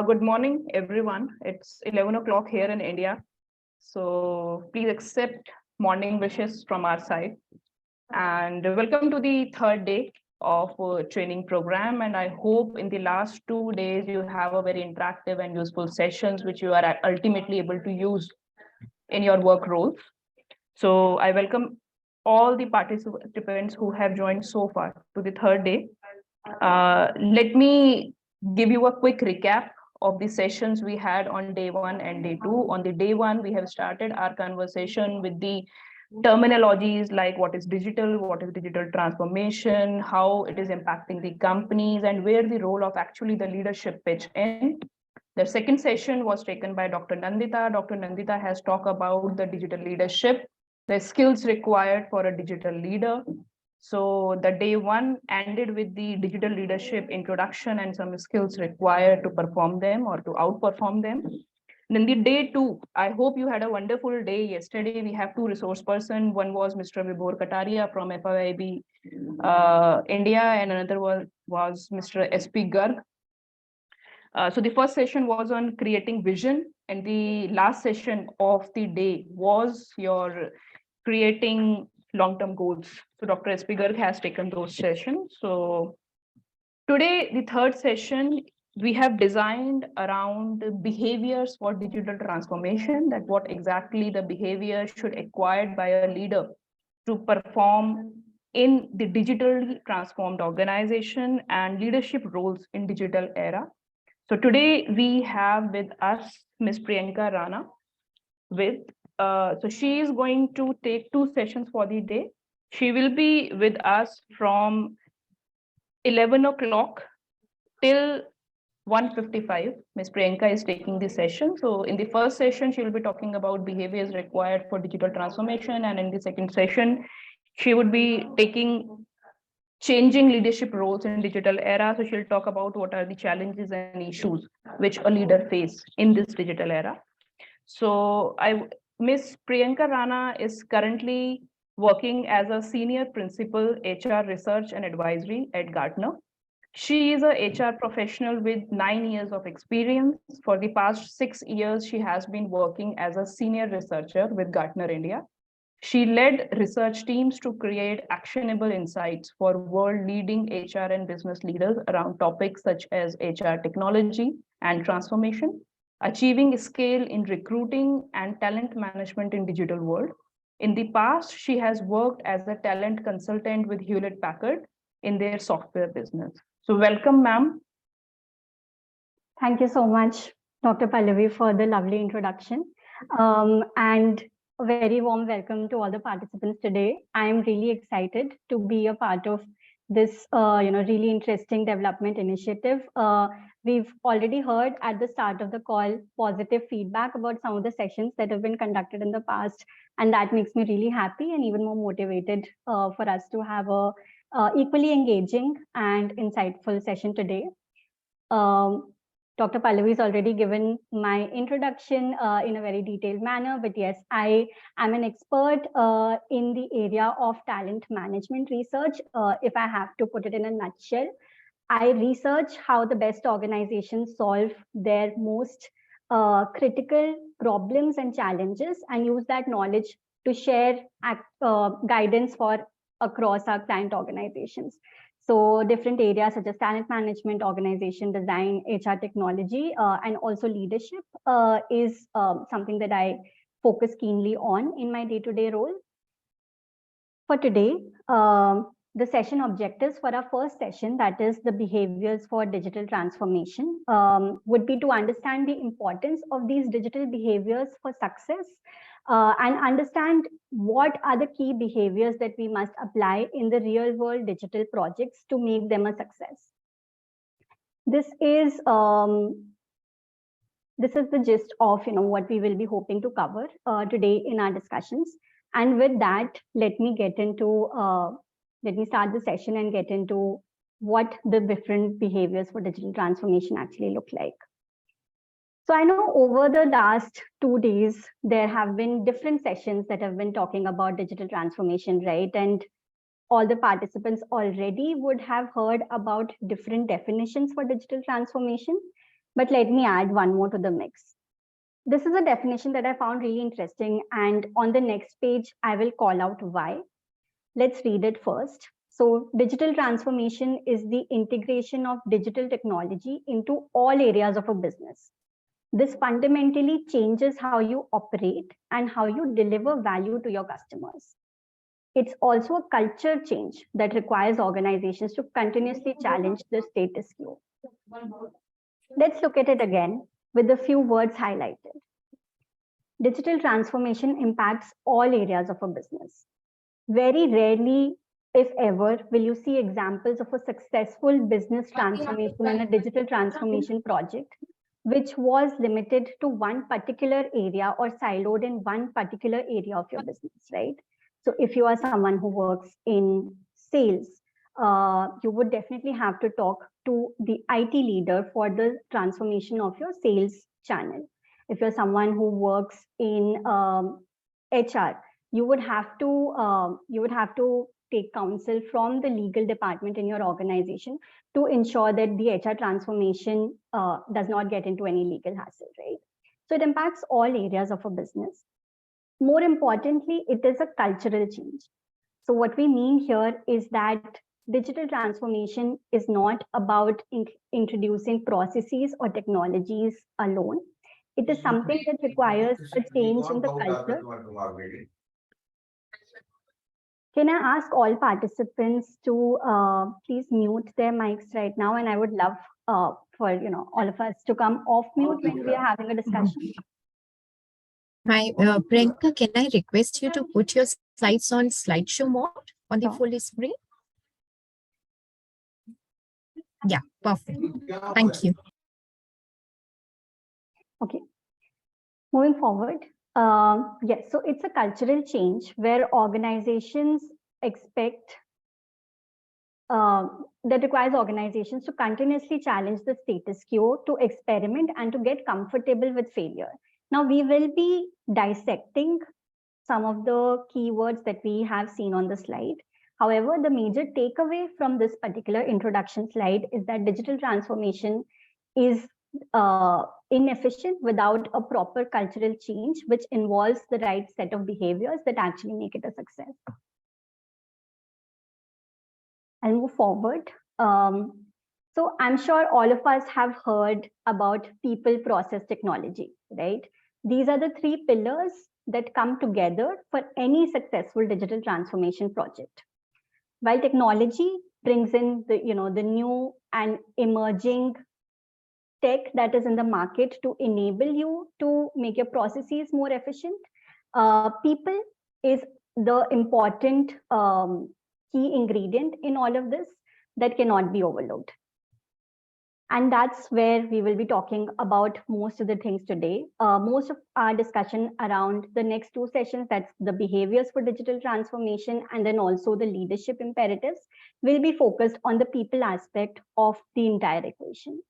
Good morning, everyone. It's 11 o'clock here in India. So please accept morning wishes from our side. And welcome to the third day of training program. And I hope in the last 2 days, you have a very interactive and useful sessions, which you are ultimately able to use in your work roles. So I welcome all the participants who have joined so far to the third day. Let me give you a quick recap of the sessions we had on day one and day two. On the day one, we have started our conversation with the terminologies like what is digital transformation, how it is impacting the companies, and where the role of actually the leadership pitch in. The second session was taken by Dr. Nandita. Dr. Nandita has talked about the digital leadership, the skills required for a digital leader. So the day one ended with the digital leadership introduction and some skills required to perform them or to outperform them. Then the day two, I hope you had a wonderful day yesterday. We have two resource person. One was Mr. Vibhor Kataria from FIIB India, and another was Mr. SP Garg. So the first session was on creating vision, and the last session of the day was your creating long-term goals. So Dr. SP Garg has taken those sessions. So today, the third session, we have designed around behaviors for digital transformation, that what exactly the behavior should acquired by a leader to perform in the digitally transformed organization and leadership roles in digital era. So today we have with us Ms. Priyanka Rana so she is going to take two sessions for the day. She will be with us from 11 o'clock till 1:55. Ms. Priyanka is taking the session. So in the first session, she will be talking about behaviors required for digital transformation. And in the second session, she would be taking changing leadership roles in digital era. So she'll talk about what are the challenges and issues which a leader face in this digital era. So Ms. Priyanka Rana is currently working as a senior principal HR research and advisory at Gartner. She is a HR professional with 9 years of experience. For the past 6 years, she has been working as a senior researcher with Gartner India. She led research teams to create actionable insights for world-leading HR and business leaders around topics such as HR technology and transformation, achieving scale in recruiting and talent management in digital world. In the past, she has worked as a talent consultant with Hewlett Packard in their software business. So welcome, ma'am. Thank you so much, Dr. Pallavi, for the lovely introduction. And a very warm welcome to all the participants today. I'm really excited to be a part of this really interesting development initiative. We've already heard at the start of the call positive feedback about some of the sessions that have been conducted in the past, and that makes me really happy and even more motivated for us to have a equally engaging and insightful session today. Dr. Pallavi has already given my introduction in a very detailed manner, but yes, I am an expert in the area of talent management research. If I have to put it in a nutshell, I research how the best organizations solve their most critical problems and challenges, and use that knowledge to share guidance for across our client organizations. So different areas such as talent management, organization design, HR technology, and also leadership is something that I focus keenly on in my day-to-day role. For today, the session objectives for our first session, that is the behaviors for digital transformation, would be to understand the importance of these digital behaviors for success, and understand what are the key behaviors that we must apply in the real world digital projects to make them a success. This is the gist of what we will be hoping to cover today in our discussions. And with that, let me start the session and get into what the different behaviors for digital transformation actually look like. So I know over the last 2 days, there have been different sessions that have been talking about digital transformation, right? And all the participants already would have heard about different definitions for digital transformation. But let me add one more to the mix. This is a definition that I found really interesting. And on the next page, I will call out why. Let's read it first. So digital transformation is the integration of digital technology into all areas of a business. This fundamentally changes how you operate and how you deliver value to your customers. It's also a culture change that requires organizations to continuously challenge the status quo. Let's look at it again with a few words highlighted. Digital transformation impacts all areas of a business. Very rarely, if ever, will you see examples of a successful business transformation and a digital transformation project, which was limited to one particular area or siloed in one particular area of your business, right? So if you are someone who works in sales, you would definitely have to talk to the IT leader for the transformation of your sales channel. If you're someone who works in HR, you would have to take counsel from the legal department in your organization to ensure that the HR transformation does not get into any legal hassle, right? So it impacts all areas of a business. More importantly, it is a cultural change. So what we mean here is that digital transformation is not about introducing processes or technologies alone. It is something that requires a change in the culture. Can I ask all participants to please mute their mics right now? And I would love for all of us to come off mute when we are having a discussion. Hi, Priyanka, can I request you to put your slides on slideshow mode on the full screen? Yeah, perfect. Thank you. Okay. Moving forward, yes, so it's a cultural change where organizations expect that requires organizations to continuously challenge the status quo, to experiment and to get comfortable with failure. Now we will be dissecting some of the keywords that we have seen on the slide. However, the major takeaway from this particular introduction slide is that digital transformation is inefficient without a proper cultural change, which involves the right set of behaviors that actually make it a success. I'll move forward. So I'm sure all of us have heard about people, process, technology, right? These are the three pillars that come together for any successful digital transformation project. While technology brings in the new and emerging tech that is in the market to enable you to make your processes more efficient, people is the important key ingredient in all of this that cannot be overlooked. And that's where we will be talking about most of the things today. Most of our discussion around the next two sessions, that's the behaviors for digital transformation and then also the leadership imperatives, will be focused on the people aspect of the entire equation.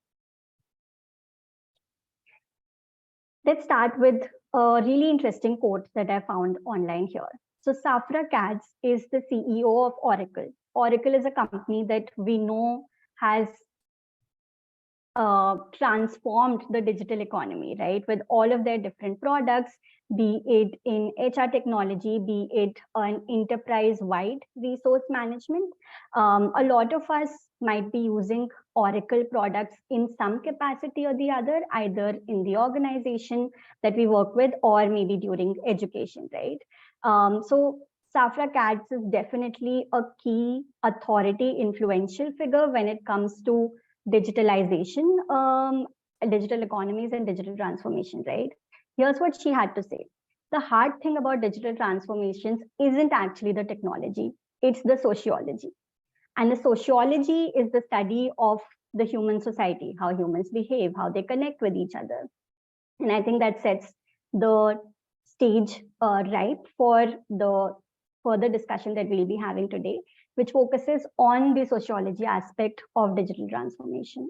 Let's start with a really interesting quote that I found online here. So Safra Catz is the CEO of Oracle. Oracle is a company that we know has transformed the digital economy, right? With all of their different products, be it in HR technology, be it an enterprise-wide resource management. A lot of us might be using Oracle products in some capacity or the other, either in the organization that we work with or maybe during education, right? So Safra Catz is definitely a key authority, influential figure when it comes to digitalization, digital economies and digital transformation, right? Here's what she had to say. The hard thing about digital transformations isn't actually the technology, it's the sociology. And the sociology is the study of the human society, how humans behave, how they connect with each other. And I think that sets the stage ripe for the further discussion that we'll be having today, which focuses on the sociology aspect of digital transformation.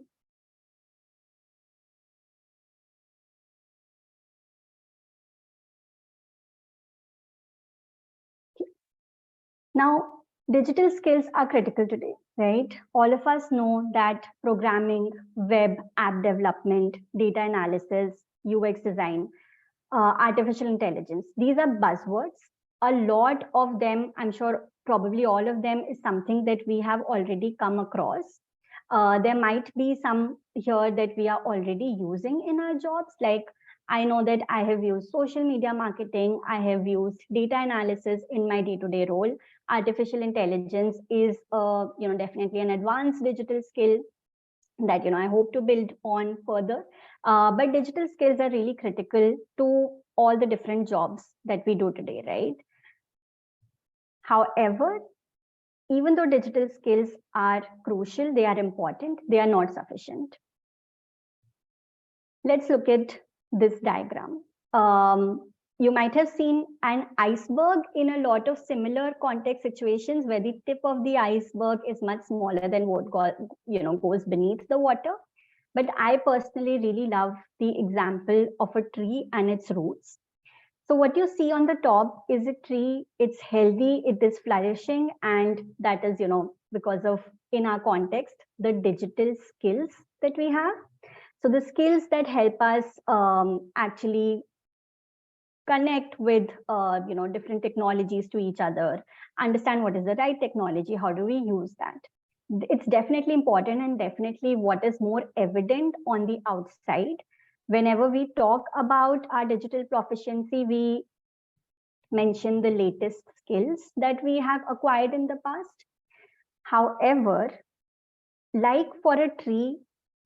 Now, Digital skills are critical today, right? All of us know that programming, web, app development, data analysis, UX design, artificial intelligence, these are buzzwords. A lot of them, I'm sure probably all of them, is something that we have already come across. There might be some here that we are already using in our jobs. Like I know that I have used social media marketing, I have used data analysis in my day-to-day role. Artificial intelligence is definitely an advanced digital skill that I hope to build on further. But digital skills are really critical to all the different jobs that we do today, right? However, even though digital skills are crucial, they are important, they are not sufficient. Let's look at this diagram. You might have seen an iceberg in a lot of similar context situations where the tip of the iceberg is much smaller than what goes beneath the water. But I personally really love the example of a tree and its roots. So what you see on the top is a tree, it's healthy, it is flourishing, and that is, because of, in our context, the digital skills that we have. So the skills that help us actually connect with different technologies to each other, understand what is the right technology, how do we use that. It's definitely important and definitely what is more evident on the outside. Whenever we talk about our digital proficiency, we mention the latest skills that we have acquired in the past. However, like for a tree,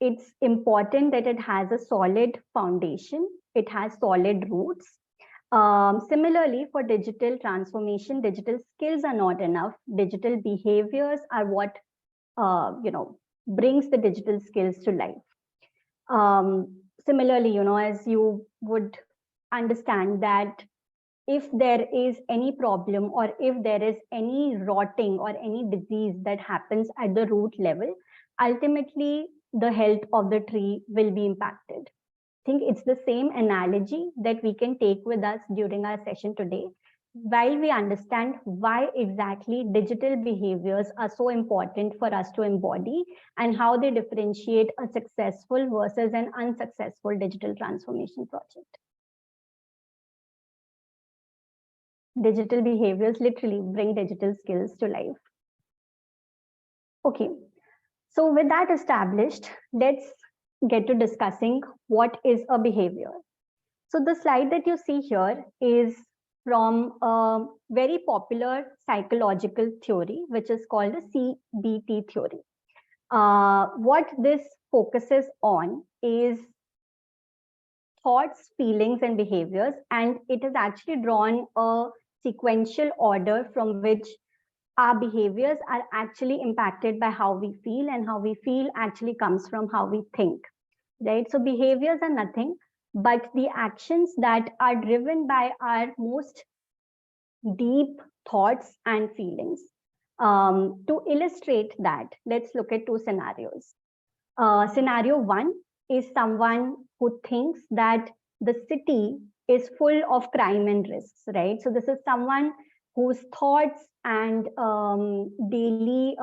it's important that it has a solid foundation, it has solid roots. Similarly, for digital transformation, digital skills are not enough. Digital behaviors are what brings the digital skills to life. Similarly, as you would understand that if there is any problem or if there is any rotting or any disease that happens at the root level, ultimately the health of the tree will be impacted. I think it's the same analogy that we can take with us during our session today. While we understand why exactly digital behaviors are so important for us to embody and how they differentiate a successful versus an unsuccessful digital transformation project. Digital behaviors literally bring digital skills to life. Okay, so with that established, let's get to discussing what is a behavior. So the slide that you see here is from a very popular psychological theory, which is called the CBT theory. What this focuses on is thoughts, feelings, and behaviors, and it has actually drawn a sequential order from which our behaviors are actually impacted by how we feel, and how we feel actually comes from how we think, right? So behaviors are nothing but the actions that are driven by our most deep thoughts and feelings. To illustrate that, let's look at two scenarios. Scenario one is someone who thinks that the city is full of crime and risks, right? So this is someone whose thoughts and daily,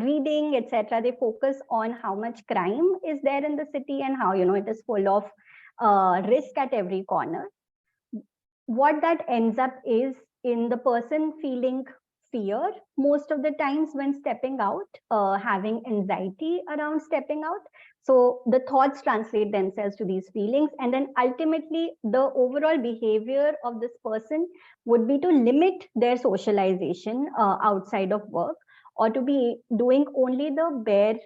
reading, etc., they focus on how much crime is there in the city and how, it is full of risk at every corner. What that ends up is in the person feeling fear most of the times when stepping out, having anxiety around stepping out. So the thoughts translate themselves to these feelings, and then ultimately the overall behavior of this person would be to limit their socialization outside of work, or to be doing only the bare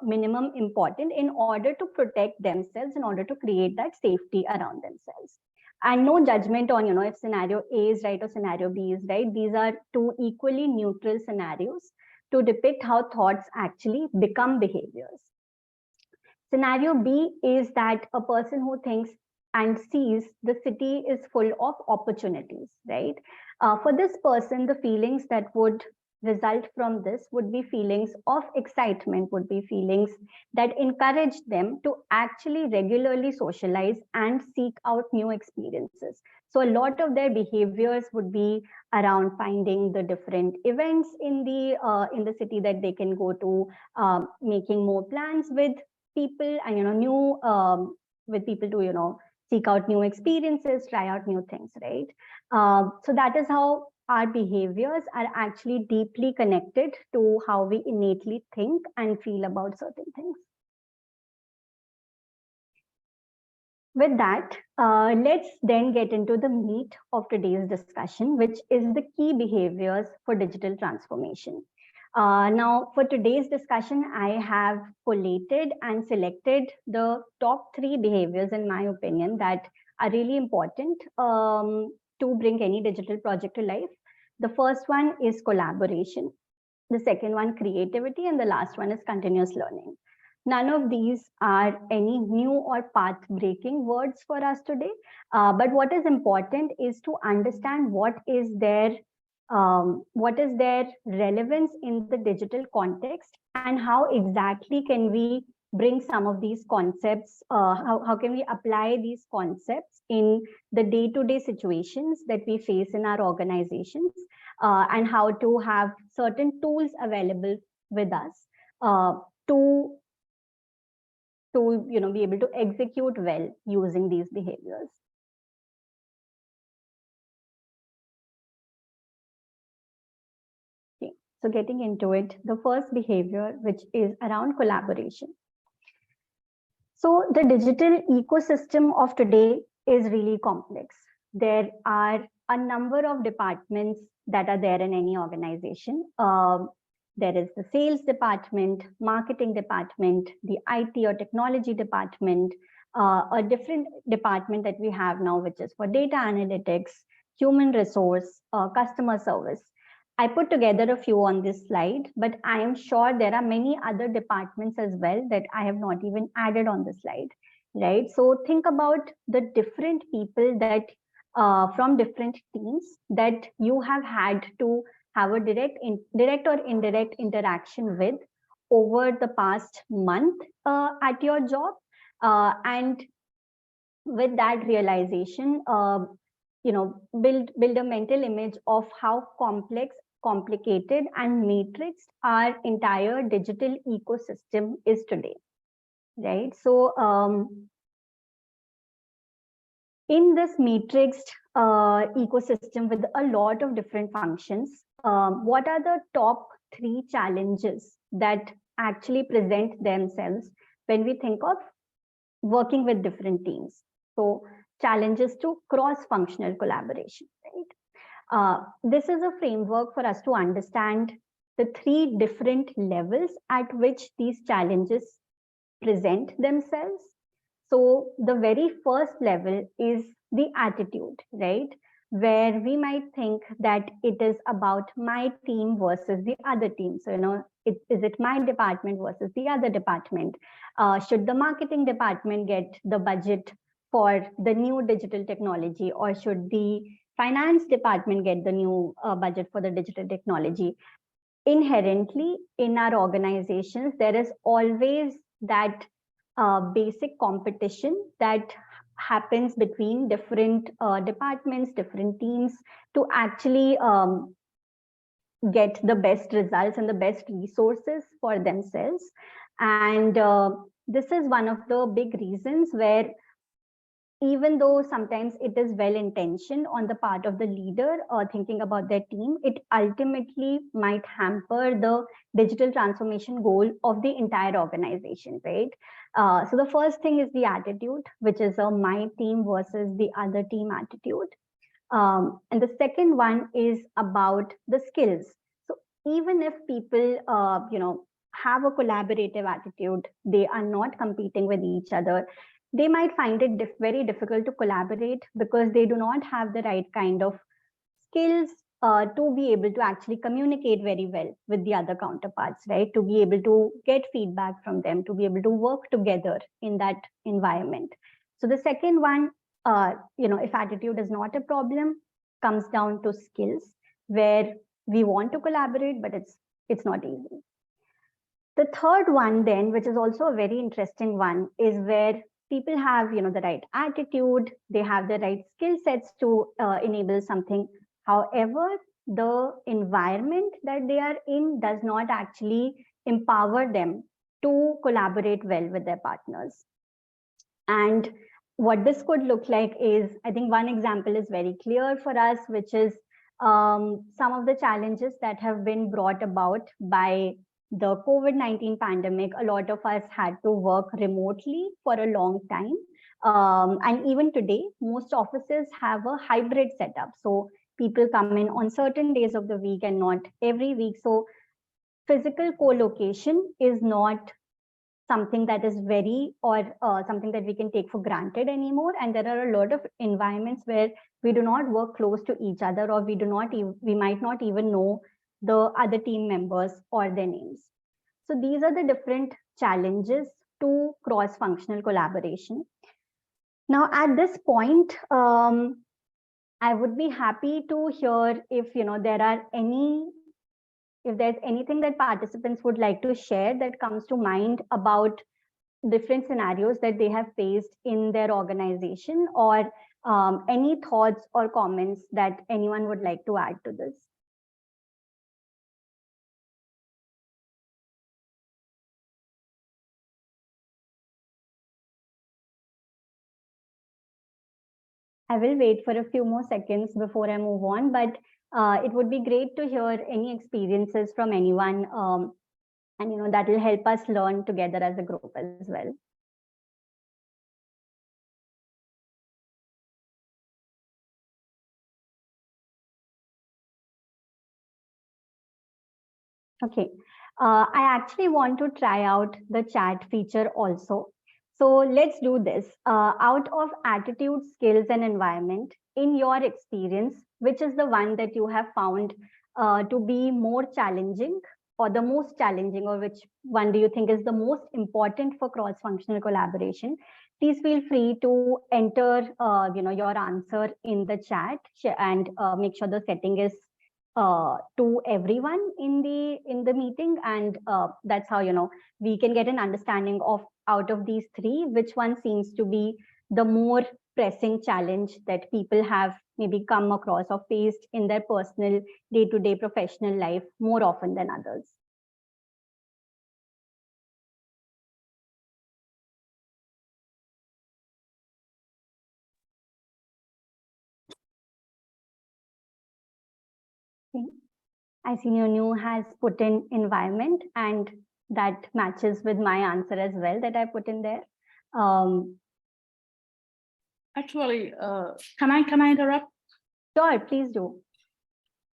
minimum important in order to protect themselves, in order to create that safety around themselves. And no judgment on, if scenario A is right or scenario B is right. These are two equally neutral scenarios to depict how thoughts actually become behaviors. Scenario B is that a person who thinks and sees the city is full of opportunities, right? For this person, the feelings that would result from this would be feelings of excitement, would be feelings that encourage them to actually regularly socialize and seek out new experiences. So a lot of their behaviors would be around finding the different events in the city that they can go to, making more plans with people, and new with people to seek out new experiences, try out new things, right? So that is how our behaviors are actually deeply connected to how we innately think and feel about certain things. With that, let's then get into the meat of today's discussion, which is the key behaviors for digital transformation. Now, for today's discussion, I have collated and selected the top 3 behaviors, in my opinion, that are really important to bring any digital project to life. The first one is collaboration. The second one, creativity. And the last one is continuous learning. None of these are any new or path-breaking words for us today. But what is important is to understand what is their relevance in the digital context, and how exactly can we bring some of these concepts, how can we apply these concepts in the day-to-day situations that we face in our organizations, and how to have certain tools available with us to be able to execute well using these behaviors. Okay, so getting into it, the first behavior, which is around collaboration. So the digital ecosystem of today is really complex. There are a number of departments that are there in any organization. There is the sales department, marketing department, the IT or technology department, a different department that we have now, which is for data analytics, human resource, customer service. I put together a few on this slide, but I am sure there are many other departments as well that I have not even added on the slide, right? So think about the different people that from different teams that you have had to have a direct or indirect interaction with over the past month at your job, and with that realization, build a mental image of how complicated and matrixed our entire digital ecosystem is today, right? So in this matrixed ecosystem with a lot of different functions, what are the top 3 challenges that actually present themselves when we think of working with different teams? So challenges to cross-functional collaboration, right? This is a framework for us to understand the 3 different levels at which these challenges present themselves. So the very first level is the attitude, right? Where we might think that it is about my team versus the other team. So, is it my department versus the other department? Should the marketing department get the budget for the new digital technology, or should the finance department get the new budget for the digital technology? Inherently, in our organizations, there is always that basic competition that happens between different departments, different teams, to actually get the best results and the best resources for themselves. And this is one of the big reasons where, even though sometimes it is well-intentioned on the part of the leader thinking about their team, it ultimately might hamper the digital transformation goal of the entire organization, right? So the first thing is the attitude, which is a my team versus the other team attitude. And the second one is about the skills. So even if people, have a collaborative attitude, they are not competing with each other, they might find it very difficult to collaborate because they do not have the right kind of skills to be able to actually communicate very well with the other counterparts, right? To be able to get feedback from them, to be able to work together in that environment. So the second one, if attitude is not a problem, comes down to skills, where we want to collaborate, but it's not easy. The third one then, which is also a very interesting one, is where people have, the right attitude, they have the right skill sets to enable something. However, the environment that they are in does not actually empower them to collaborate well with their partners. And what this could look like is, I think one example is very clear for us, which is some of the challenges that have been brought about by the COVID-19 pandemic. A lot of us had to work remotely for a long time. And even today, most offices have a hybrid setup. So people come in on certain days of the week and not every week. So physical co-location is not something that is something that we can take for granted anymore. And there are a lot of environments where we do not work close to each other, or we might not even know the other team members or their names. So these are the different challenges to cross-functional collaboration. Now, at this point, I would be happy to hear if there's anything that participants would like to share that comes to mind about different scenarios that they have faced in their organization, or any thoughts or comments that anyone would like to add to this. I will wait for a few more seconds before I move on, but it would be great to hear any experiences from anyone, and that will help us learn together as a group as well. Okay, I actually want to try out the chat feature also. So let's do this. Out of attitude, skills, and environment, in your experience, which is the one that you have found to be more challenging, or the most challenging, or which one do you think is the most important for cross-functional collaboration? Please feel free to enter your answer in the chat, and make sure the setting is to everyone in the meeting, and that's how we can get an understanding of, out of these three, which one seems to be the more pressing challenge that people have maybe come across or faced in their personal day-to-day professional life more often than others. Okay. I see Nunu has put in environment, and that matches with my answer as well that I put in there. Actually, can I interrupt? Sure, please do.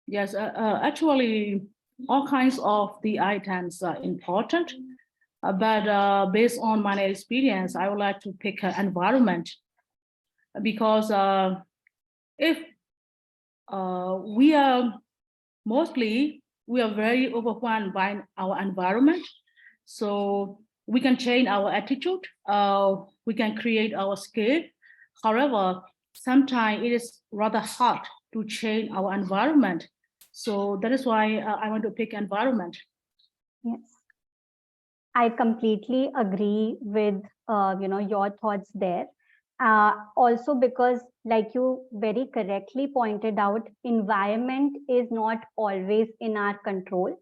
Yes, actually, all kinds of the items are important, but based on my experience, I would like to pick an environment, because if we are very overwhelmed by our environment, so we can change our attitude, we can create our skill. However, sometimes it is rather hard to change our environment. So that is why I want to pick environment. Yes, I completely agree with your thoughts there. Also, because like you very correctly pointed out, environment is not always in our control.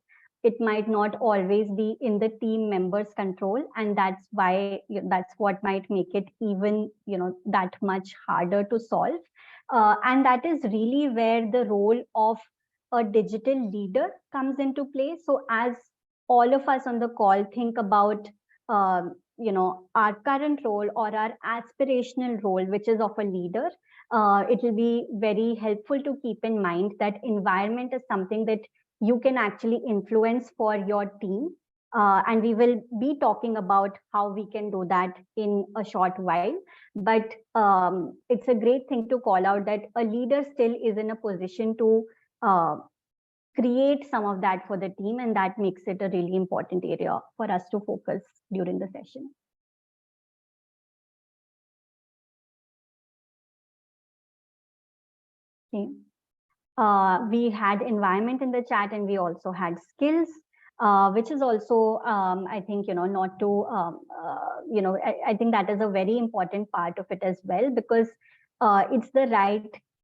It might not always be in the team members' control, and that's what might make it even that much harder to solve. And that is really where the role of a digital leader comes into play. So as all of us on the call think about our current role or our aspirational role, which is of a leader, it will be very helpful to keep in mind that environment is something that you can actually influence for your team. And we will be talking about how we can do that in a short while. But it's a great thing to call out that a leader still is in a position to create some of that for the team, and that makes it a really important area for us to focus during the session. Okay. We had environment in the chat, and we also had skills, which is also, I think, not to, I think that is a very important part of it as well, because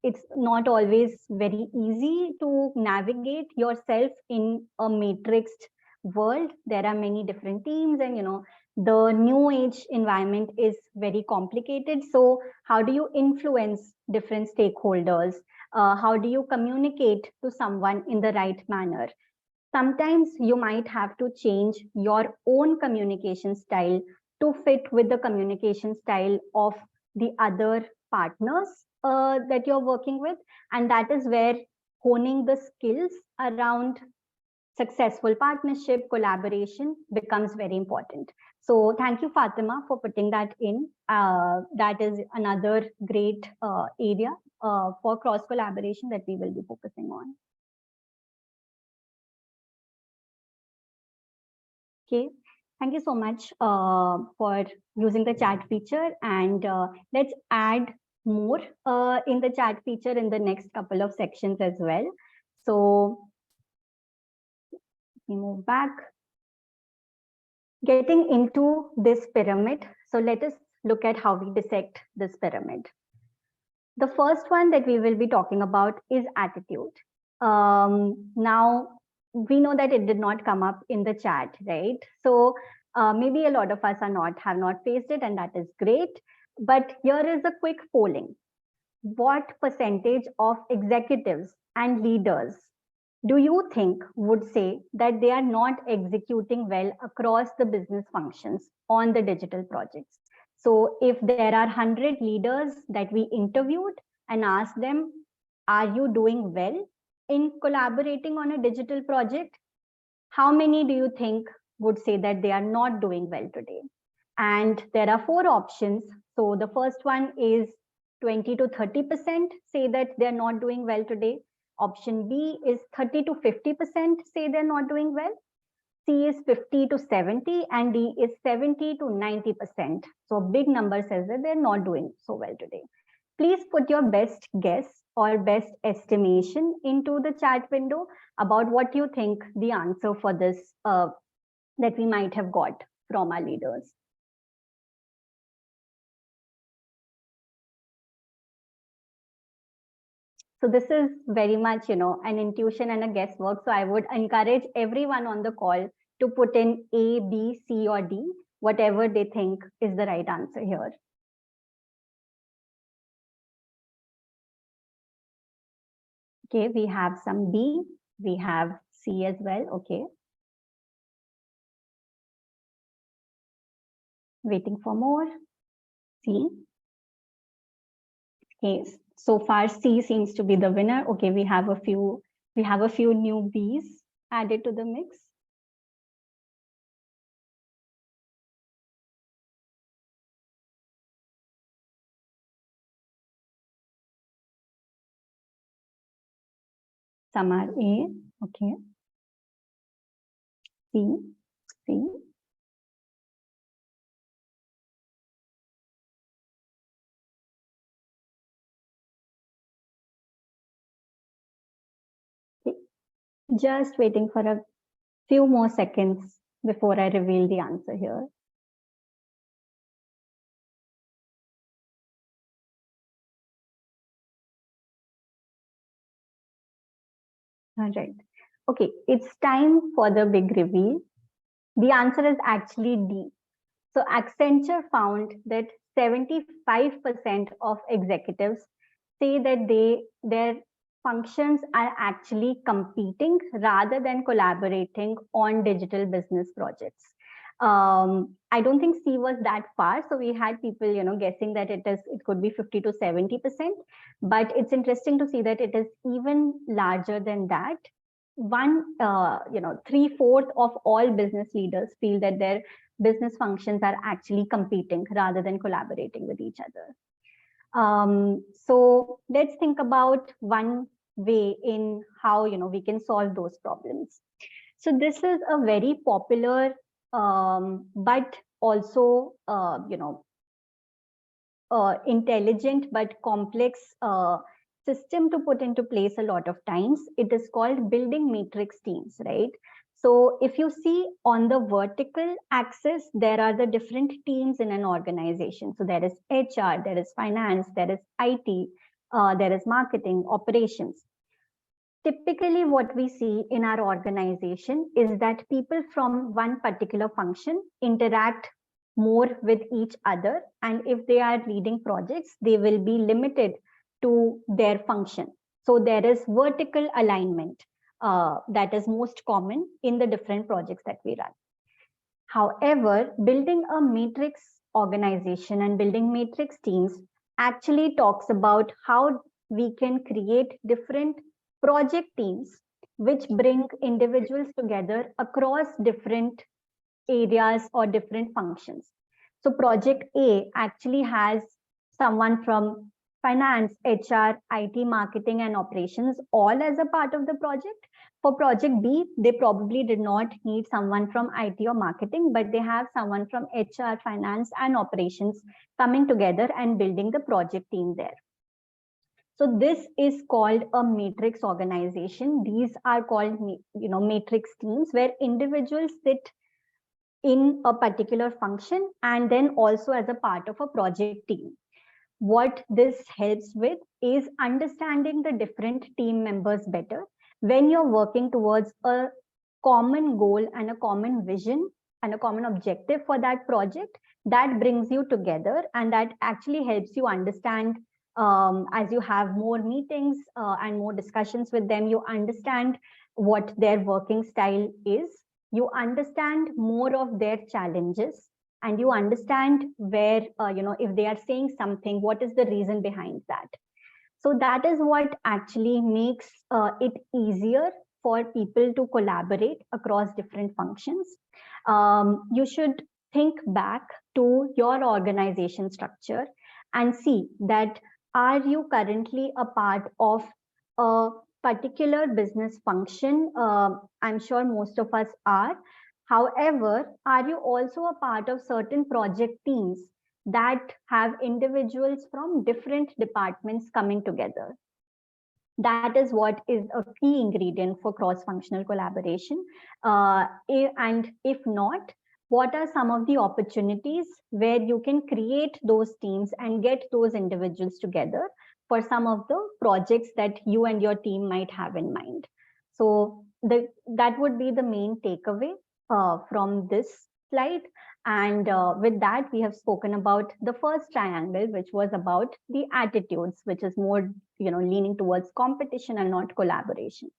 it's not always very easy to navigate yourself in a matrixed world. There are many different teams, and, the new age environment is very complicated. So how do you influence different stakeholders? How do you communicate to someone in the right manner? Sometimes you might have to change your own communication style to fit with the communication style of the other partners that you're working with. And that is where honing the skills around successful partnership, collaboration becomes very important. So thank you, Fatima, for putting that in. That is another great area for cross collaboration that we will be focusing on. Okay, thank you so much for using the chat feature, and let's add more in the chat feature in the next couple of sections as well. So we move back. Getting into this pyramid, so let us look at how we dissect this pyramid. The first one that we will be talking about is attitude. Now, we know that it did not come up in the chat, right? So maybe a lot of us have not faced it, and that is great. But here is a quick polling. What percentage of executives and leaders do you think would say that they are not executing well across the business functions on the digital projects? So if there are 100 leaders that we interviewed and asked them, are you doing well in collaborating on a digital project? How many do you think would say that they are not doing well today? And there are 4 options. So the first one is 20 to 30% say that they're not doing well today. Option B is 30 to 50% say they're not doing well. C is 50 to 70, and D is 70 to 90%. So a big number says that they're not doing so well today. Please put your best guess or best estimation into the chat window about what you think the answer for this that we might have got from our leaders. So this is very much, an intuition and a guesswork. So I would encourage everyone on the call to put in A, B, C, or D, whatever they think is the right answer here. Okay, we have some B, we have C as well. Okay. Waiting for more. C. Okay, so far C seems to be the winner. Okay, we have a few new Bs added to the mix. Some are A. Okay. C. C. Just waiting for a few more seconds before I reveal the answer here. All right. Okay, it's time for the big reveal. The answer is actually D. So Accenture found that 75% of executives say that their functions are actually competing rather than collaborating on digital business projects. I don't think C was that far. So we had people, guessing that it could be 50 to 70%, but it's interesting to see that it is even larger than that. 3/4 of all business leaders feel that their business functions are actually competing rather than collaborating with each other. So let's think about one way in how we can solve those problems. So this is a very popular but also intelligent but complex system to put into place a lot of times. It is called building matrix teams, right? So if you see on the vertical axis, there are the different teams in an organization. So there is HR, there is finance, there is IT, there is marketing, operations. Typically, what we see in our organization is that people from one particular function interact more with each other. And if they are leading projects, they will be limited to their function. So there is vertical alignment that is most common in the different projects that we run. However, building a matrix organization and building matrix teams actually talks about how we can create different project teams which bring individuals together across different areas or different functions. So project A actually has someone from finance, HR, IT, marketing, and operations all as a part of the project. For project B, they probably did not need someone from IT or marketing, but they have someone from HR, finance, and operations coming together and building the project team there. So this is called a matrix organization. These are called, matrix teams where individuals sit in a particular function and then also as a part of a project team. What this helps with is understanding the different team members better. When you're working towards a common goal and a common vision and a common objective for that project, that brings you together, and that actually helps you understand as you have more meetings and more discussions with them, you understand what their working style is, you understand more of their challenges, and you understand where, if they are saying something, what is the reason behind that. So that is what actually makes it easier for people to collaborate across different functions. You should think back to your organization structure and see that, are you currently a part of a particular business function? I'm sure most of us are. However, are you also a part of certain project teams that have individuals from different departments coming together? That is what is a key ingredient for cross-functional collaboration. And if not, what are some of the opportunities where you can create those teams and get those individuals together for some of the projects that you and your team might have in mind? So that would be the main takeaway from this slide. And with that, we have spoken about the first triangle, which was about the attitudes, which is more, leaning towards competition and not collaboration.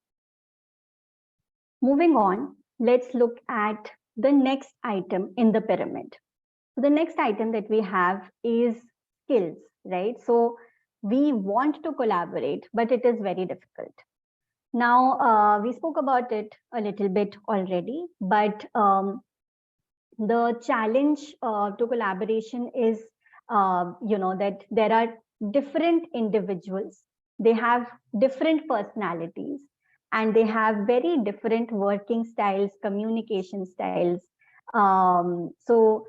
Moving on, let's look at the next item in the pyramid. So the next item that we have is skills, right? So we want to collaborate, but it is very difficult. Now, we spoke about it a little bit already, but the challenge to collaboration is, that there are different individuals, they have different personalities, and they have very different working styles, communication styles. So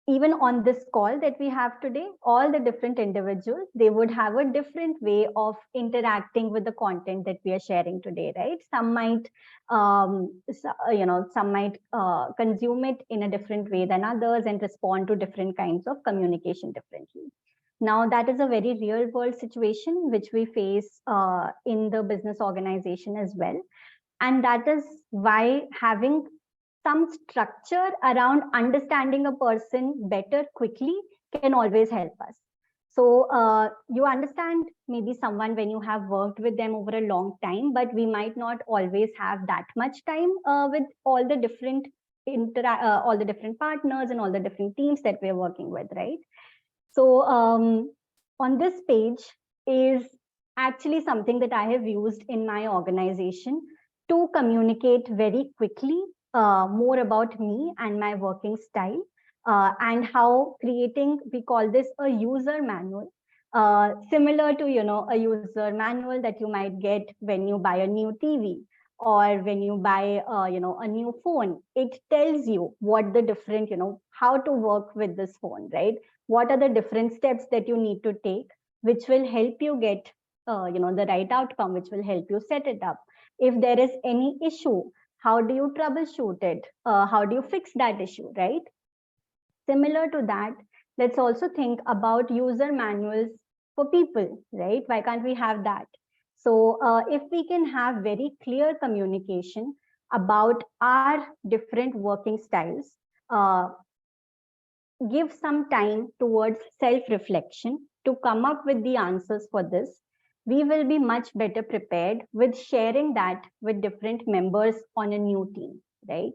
even on this call that we have today, all the different individuals, they would have a different way of interacting with the content that we are sharing today, right? Some might, consume it in a different way than others and respond to different kinds of communication differently. Now, that is a very real world situation which we face in the business organization as well. And that is why having some structure around understanding a person better quickly can always help us. So you understand maybe someone when you have worked with them over a long time, but we might not always have that much time with all the different partners and all the different teams that we're working with, right? So on this page is actually something that I have used in my organization to communicate very quickly more about me and my working style, and how creating, we call this a user manual, similar to, a user manual that you might get when you buy a new TV or when you buy, a new phone. It tells you what the different, how to work with this phone, right? What are the different steps that you need to take, which will help you get the right outcome, which will help you set it up. If there is any issue, how do you troubleshoot it? How do you fix that issue, right? Similar to that, let's also think about user manuals for people, right? Why can't we have that? So if we can have very clear communication about our different working styles, give some time towards self-reflection to come up with the answers for this, we will be much better prepared with sharing that with different members on a new team, right?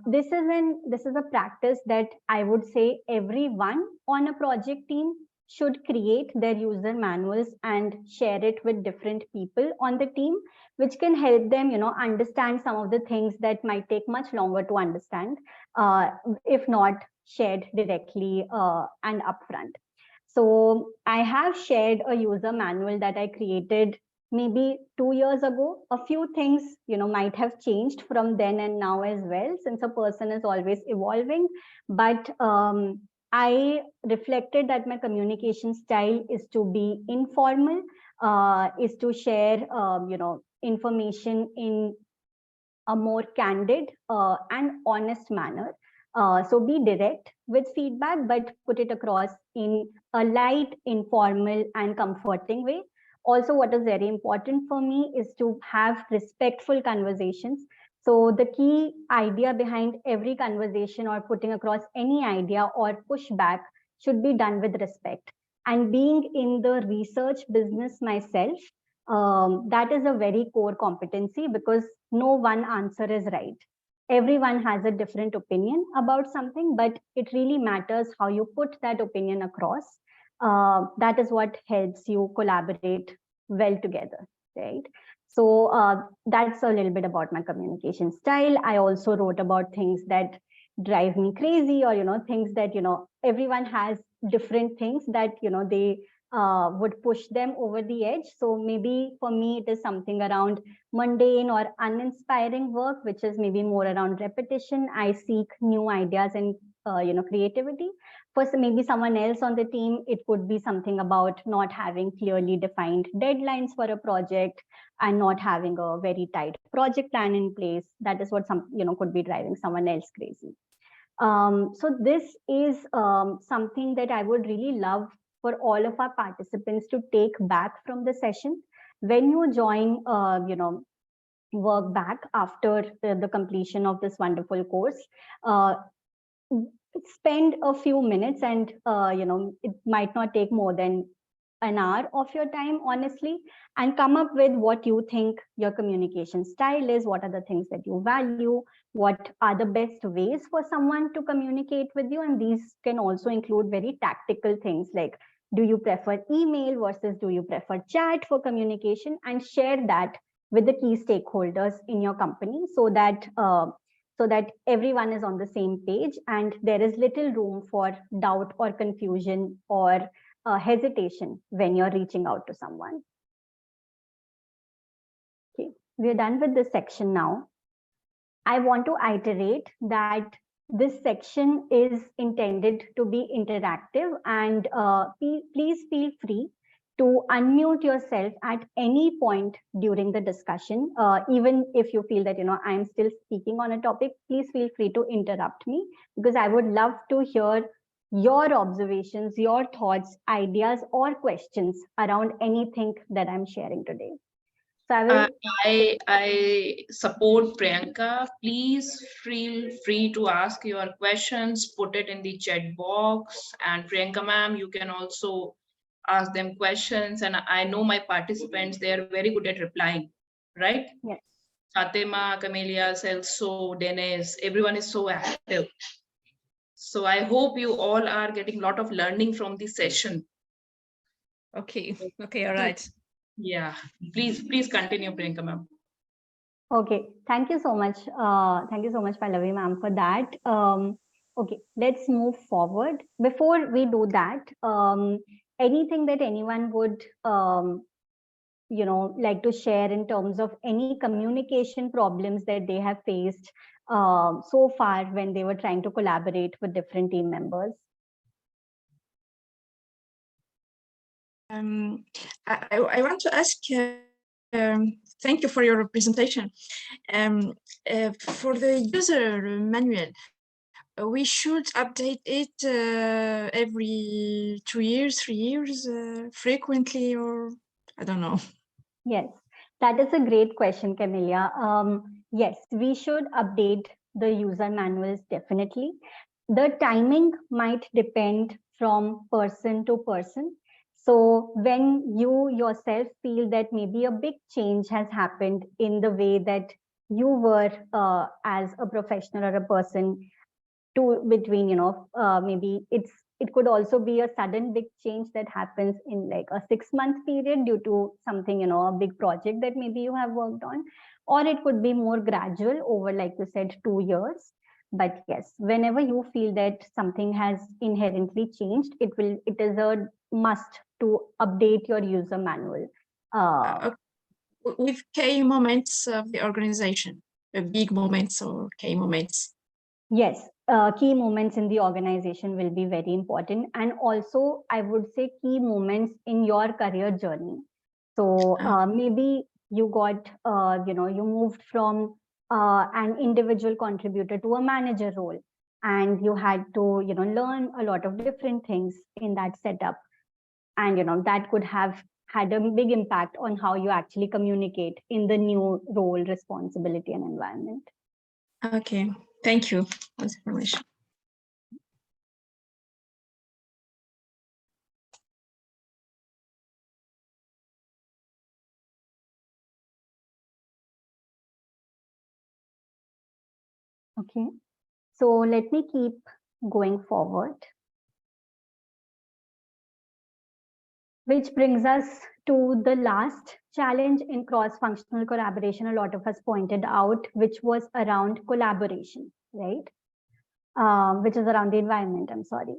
This is a practice that I would say everyone on a project team should create their user manuals and share it with different people on the team, which can help them, understand some of the things that might take much longer to understand, if not shared directly and upfront. So I have shared a user manual that I created maybe 2 years ago. A few things, might have changed from then and now as well, since a person is always evolving. But I reflected that my communication style is to be informal, is to share, information in a more candid and honest manner. So be direct with feedback, but put it across in a light, informal, and comforting way. Also, what is very important for me is to have respectful conversations. So the key idea behind every conversation or putting across any idea or pushback should be done with respect. And being in the research business myself, that is a very core competency, because no one answer is right. Everyone has a different opinion about something, but it really matters how you put that opinion across. That is what helps you collaborate well together, right? So that's a little bit about my communication style. I also wrote about things that drive me crazy, or things that everyone has different things that they would push them over the edge. So maybe for me, it is something around mundane or uninspiring work, which is maybe more around repetition. I seek new ideas and creativity. For maybe someone else on the team, it could be something about not having clearly defined deadlines for a project and not having a very tight project plan in place. That is what could be driving someone else crazy. So this is something that I would really love for all of our participants to take back from the session. When you join, work back after the completion of this wonderful course, spend a few minutes, and it might not take more than an hour of your time, honestly, and come up with what you think your communication style is, what are the things that you value, what are the best ways for someone to communicate with you. And these can also include very tactical things like, do you prefer email versus do you prefer chat for communication, and share that with the key stakeholders in your company, so that everyone is on the same page and there is little room for doubt or confusion or hesitation when you're reaching out to someone. Okay, we're done with this section now. I want to iterate that this section is intended to be interactive, and please feel free to unmute yourself at any point during the discussion. Even if you feel that, I'm still speaking on a topic, please feel free to interrupt me, because I would love to hear your observations, your thoughts, ideas, or questions around anything that I'm sharing today. So I support Priyanka. Please feel free to ask your questions, put it in the chat box, and Priyanka ma'am, you can also ask them questions. And I know my participants, they are very good at replying, right? Yes. Fatima, Camelia, Celso, Dennis, everyone is so active. So I hope you all are getting a lot of learning from this session. Okay, all right. Yeah, please continue, Priyanka ma'am. Okay, thank you so much. Thank you so much, Pallavi ma'am, for that. Okay, let's move forward. Before we do that, anything that anyone would like to share in terms of any communication problems that they have faced so far when they were trying to collaborate with different team members? I want to ask, thank you for your presentation. For the user manual, we should update it every 2 years, 3 years, frequently, or I don't know. Yes, that is a great question, Camelia. Yes, we should update the user manuals definitely. The timing might depend from person to person. So when you yourself feel that maybe a big change has happened in the way that you were as a professional or a person to between, maybe it could also be a sudden big change that happens in like a 6-month period due to something, a big project that maybe you have worked on, or it could be more gradual over, like you said, 2 years. But yes, whenever you feel that something has inherently changed, it is a must to update your user manual. With key moments of the organization, big moments or key moments. Yes, key moments in the organization will be very important. And also, I would say key moments in your career journey. So maybe you got, you moved from an individual contributor to a manager role, and you had to, learn a lot of different things in that setup. And, that could have had a big impact on how you actually communicate in the new role, responsibility, and environment. Okay, thank you for this information. Okay, so let me keep going forward. Which brings us to the last challenge in cross-functional collaboration a lot of us pointed out, which was around collaboration, right? Which is around the environment, I'm sorry.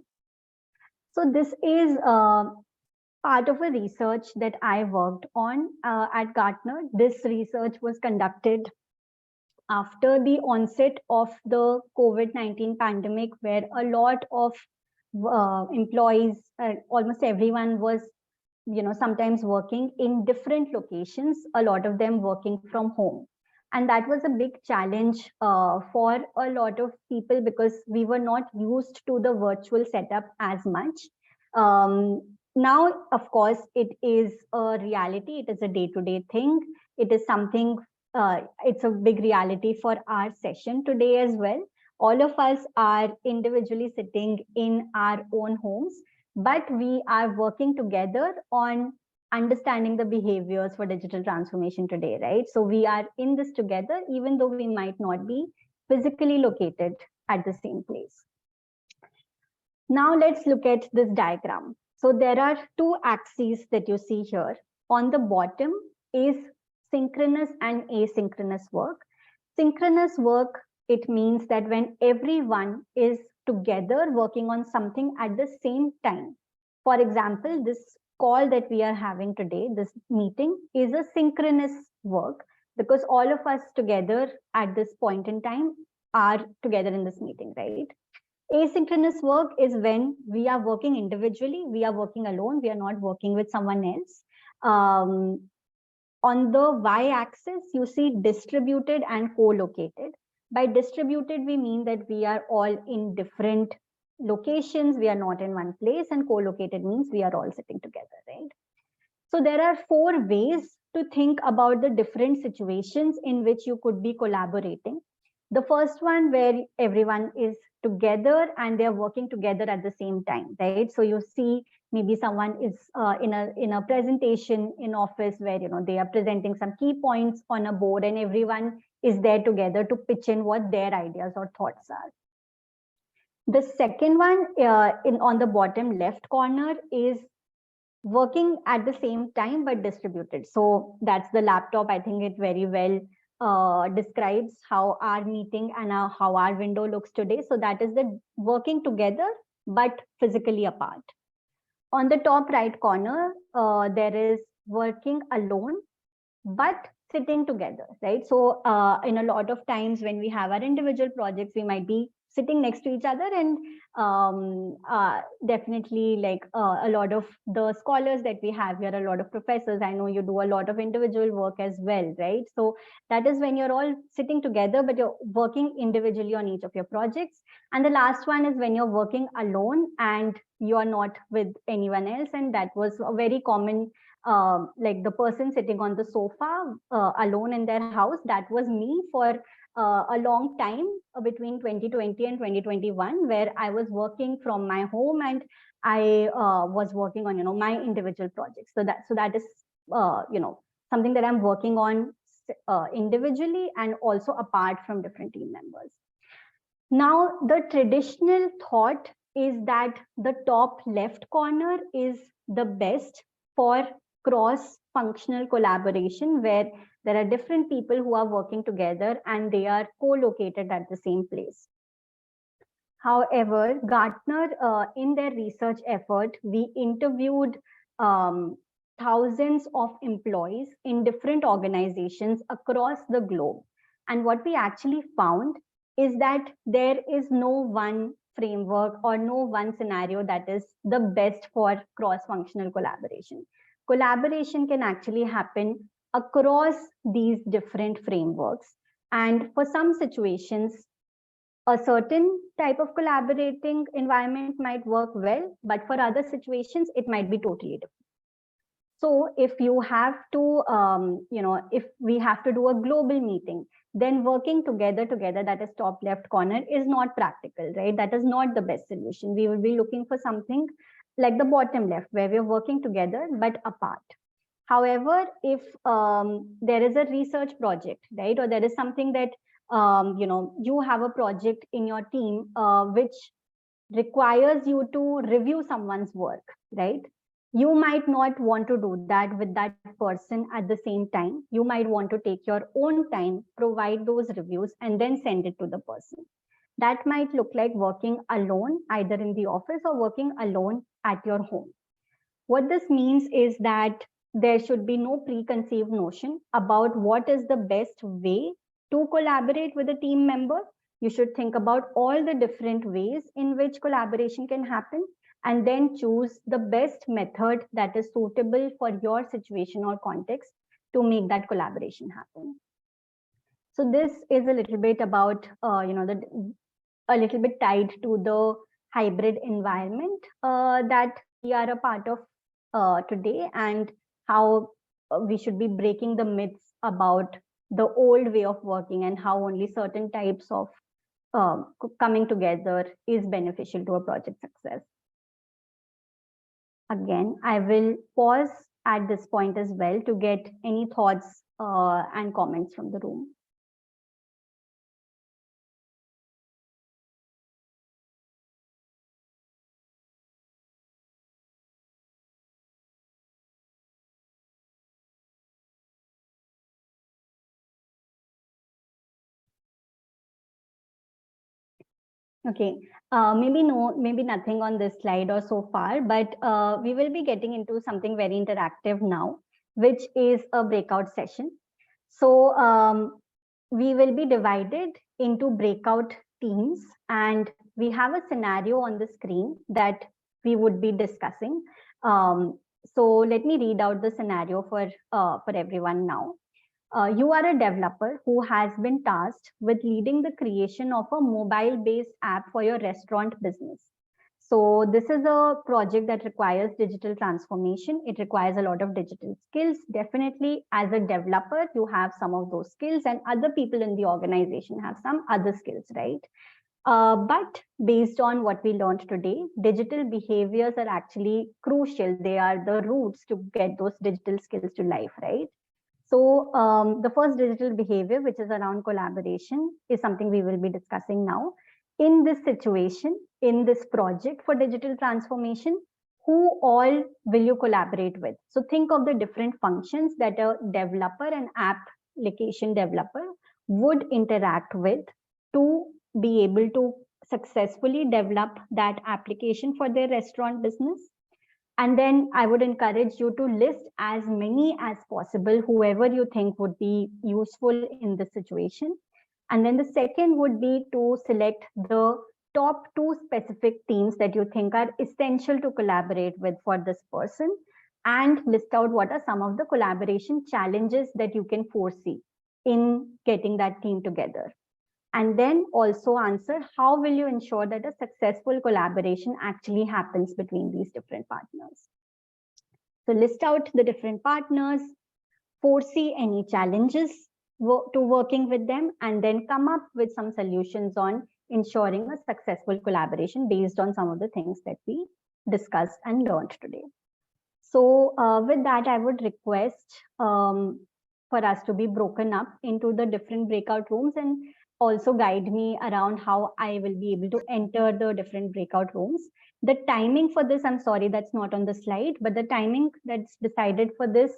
So this is part of a research that I worked on at Gartner. This research was conducted after the onset of the COVID-19 pandemic, where a lot of employees, almost everyone was sometimes working in different locations, a lot of them working from home. And that was a big challenge for a lot of people because we were not used to the virtual setup as much. Now, of course, it is a reality. It is a day-to-day thing. It is something, it's a big reality for our session today as well. All of us are individually sitting in our own homes, but we are working together on understanding the behaviors for digital transformation today, right? So we are in this together, even though we might not be physically located at the same place. Now let's look at this diagram. So there are 2 axes that you see here. On the bottom is synchronous and asynchronous work. Synchronous work, it means that when everyone is together working on something at the same time. For example, this call that we are having today, this meeting, is a synchronous work because all of us together at this point in time are together in this meeting, right? Asynchronous work is when we are working individually, we are working alone, we are not working with someone else. On the y-axis, you see distributed and co-located. By distributed, we mean that we are all in different locations, we are not in one place, and co-located means we are all sitting together, right? So there are 4 ways to think about the different situations in which you could be collaborating. The first one where everyone is together and they're working together at the same time, right? So you see maybe someone is in a presentation in office where they are presenting some key points on a board and everyone is there together to pitch in what their ideas or thoughts are. The second one on the bottom left corner is working at the same time but distributed. So that's the laptop. I think it very well describes how our meeting and how our window looks today. So that is the working together but physically apart. On the top right corner, there is working alone but sitting together, right? So in a lot of times when we have our individual projects, we might be sitting next to each other and definitely like a lot of the scholars that we have here, a lot of professors. I know you do a lot of individual work as well, right? So that is when you're all sitting together, but you're working individually on each of your projects. And the last one is when you're working alone and you're not with anyone else. And that was a very common, like the person sitting on the sofa alone in their house. That was me for a long time between 2020 and 2021, where I was working from my home and I was working on, my individual projects. So that is, something that I'm working on individually and also apart from different team members. Now, the traditional thought is that the top left corner is the best for cross-functional collaboration, where there are different people who are working together and they are co-located at the same place. However, Gartner, in their research effort, we interviewed thousands of employees in different organizations across the globe. And what we actually found is that there is no one framework or no one scenario that is the best for cross-functional collaboration. Collaboration can actually happen across these different frameworks. And for some situations, a certain type of collaborating environment might work well, but for other situations, it might be totally different. So if you have to, if we have to do a global meeting, then working together, that is top left corner, is not practical, right? That is not the best solution. We will be looking for something like the bottom left, where we're working together, but apart. However, if there is a research project, right, or there is something that, you have a project in your team which requires you to review someone's work, right? You might not want to do that with that person at the same time. You might want to take your own time, provide those reviews, and then send it to the person. That might look like working alone, either in the office or working alone at your home. What this means is that there should be no preconceived notion about what is the best way to collaborate with a team member. You should think about all the different ways in which collaboration can happen, and then choose the best method that is suitable for your situation or context to make that collaboration happen. So this is a little bit about, a little bit tied to the hybrid environment that we are a part of today, and how we should be breaking the myths about the old way of working and how only certain types of coming together is beneficial to a project success. Again, I will pause at this point as well to get any thoughts and comments from the room. Okay, maybe nothing on this slide or so far, but we will be getting into something very interactive now, which is a breakout session. So we will be divided into breakout teams, and we have a scenario on the screen that we would be discussing. So let me read out the scenario for everyone now. You are a developer who has been tasked with leading the creation of a mobile-based app for your restaurant business. So this is a project that requires digital transformation. It requires a lot of digital skills. Definitely, as a developer, you have some of those skills, and other people in the organization have some other skills, right? But based on what we learned today, digital behaviors are actually crucial. They are the roots to get those digital skills to life, right? So the first digital behavior, which is around collaboration, is something we will be discussing now. In this situation, in this project for digital transformation, who all will you collaborate with? So think of the different functions that a developer and application developer would interact with to be able to successfully develop that application for their restaurant business. And then I would encourage you to list as many as possible, whoever you think would be useful in this situation. And then the second would be to select the top 2 specific teams that you think are essential to collaborate with for this person, and list out what are some of the collaboration challenges that you can foresee in getting that team together. And then also answer, how will you ensure that a successful collaboration actually happens between these different partners? So list out the different partners, foresee any challenges to working with them, and then come up with some solutions on ensuring a successful collaboration based on some of the things that we discussed and learned today. So with that, I would request for us to be broken up into the different breakout rooms, and also guide me around how I will be able to enter the different breakout rooms. The timing for this, I'm sorry, that's not on the slide, but the timing that's decided for this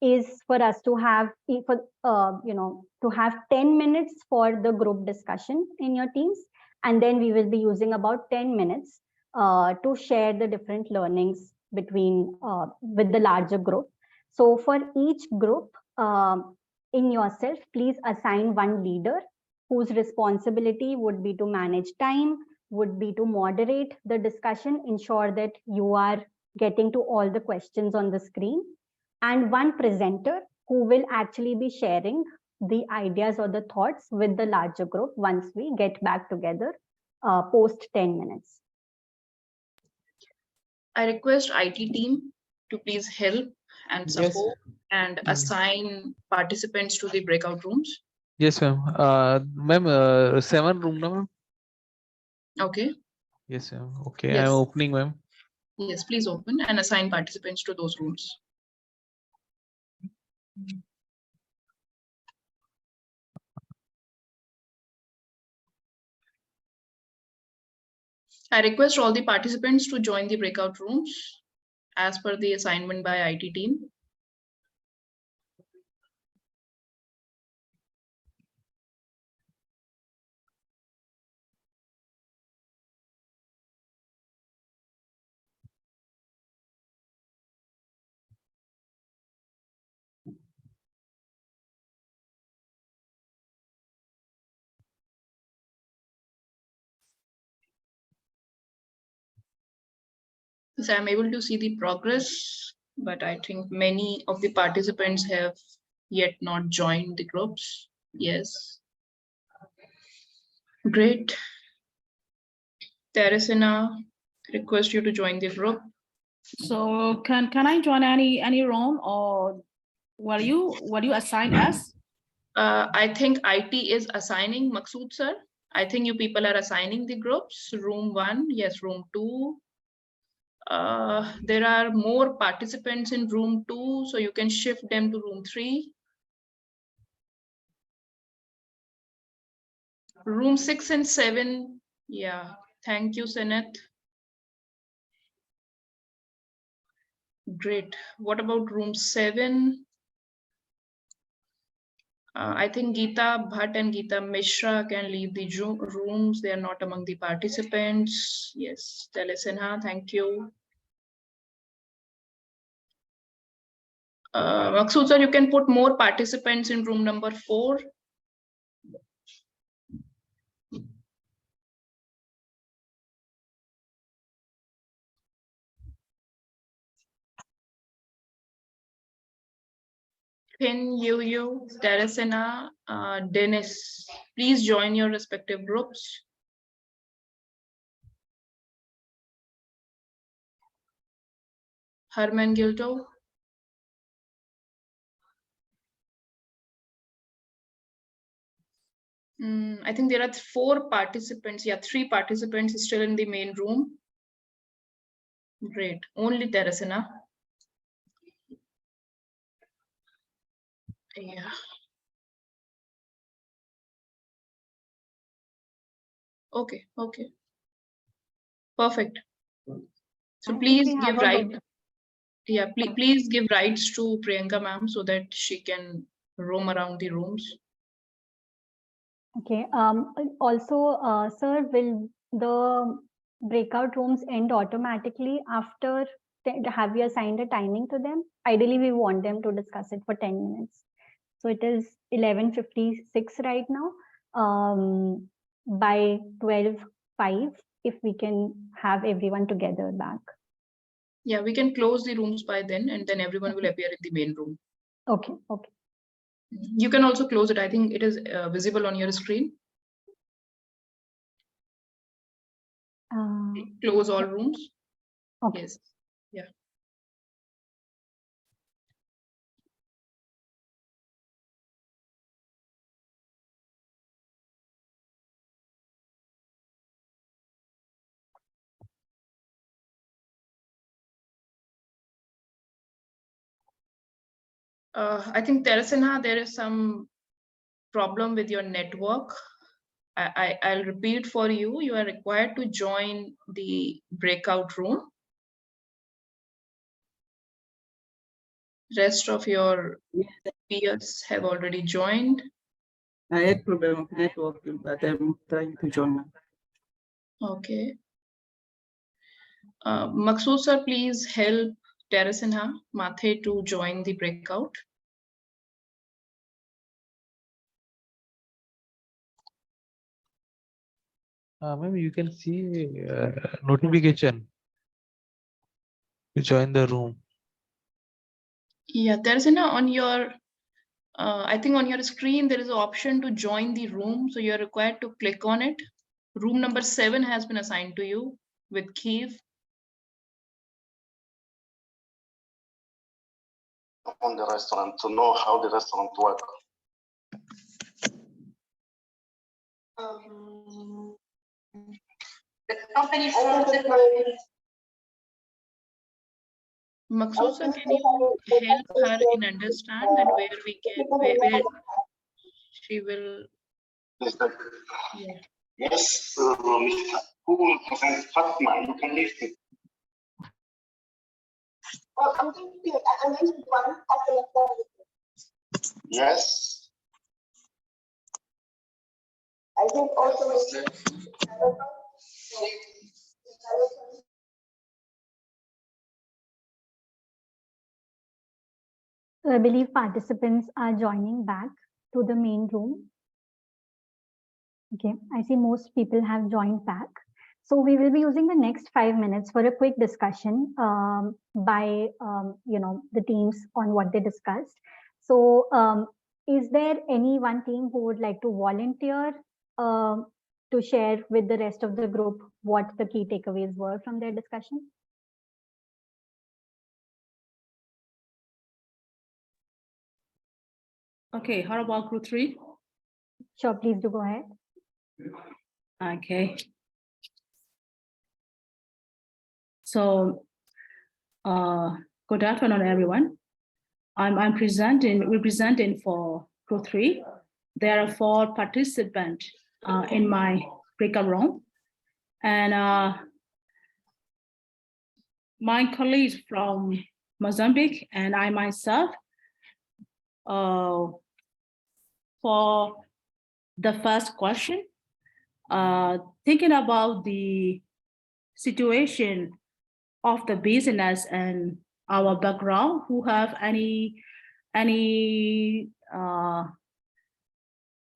is for us to have, to have 10 minutes for the group discussion in your teams. And then we will be using about 10 minutes to share the different learnings between with the larger group. So for each group in yourself, please assign one leader whose responsibility would be to manage time, would be to moderate the discussion, ensure that you are getting to all the questions on the screen, and one presenter who will actually be sharing the ideas or the thoughts with the larger group once we get back together post 10 minutes. I request IT team to please help and support and assign participants to the breakout rooms. Yes, ma'am. Ma'am, 7 room, no, ma'am? Okay. Yes, ma'am. Okay, Yes. I'm opening, ma'am. Yes, please open and assign participants to those rooms. I request all the participants to join the breakout rooms as per the assignment by IT team. So I'm able to see the progress, but I think many of the participants have yet not joined the groups. Yes. Great. Teresina, request you to join the group. So can I join any room, or were you assigned as? I think IT is assigning, Maksud sir. I think you people are assigning the groups. Room 1, yes, room 2. There are more participants in room 2, so you can shift them to room 3. Room 6 and 7, yeah, thank you, Seneth. Great. What about room 7? I think Geeta Bhatt and Geeta Mishra can leave the rooms. They are not among the participants. Yes, Telesinha, thank you. Maksud sir, you can put more participants in room number 4. Pin, Yu, Teresina, Dennis, please join your respective groups. Herman Gildo. I think there are 4 participants. Yeah, 3 participants still in the main room. Great. Only Teresina. Yeah. Okay. Perfect. So please give right. Yeah, please give rights to Priyanka ma'am so that she can roam around the rooms. Okay. Also, sir, will the breakout rooms end automatically after? Have you assigned a timing to them? Ideally, we want them to discuss it for 10 minutes. So it is 11:56 right now. By 12 5, if we can have everyone together back. Yeah, we can close the rooms by then, and then everyone will appear in the main room. Okay, okay. You can also close it. I think it is visible on your screen. Close all rooms. Okay. Yes. Yeah. I think Teresina, there is some problem with your network. I'll repeat for you. You are required to join the breakout room. Rest of your peers have already joined. I had problem with network, but I'm trying to join. Okay. Maqsood sir, please help Teresina Mathe to join the breakout. Ma'am, you can see notification to join the room. Yeah, Teresina, on your, I think on your screen, there is an option to join the room. So you're required to click on it. Room number 7 has been assigned to you with Kiev. On the restaurant to know how the restaurant works. The company owns Maqsood sir, can you help her in understand that where we can, where she will? Yeah. Yes, Mr. Who will present Fatma? You can listen. I'm going to one customer service. Yes. I think also So I believe participants are joining back to the main room. Okay, I see most people have joined back. So we will be using the next 5 minutes for a quick discussion by the teams on what they discussed. So is there any one team who would like to volunteer to share with the rest of the group what the key takeaways were from their discussion? Okay, how about group 3? Sure, please do go ahead. Okay. So, good afternoon, everyone. I'm representing for group 3. There are 4 participants in my breakout room, and my colleagues from Mozambique and I myself. For the first question, thinking about the situation of the business and our background, who have any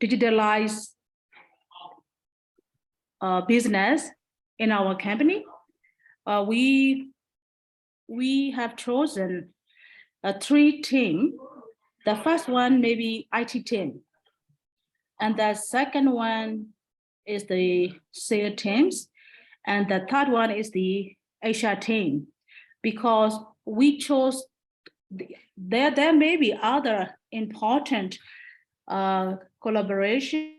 digitalized business in our company, we have chosen 3 teams. The first one may be IT team, and the second one is the sales teams, and the third one is the HR team, because we chose there may be other important collaboration,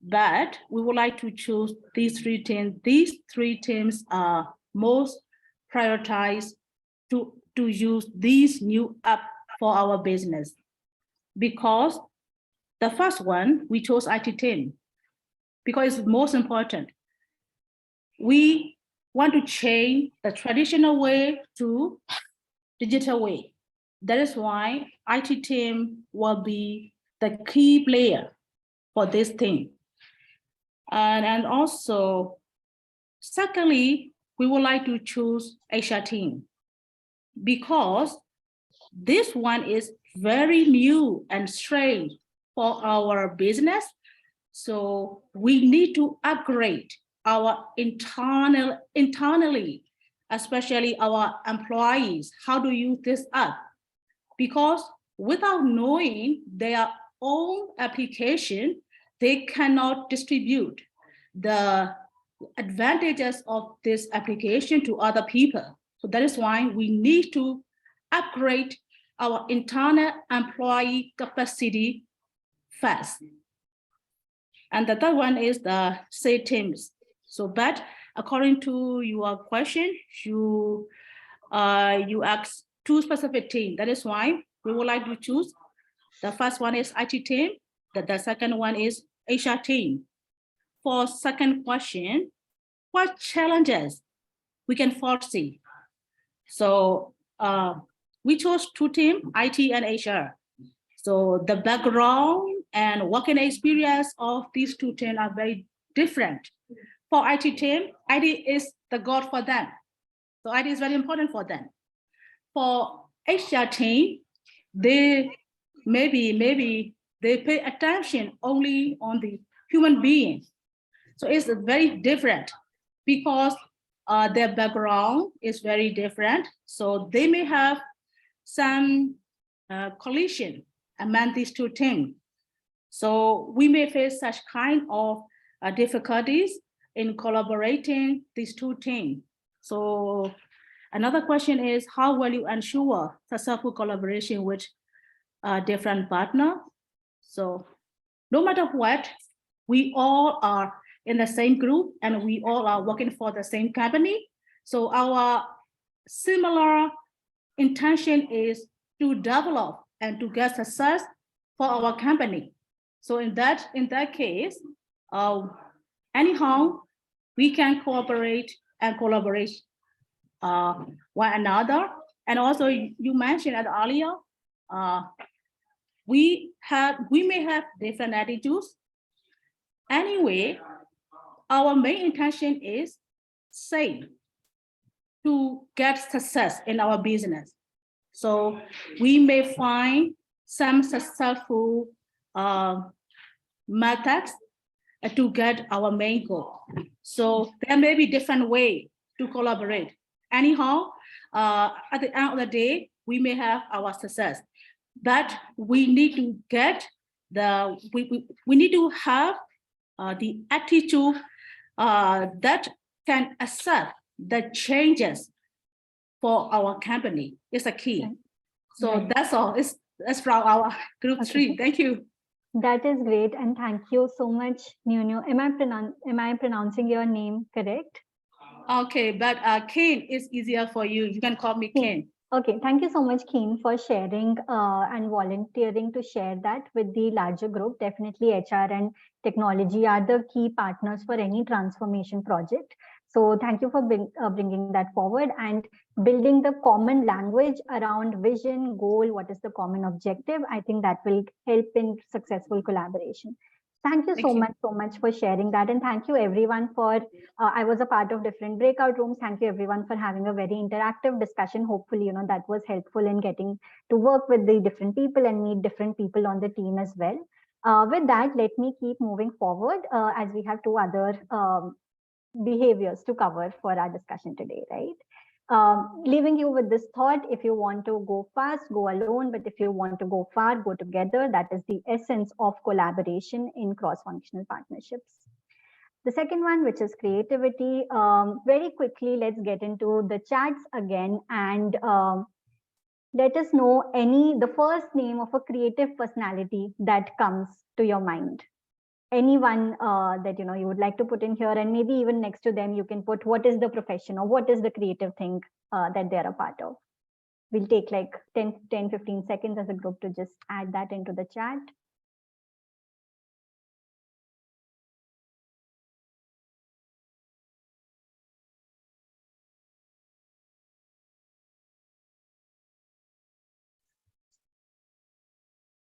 but we would like to choose these 3 teams. These 3 teams are most prioritized to use these new app for our business, because the first one we chose IT team because it's most important. We want to change the traditional way to digital way. That is why IT team will be the key player for this thing. And also, secondly, we would like to choose HR team because this one is very new and strange for our business. So we need to upgrade our internally, especially our employees, how to use this app. Because without knowing their own application, they cannot distribute the advantages of this application to other people. So that is why we need to upgrade our internal employee capacity fast. And the third one is the say teams. So, but according to your question, you asked 2 specific teams. That is why we would like to choose. The first one is IT team. The second one is HR team. For second question, what challenges we can foresee? So we chose 2 teams, IT and HR. So the background and working experience of these 2 teams are very different. For IT team, IT is the God for them. So IT is very important for them. For HR team, they maybe they pay attention only on the human being. So it's very different because their background is very different. So they may have some collision among these 2 teams. So we may face such kind of difficulties in collaborating these 2 teams. So another question is, how will you ensure successful collaboration with different partners? So no matter what, we all are in the same group and we all are working for the same company. So our similar intention is to develop and to get success for our company. So in that case, anyhow, we can cooperate and collaborate one another. And also you mentioned earlier, we may have different attitudes. Anyway, our main intention is same, to get success in our business. So we may find some successful methods to get our main goal. So there may be different ways to collaborate. Anyhow, at the end of the day, we may have our success, but we need to get we need to have the attitude that can accept the changes for our company is a key. So Right. that's all. That's from our group 3. Thank you. That is great, and thank you so much, Nunu. Am I pronouncing your name correct? Okay, but Kane is easier for you. You can call me Kane. Okay, thank you so much, Keen, for sharing and volunteering to share that with the larger group. Definitely HR and technology are the key partners for any transformation project. So thank you for bringing that forward and building the common language around vision, goal, what is the common objective. I think that will help in successful collaboration. Thank you so much for sharing that. And thank you everyone for, I was a part of different breakout rooms. Thank you everyone for having a very interactive discussion. Hopefully, that was helpful in getting to work with the different people and meet different people on the team as well. With that, let me keep moving forward as we have 2 other behaviors to cover for our discussion today, right? Leaving you with this thought, if you want to go fast, go alone, but if you want to go far, go together. That is the essence of collaboration in cross-functional partnerships. The second one, which is creativity, very quickly, let's get into the chats again and let us know the first name of a creative personality that comes to your mind. Anyone that you would like to put in here, and maybe even next to them you can put what is the profession or what is the creative thing that they're a part of. We'll take like 10-15 seconds as a group to just add that into the chat.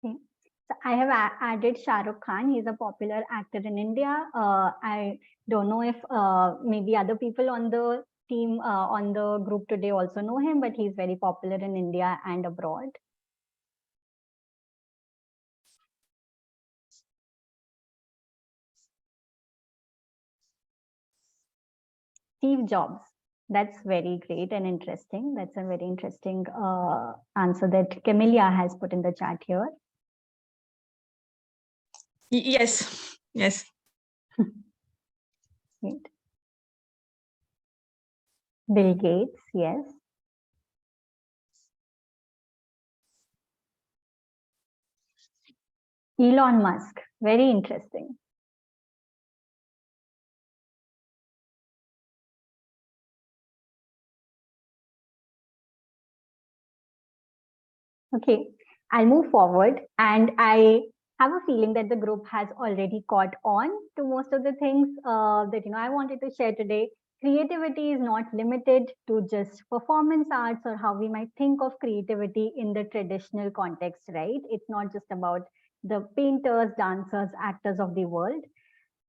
Okay. So I have added Shah Rukh Khan. He's a popular actor in India. I don't know if maybe other people on the team, on the group today also know him, but he's very popular in India and abroad. Steve Jobs. That's very great and interesting. That's a very interesting answer that Camellia has put in the chat here. Yes, yes. Great. Bill Gates, yes. Elon Musk, very interesting. Okay, I'll move forward, and I have a feeling that the group has already caught on to most of the things that I wanted to share today. Creativity is not limited to just performance arts or how we might think of creativity in the traditional context, right? It's not just about the painters, dancers, actors of the world.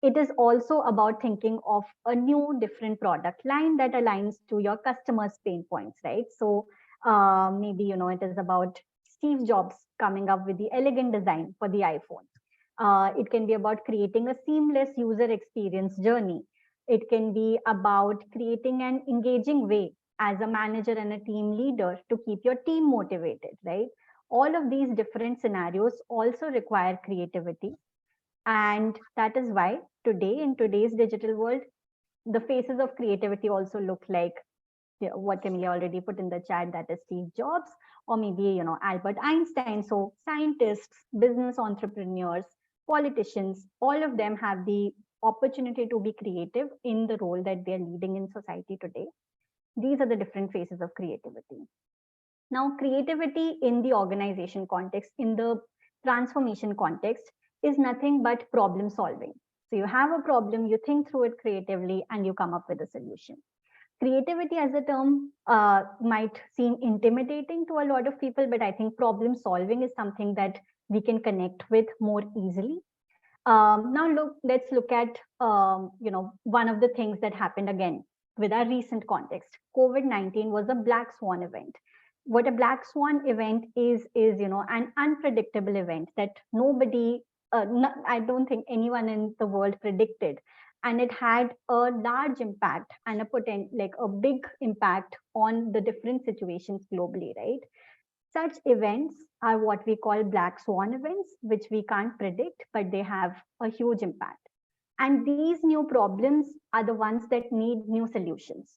It is also about thinking of a new, different product line that aligns to your customers' pain points, right? So maybe it is about Steve Jobs coming up with the elegant design for the iPhone. It can be about creating a seamless user experience journey. It can be about creating an engaging way as a manager and a team leader to keep your team motivated, right? All of these different scenarios also require creativity. And that is why today, in today's digital world, the faces of creativity also look like what Camille already put in the chat, that is Steve Jobs, or maybe, Albert Einstein. So scientists, business entrepreneurs, politicians, all of them have the opportunity to be creative in the role that they're leading in society today. These are the different phases of creativity. Now, creativity in the organization context, in the transformation context, is nothing but problem solving. So you have a problem, you think through it creatively, and you come up with a solution. Creativity as a term might seem intimidating to a lot of people, but I think problem solving is something that we can connect with more easily. Now let's look at one of the things that happened again with our recent context. COVID-19 was a black swan event. What a black swan event is an unpredictable event that nobody, I don't think anyone in the world predicted. And it had a large impact and a big impact on the different situations globally, right? Such events are what we call black swan events, which we can't predict, but they have a huge impact. And these new problems are the ones that need new solutions.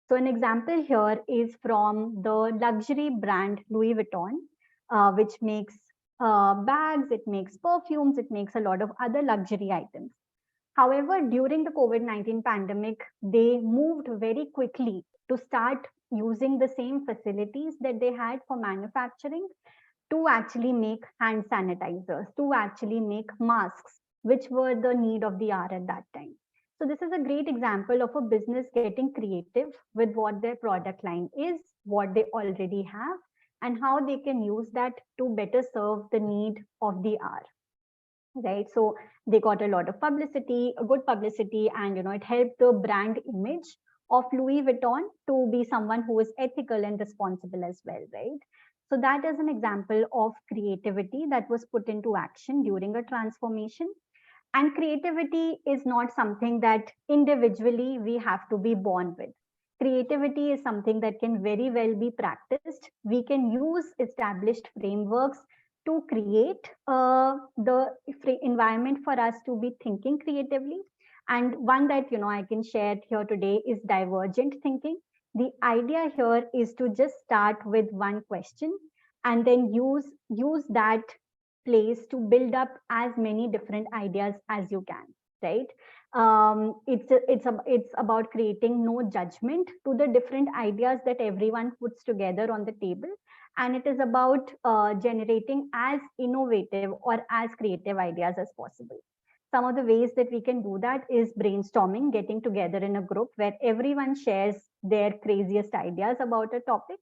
So an example here is from the luxury brand Louis Vuitton, which makes bags, it makes perfumes, it makes a lot of other luxury items. However, during the COVID-19 pandemic, they moved very quickly to start using the same facilities that they had for manufacturing to actually make hand sanitizers, to actually make masks, which were the need of the hour at that time. So this is a great example of a business getting creative with what their product line is, what they already have, and how they can use that to better serve the need of the hour. Right, so they got a lot of publicity, a good publicity, and it helped the brand image of Louis Vuitton to be someone who is ethical and responsible as well, right? So that is an example of creativity that was put into action during a transformation. And creativity is not something that individually we have to be born with. Creativity is something that can very well be practiced. We can use established frameworks to create the environment for us to be thinking creatively. And one that I can share here today is divergent thinking. The idea here is to just start with one question and then use that place to build up as many different ideas as you can, right? It's about creating no judgment to the different ideas that everyone puts together on the table. And it is about generating as innovative or as creative ideas as possible. Some of the ways that we can do that is brainstorming, getting together in a group where everyone shares their craziest ideas about a topic.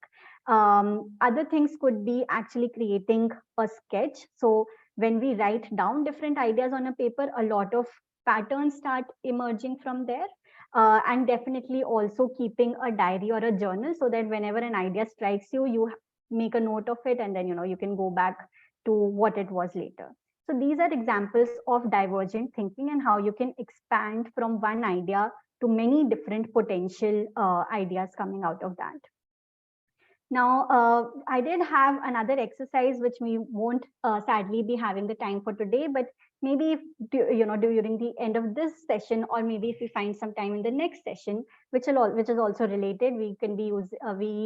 Other things could be actually creating a sketch. So when we write down different ideas on a paper, a lot of patterns start emerging from there. And definitely also keeping a diary or a journal so that whenever an idea strikes you, you make a note of it, and then you can go back to what it was later. So these are examples of divergent thinking and how you can expand from one idea to many different potential ideas coming out of that. Now, I did have another exercise which we won't sadly be having the time for today, but maybe if, during the end of this session, or maybe if we find some time in the next session, which is also related, we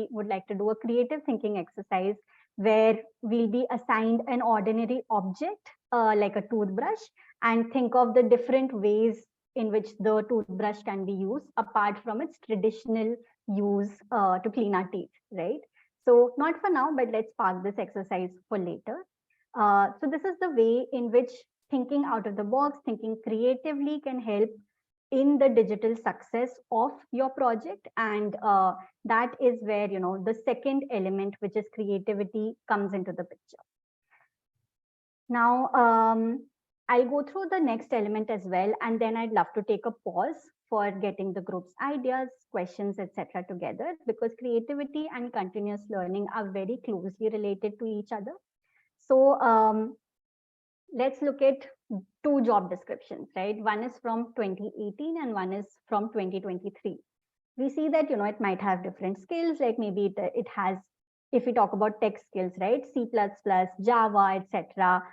would like to do a creative thinking exercise where we'll be assigned an ordinary object like a toothbrush, and think of the different ways in which the toothbrush can be used apart from its traditional use to clean our teeth, right? So not for now, but let's park this exercise for later. So this is the way in which thinking out of the box, thinking creatively can help in the digital success of your project. And that is where, the second element, which is creativity, comes into the picture. Now, I'll go through the next element as well, and then I'd love to take a pause for getting the group's ideas, questions, etc. together, because creativity and continuous learning are very closely related to each other. So let's look at two job descriptions, right? One is from 2018 and one is from 2023. We see that, it might have different skills, like maybe it has, if we talk about tech skills, right? C++, Java, etc.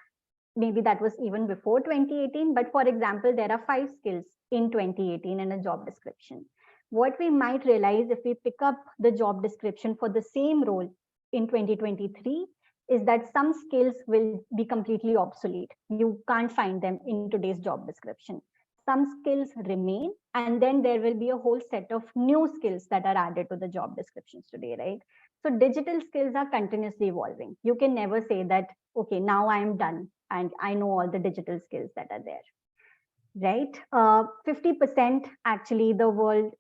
Maybe that was even before 2018, but for example, there are 5 skills in 2018 in a job description. What we might realize if we pick up the job description for the same role in 2023 is that some skills will be completely obsolete. You can't find them in today's job description. Some skills remain, and then there will be a whole set of new skills that are added to the job descriptions today, right? So digital skills are continuously evolving. You can never say that, okay, now I am done and I know all the digital skills that are there, right? 50% actually, the World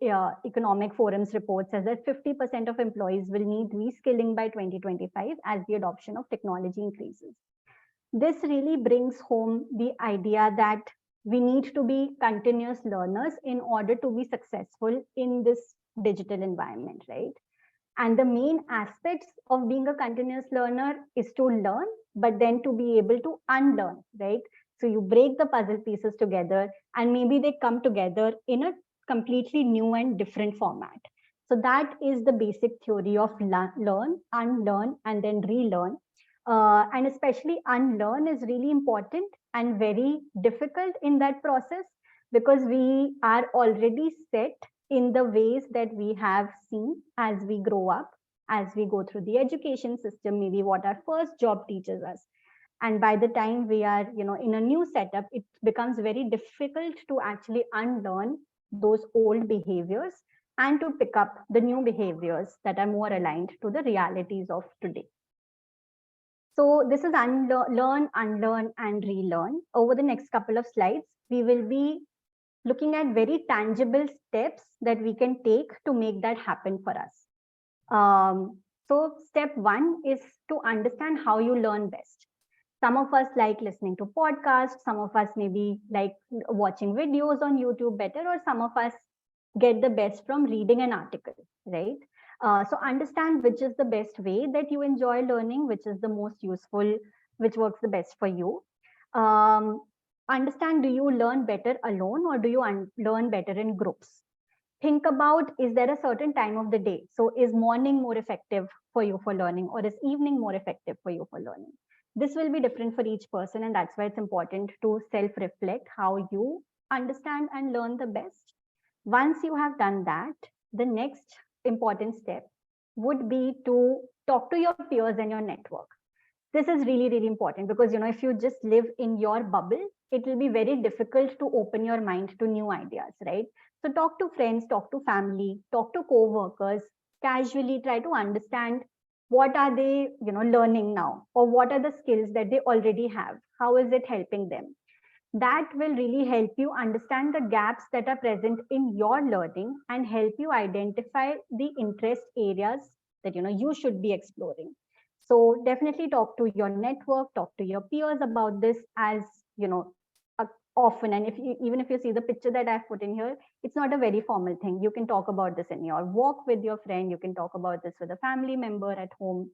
Economic Forum's report says that 50% of employees will need reskilling by 2025 as the adoption of technology increases. This really brings home the idea that we need to be continuous learners in order to be successful in this digital environment, right? And the main aspects of being a continuous learner is to learn, but then to be able to unlearn, right? So you break the puzzle pieces together and maybe they come together in a completely new and different format. So that is the basic theory of learn, unlearn, and then relearn. And especially unlearn is really important and very difficult in that process, because we are already set in the ways that we have seen as we grow up, as we go through the education system, maybe what our first job teaches us. And by the time we are, in a new setup, it becomes very difficult to actually unlearn those old behaviors and to pick up the new behaviors that are more aligned to the realities of today. So this is learn, unlearn, and relearn. Over the next couple of slides, we will be looking at very tangible steps that we can take to make that happen for us. So step 1 is to understand how you learn best. Some of us like listening to podcasts, some of us maybe like watching videos on YouTube better, or some of us get the best from reading an article, right? So understand which is the best way that you enjoy learning, which is the most useful, which works the best for you. Understand, do you learn better alone or do you learn better in groups? Think about, is there a certain time of the day? So is morning more effective for you for learning, or is evening more effective for you for learning? This will be different for each person, and that's why it's important to self-reflect how you understand and learn the best. Once you have done that, the next important step would be to talk to your peers and your network. This is really, really important because, if you just live in your bubble, it will be very difficult to open your mind to new ideas, right? So talk to friends, talk to family, talk to co-workers, casually try to understand what are they, learning now, or what are the skills that they already have? How is it helping them? That will really help you understand the gaps that are present in your learning and help you identify the interest areas that, you should be exploring. So definitely talk to your network, talk to your peers about this as, often. And even if you see the picture that I've put in here, it's not a very formal thing. You can talk about this in your walk with your friend. You can talk about this with a family member at home.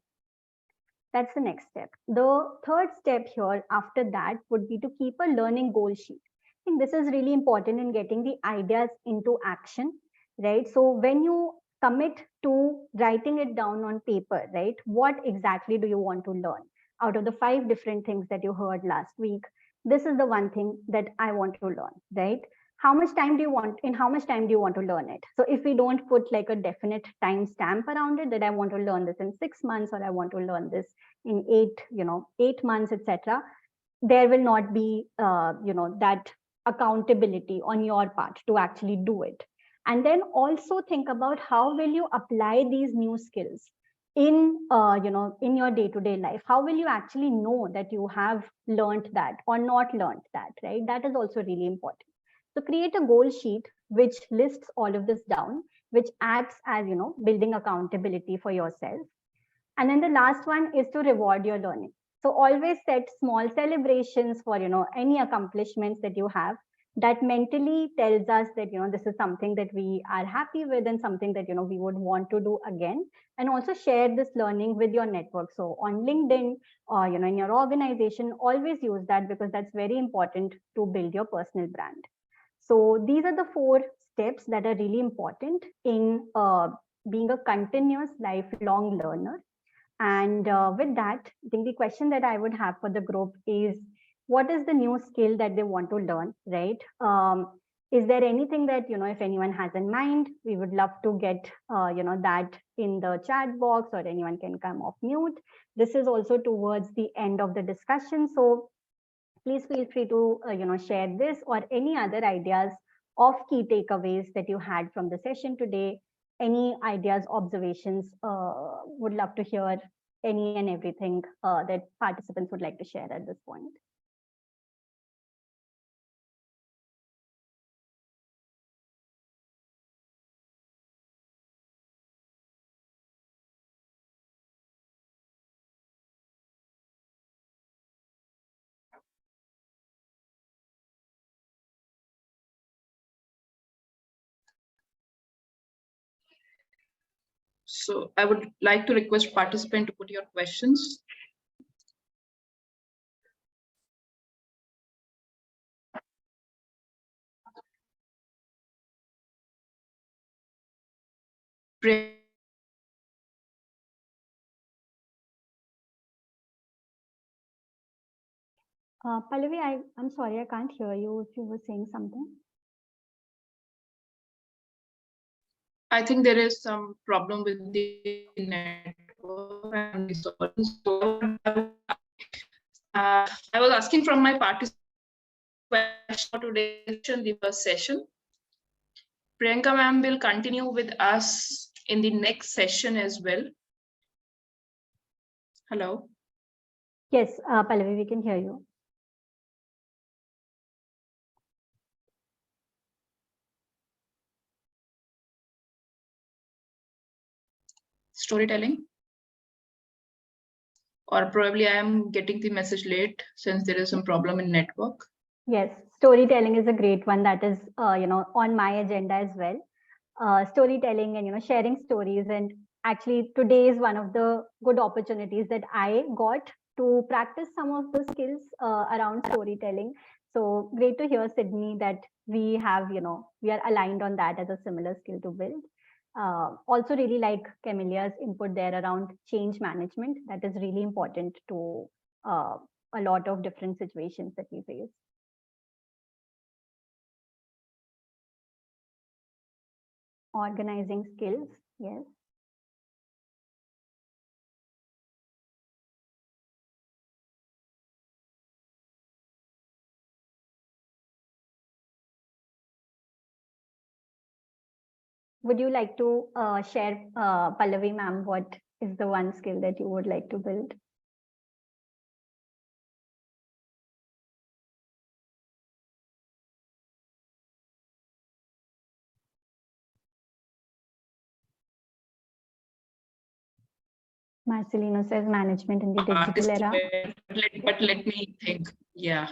That's the next step. The third step here after that would be to keep a learning goal sheet. think this is really important in getting the ideas into action, right? So when you commit to writing it down on paper, right? What exactly do you want to learn? Out of the 5 different things that you heard last week, this is the one thing that I want to learn, right? How much time do you want, in how much time do you want to learn it? So if we don't put like a definite time stamp around it, that I want to learn this in 6 months, or I want to learn this in 8 months, etc., there will not be, that accountability on your part to actually do it. And then also think about how will you apply these new skills in, in your day-to-day life. How will you actually know that you have learned that or not learned that, right? That is also really important. So create a goal sheet which lists all of this down, which acts as, building accountability for yourself. And then the last one is to reward your learning. So always set small celebrations for, any accomplishments that you have, that mentally tells us that, this is something that we are happy with and something that, we would want to do again. And also share this learning with your network. So on LinkedIn or, in your organization, always use that, because that's very important to build your personal brand. So these are the 4 steps that are really important in being a continuous lifelong learner. And with that, I think the question that I would have for the group is, what is the new skill that they want to learn, right? Is there anything that, if anyone has in mind, we would love to get, that in the chat box, or anyone can come off mute. This is also towards the end of the discussion. So please feel free to, share this or any other ideas of key takeaways that you had from the session today. Any ideas, observations, would love to hear any and everything that participants would like to share at this point. So I would like to request participant to put your questions. Pallavi, I'm sorry, I can't hear you if you were saying something. I think there is some problem with the network and resources. So, I was asking from my participants for today's session, the first session. Priyanka ma'am will continue with us in the next session as well. Hello. Yes, Pallavi, we can hear you. Storytelling, or probably I am getting the message late since there is some problem in network. Yes, storytelling is a great one that is, on my agenda as well. Storytelling and, sharing stories. And actually today is one of the good opportunities that I got to practice some of the skills around storytelling. So great to hear, Sydney, that we have, we are aligned on that as a similar skill to build. Also really like Camilia's input there around change management. That is really important to a lot of different situations that we face. Organizing skills, yes. Would you like to share, Pallavi ma'am, what is the one skill that you would like to build? Marcelino says management in the digital era. But let me think. Yeah.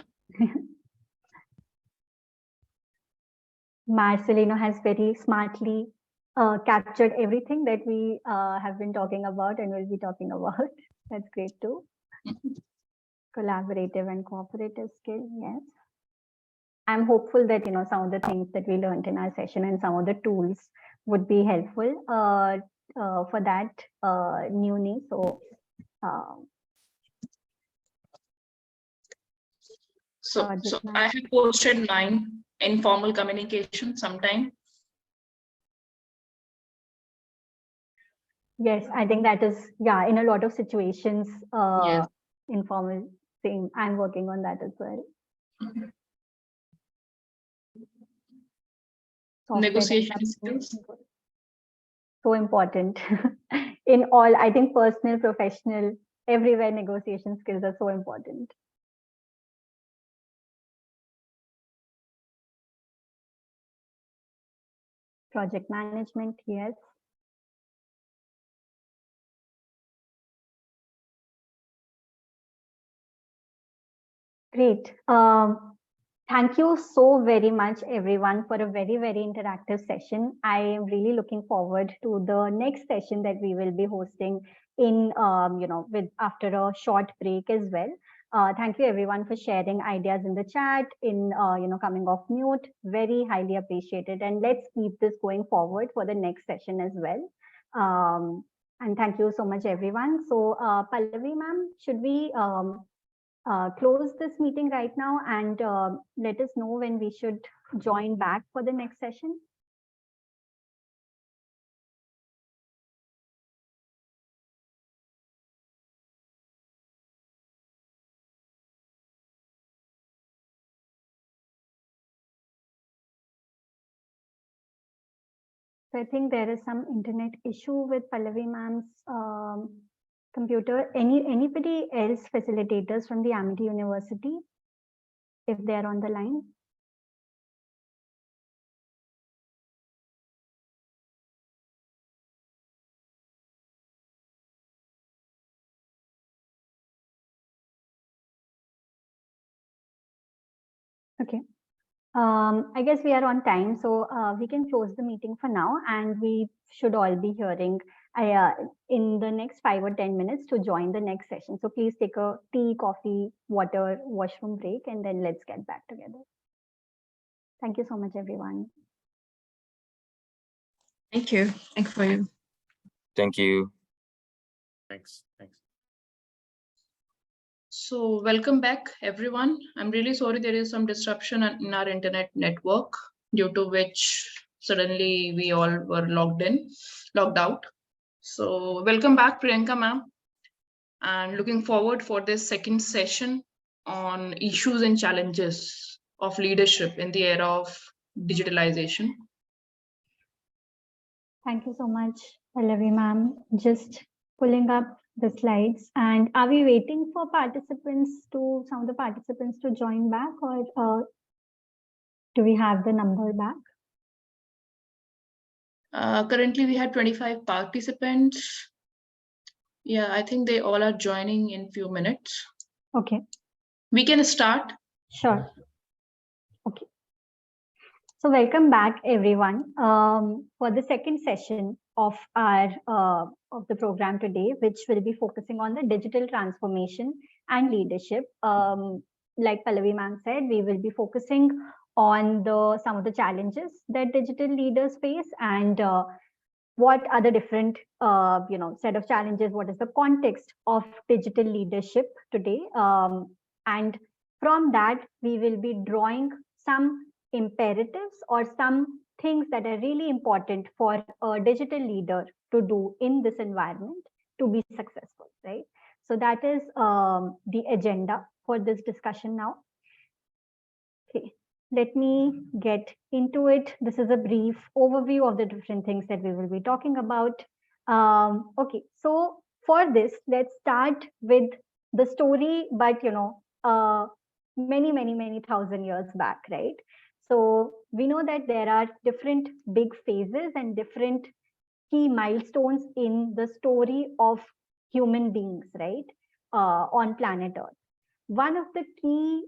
Marcelino has very smartly captured everything that we have been talking about and will be talking about. That's great too. Collaborative and cooperative skill, yes. I'm hopeful that, some of the things that we learned in our session and some of the tools would be helpful for that newly. So, So I have posted 9 informal communication sometime. yes, I think that is, in a lot of situations, Yes. informal thing. I'm working on that as well. Software Negotiation development, skills. so important in all, I think personal, professional, everywhere negotiation skills are so important. Project management, yes. Great. Thank you so very much, everyone, for a very, very interactive session. I am really looking forward to the next session that we will be hosting in, with after a short break as well. Thank you, everyone, for sharing ideas in the chat, in, coming off mute. Very highly appreciated. And let's keep this going forward for the next session as well. And thank you so much, everyone. So, Pallavi, ma'am, should we close this meeting right now and let us know when we should join back for the next session? So I think there is some internet issue with Pallavi ma'am's computer. Anybody else facilitators from the Amity University, if they're on the line? Okay. I guess we are on time, so we can close the meeting for now, and we should all be hearing in the next 5 or 10 minutes to join the next session. So please take a tea, coffee, water, washroom break, and then let's get back together. Thank you so much, everyone. Thank you. Thank you for you. Thank you. Thanks. So welcome back, everyone. I'm really sorry there is some disruption in our internet network, due to which suddenly we all were logged out. So welcome back, Priyanka ma'am, and looking forward for this second session on issues and challenges of leadership in the era of digitalization. Thank you so much, Pallavi ma'am. Just pulling up the slides. And are we waiting for some of the participants to join back, or do we have the number back? Currently, we have 25 participants. Yeah, I think they all are joining in few minutes. Okay. We can start. Sure. Okay. So welcome back, everyone, for the second session of our of the program today, which will be focusing on the digital transformation and leadership. Like Pallavi ma'am said, we will be focusing on some of the challenges that digital leaders face, and what are the different set of challenges, what is the context of digital leadership today, and from that we will be drawing some imperatives or some things that are really important for a digital leader to do in this environment to be successful, right? So that is the agenda for this discussion now. Okay, let me get into it. This is a brief overview of the different things that we will be talking about. Okay, so for this, let's start with the story, but many thousand years back, right? So we know that there are different big phases and different key milestones in the story of human beings, right, on planet Earth. One of the key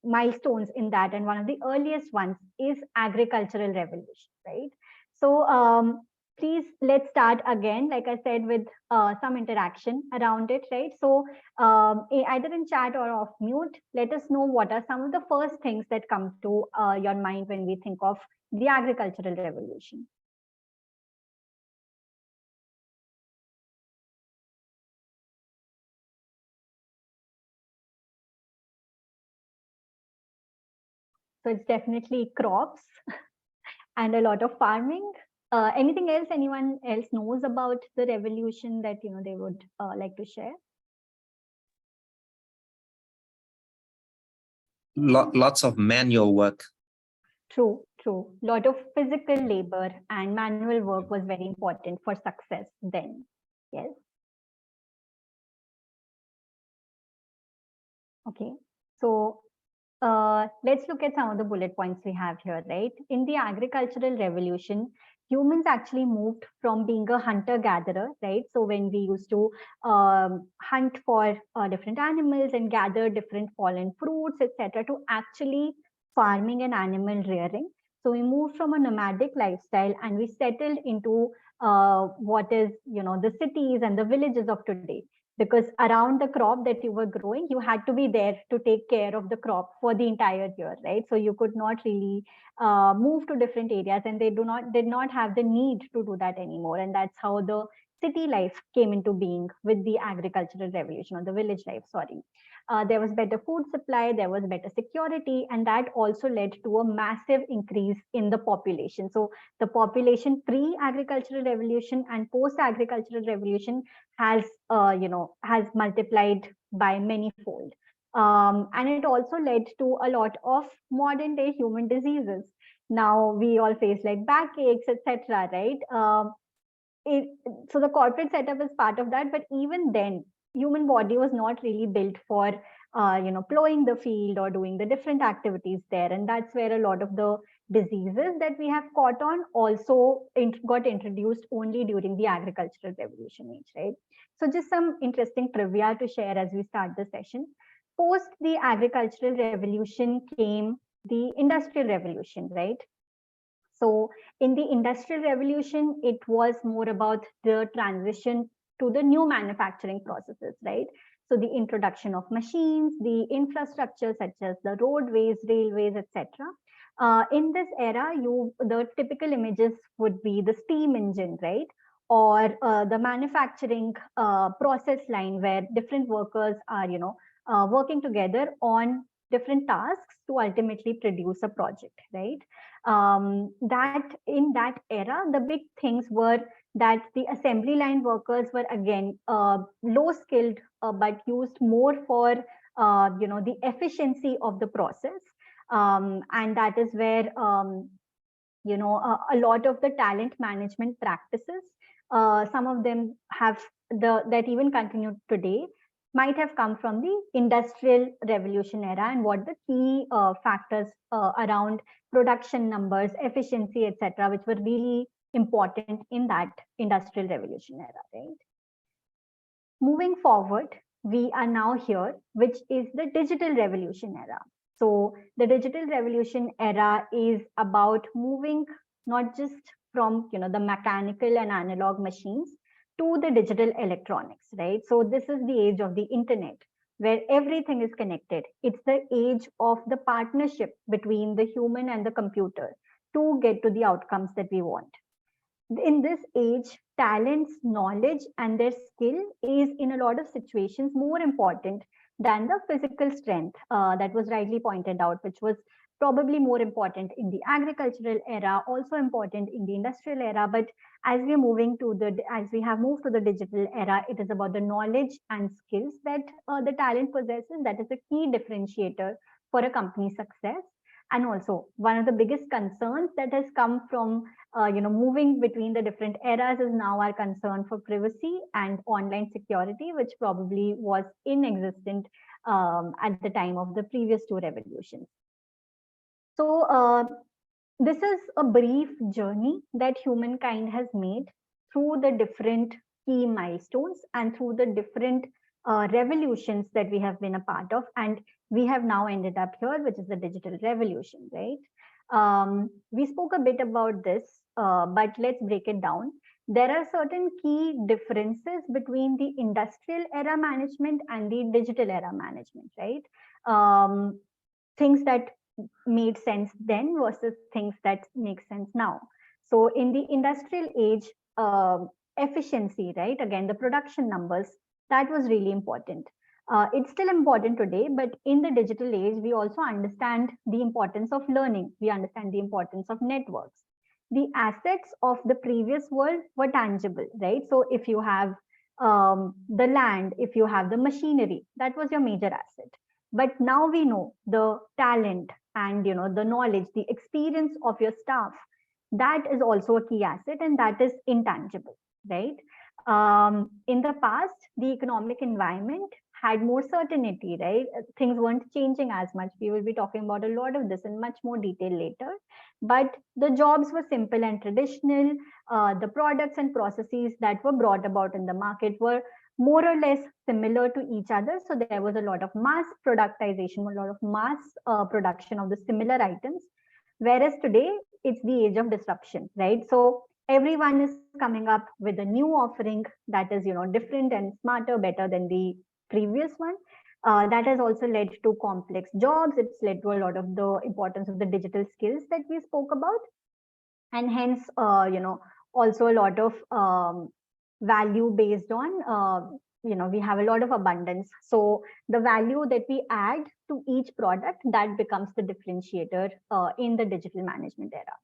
milestones in that, and one of the earliest ones, is agricultural revolution, right? So please, let's start again, like I said, with some interaction around it, right? So either in chat or off mute, let us know what are some of the first things that come to your mind when we think of the agricultural revolution. So it's definitely crops and a lot of farming. Anything else anyone else knows about the revolution that they would like to share? Lots of manual work. True. Lot of physical labor and manual work was very important for success then. Yes. Okay. So let's look at some of the bullet points we have here, right? In the agricultural revolution, humans actually moved from being a hunter-gatherer, right? So when we used to hunt for different animals and gather different fallen fruits, etc., to actually farming and animal rearing. So we moved from a nomadic lifestyle and we settled into what is, the cities and the villages of today. Because around the crop that you were growing, you had to be there to take care of the crop for the entire year, right? So you could not really move to different areas, and they did not have the need to do that anymore. And that's how the city life came into being with the agricultural revolution, or the village life, sorry. There was better food supply, there was better security, and that also led to a massive increase in the population. So the population pre-agricultural revolution and post-agricultural revolution has multiplied by many-fold. And it also led to a lot of modern day human diseases. Now we all face like backaches, etc., right? So the corporate setup is part of that, but even then, human body was not really built for plowing the field or doing the different activities there. And that's where a lot of the diseases that we have caught on also got introduced only during the agricultural revolution age, right? So just some interesting trivia to share as we start the session. Post the agricultural revolution came the industrial revolution, right? So in the industrial revolution, it was more about the transition to the new manufacturing processes, right? So the introduction of machines, the infrastructure such as the roadways, railways, etc. In this era, the typical images would be the steam engine, right? Or the manufacturing process line where different workers are, working together on different tasks to ultimately produce a project, right? That in that era, the big things were that the assembly line workers were again low skilled, but used more for the efficiency of the process, and that is where a lot of the talent management practices, some of them have that even continue today, might have come from the industrial revolution era, and what the key factors around production numbers, efficiency, etc., which were really important in that industrial revolution era, right? Moving forward, we are now here, which is the digital revolution era. So the digital revolution era is about moving not just from the mechanical and analog machines to the digital electronics, right? So this is the age of the internet, where everything is connected. It's the age of the partnership between the human and the computer to get to the outcomes that we want. In this age, talents, knowledge, and their skill is in a lot of situations more important than the physical strength that was rightly pointed out, which was probably more important in the agricultural era, also important in the industrial era. But as we have moved to the digital era, it is about the knowledge and skills that the talent possesses. That is a key differentiator for a company's success. And also one of the biggest concerns that has come from moving between the different eras is now our concern for privacy and online security, which probably was inexistent at the time of the previous two revolutions. So this is a brief journey that humankind has made through the different key milestones and through the different revolutions that we have been a part of, and we have now ended up here, which is the digital revolution, right? We spoke a bit about this, but let's break it down. there are certain key differences between the industrial era management and the digital era management, right? Things that made sense then versus things that make sense now. So in the industrial age, efficiency, right? Again, the production numbers, that was really important. It's still important today, but in the digital age, we also understand the importance of learning. We understand the importance of networks. The assets of the previous world were tangible, right? So if you have the land, if you have the machinery, that was your major asset. But now we know the talent and the knowledge, the experience of your staff, that is also a key asset, and that is intangible, right? In the past, the economic environment had more certainty, right? Things weren't changing as much. We will be talking about a lot of this in much more detail later. But the jobs were simple and traditional. The products and processes that were brought about in the market were more or less similar to each other. So there was a lot of mass productization, a lot of mass production of the similar items. Whereas today, it's the age of disruption, right? So everyone is coming up with a new offering that is, different and smarter, better than the previous one. That has also led to complex jobs. It's led to a lot of the importance of the digital skills that we spoke about. And hence, also a lot of value based on, we have a lot of abundance. So the value that we add to each product, that becomes the differentiator in the digital management era.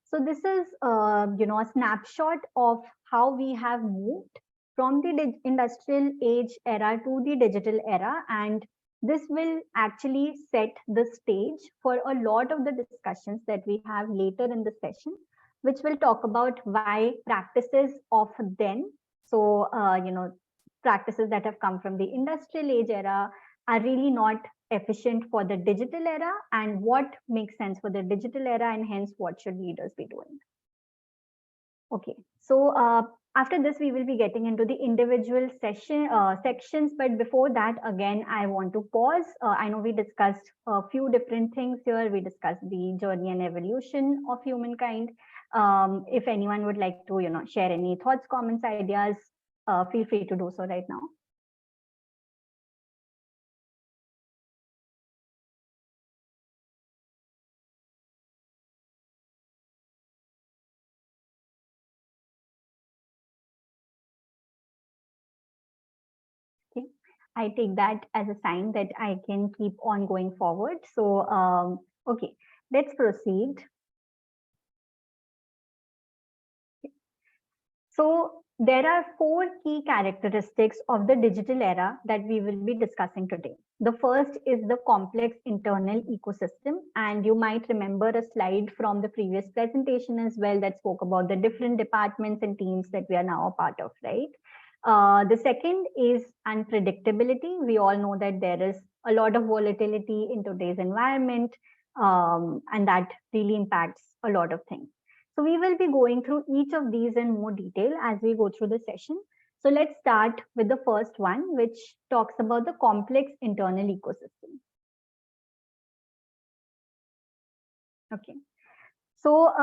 So this is, a snapshot of how we have moved from the industrial age era to the digital era. And this will actually set the stage for a lot of the discussions that we have later in the session, which will talk about why practices of then, so, practices that have come from the industrial age era are really not efficient for the digital era, and what makes sense for the digital era, and hence what should leaders be doing. Okay, so after this, we will be getting into the individual sections. But before that, again, I want to pause. I know we discussed a few different things here. We discussed the journey and evolution of humankind. If anyone would like to, share any thoughts, comments, ideas, feel free to do so right now. Okay, I take that as a sign that I can keep on going forward. So, okay, let's proceed. So there are 4 key characteristics of the digital era that we will be discussing today. The first is the complex internal ecosystem. And you might remember a slide from the previous presentation as well that spoke about the different departments and teams that we are now a part of, right? The second is unpredictability. We all know that there is a lot of volatility in today's environment, and that really impacts a lot of things. So we will be going through each of these in more detail as we go through the session. So let's start with the first one, which talks about the complex internal ecosystem. Okay. So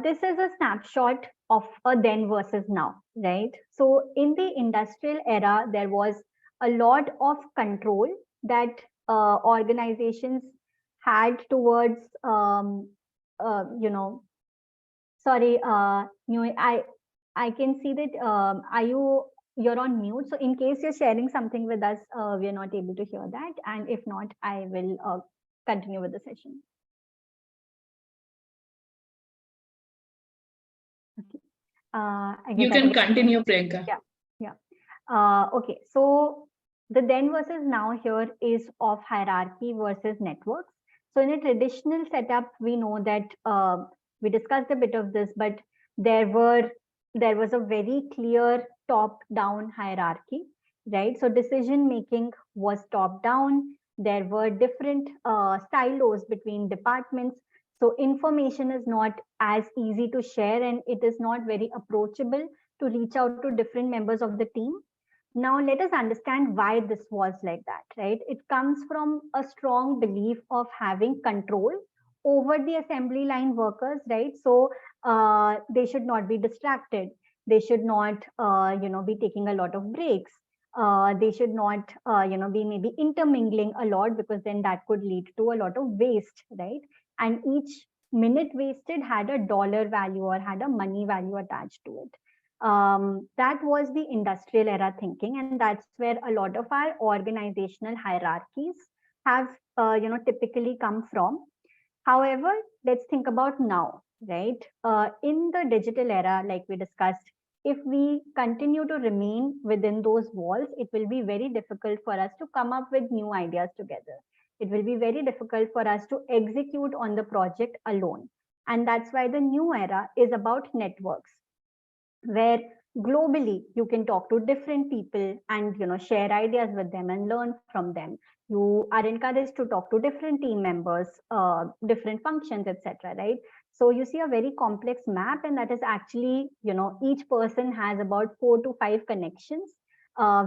this is a snapshot of a then versus now, right? So in the industrial era, there was a lot of control that organizations had towards, sorry, I can see that you're on mute. So in case you're sharing something with us, we're not able to hear that. And if not, I will continue with the session. Okay. You can continue, Priyanka. Yeah. Okay. So the then versus now here is of hierarchy versus networks. So in a traditional setup, we know that we discussed a bit of this, but there was a very clear top-down hierarchy, right? So decision making was top-down. There were different silos between departments. So information is not as easy to share, and it is not very approachable to reach out to different members of the team. Now, let us understand why this was like that, right? It comes from a strong belief of having control over the assembly line workers, right? So they should not be distracted. They should not, be taking a lot of breaks. They should not, be maybe intermingling a lot, because then that could lead to a lot of waste, right? And each minute wasted had a dollar value or had a money value attached to it. That was the industrial era thinking, and that's where a lot of our organizational hierarchies have, typically come from. However, let's think about now, right? In the digital era, like we discussed, if we continue to remain within those walls, it will be very difficult for us to come up with new ideas together. It will be very difficult for us to execute on the project alone. And that's why the new era is about networks, where globally you can talk to different people and share ideas with them and learn from them. You are encouraged to talk to different team members, different functions, etc., right? So you see a very complex map, and that is actually, each person has about 4 to 5 connections,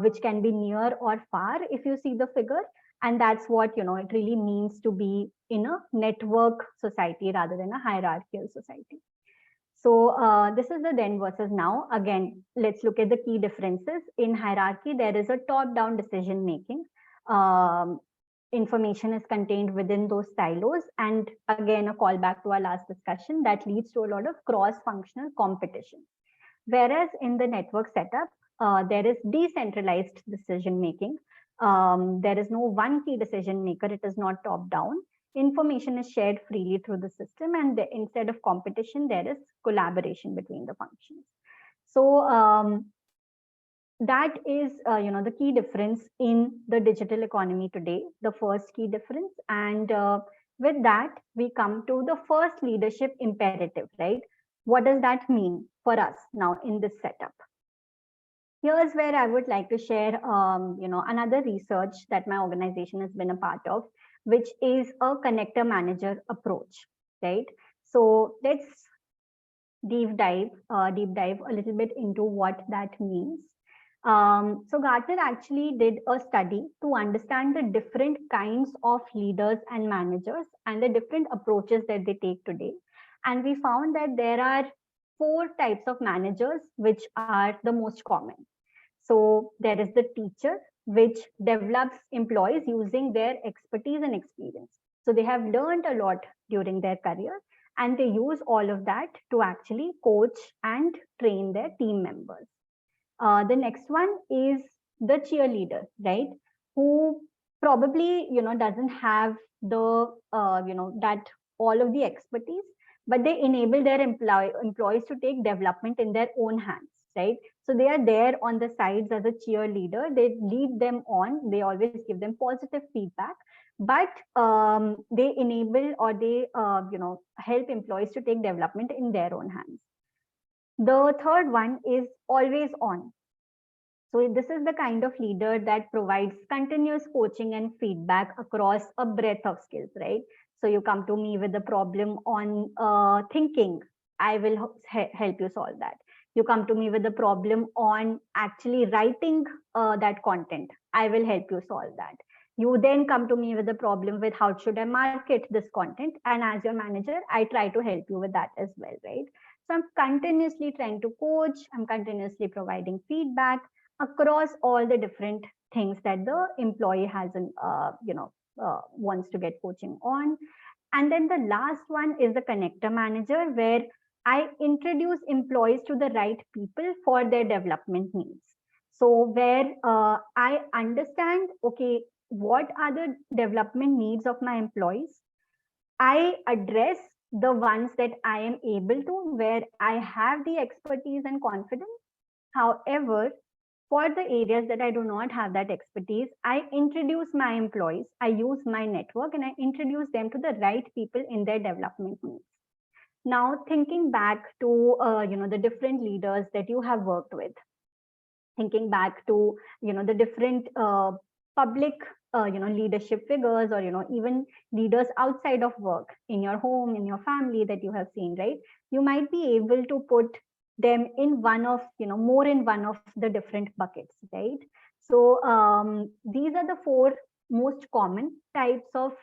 which can be near or far if you see the figure. And that's what it really means to be in a network society rather than a hierarchical society. So this is the then versus now. Again, let's look at the key differences. In hierarchy, there is a top-down decision making. Information is contained within those silos. And again, a callback to our last discussion, that leads to a lot of cross-functional competition. Whereas in the network setup, there is decentralized decision making. There is no one key decision maker. It is not top-down. Information is shared freely through the system, and instead of competition, there is collaboration between the functions. So that is, the key difference in the digital economy today, the first key difference. And with that, we come to the first leadership imperative, right? What does that mean for us now in this setup? Here's where I would like to share, another research that my organization has been a part of, which is a connector manager approach, right? So let's deep dive a little bit into what that means. So Gartner actually did a study to understand the different kinds of leaders and managers and the different approaches that they take today. And we found that there are 4 types of managers which are the most common. So there is the teacher, which develops employees using their expertise and experience. So they have learned a lot during their career, and they use all of that to actually coach and train their team members. The next one is the cheerleader, right? Who probably, doesn't have the, that all of the expertise, but they enable their employees to take development in their own hands, right? So they are there on the sides as a cheerleader. They lead them on. They always give them positive feedback, but they enable or they, help employees to take development in their own hands. The third one is always on. So this is the kind of leader that provides continuous coaching and feedback across a breadth of skills, right? So you come to me with a problem on thinking, I will help you solve that. You come to me with a problem on actually writing that content, I will help you solve that. You then come to me with a problem with how should I market this content, and as your manager, I try to help you with that as well, right? So I'm continuously trying to coach, I'm continuously providing feedback across all the different things that the employee has, wants to get coaching on. And then the last one is the connector manager, where I introduce employees to the right people for their development needs. So where I understand, okay, what are the development needs of my employees? I address the ones that I am able to, where I have the expertise and confidence. However, for the areas that I do not have that expertise, I introduce my employees, I use my network, and I introduce them to the right people in their development needs. Now, thinking back to the different leaders that you have worked with, thinking back to the different public leadership figures, or even leaders outside of work in your home, in your family that you have seen, right? You might be able to put them in one of more in one of the different buckets, right? So these are the 4 most common types of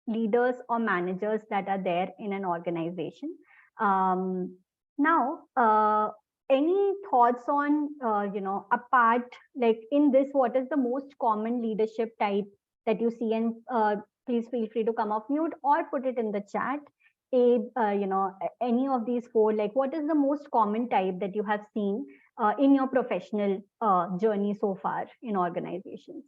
leaders or managers that are there in an organization. Now any thoughts on, apart, like in this, what is the most common leadership type that you see? And please feel free to come off mute or put it in the chat. Any of these four, like what is the most common type that you have seen in your professional journey so far in organizations?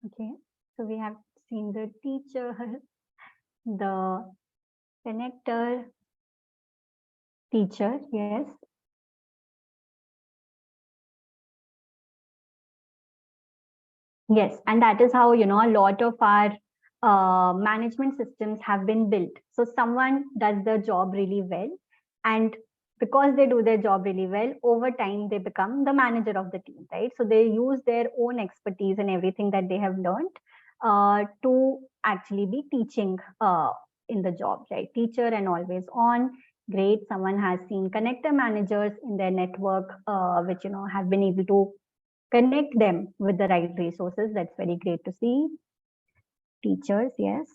Okay, so we have seen the teacher, the connector, teacher, yes. Yes, and that is how, a lot of our management systems have been built. So someone does their job really well, and because they do their job really well, over time they become the manager of the team, right? So they use their own expertise and everything that they have learned to actually be teaching in the job, right? Teacher and always on. Great. Someone has seen connector managers in their network, which have been able to connect them with the right resources. That's very great to see. Teachers, yes.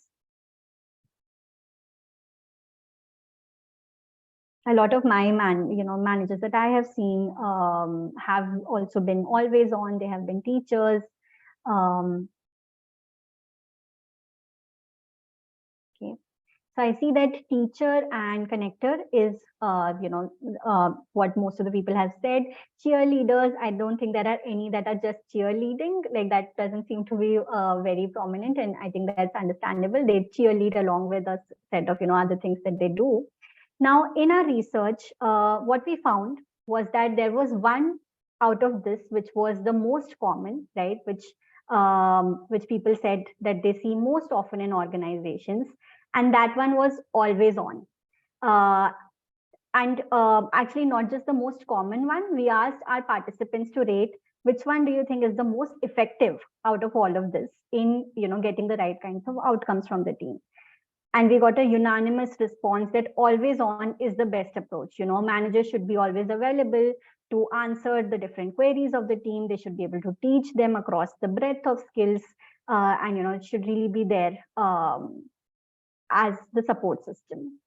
A lot of my managers that I have seen have also been always on. They have been teachers. Okay. So I see that teacher and connector is, what most of the people have said. Cheerleaders, I don't think there are any that are just cheerleading. Like that doesn't seem to be very prominent, and I think that's understandable. They cheerlead along with a set of other things that they do. Now, in our research, what we found was that there was one out of this which was the most common, right? Which people said that they see most often in organizations. And that one was always on. Actually, not just the most common one, we asked our participants to rate which one do you think is the most effective out of all of this in getting the right kinds of outcomes from the team. And we got a unanimous response that always on is the best approach. Managers should be always available to answer the different queries of the team. They should be able to teach them across the breadth of skills, and it should really be there as the support system.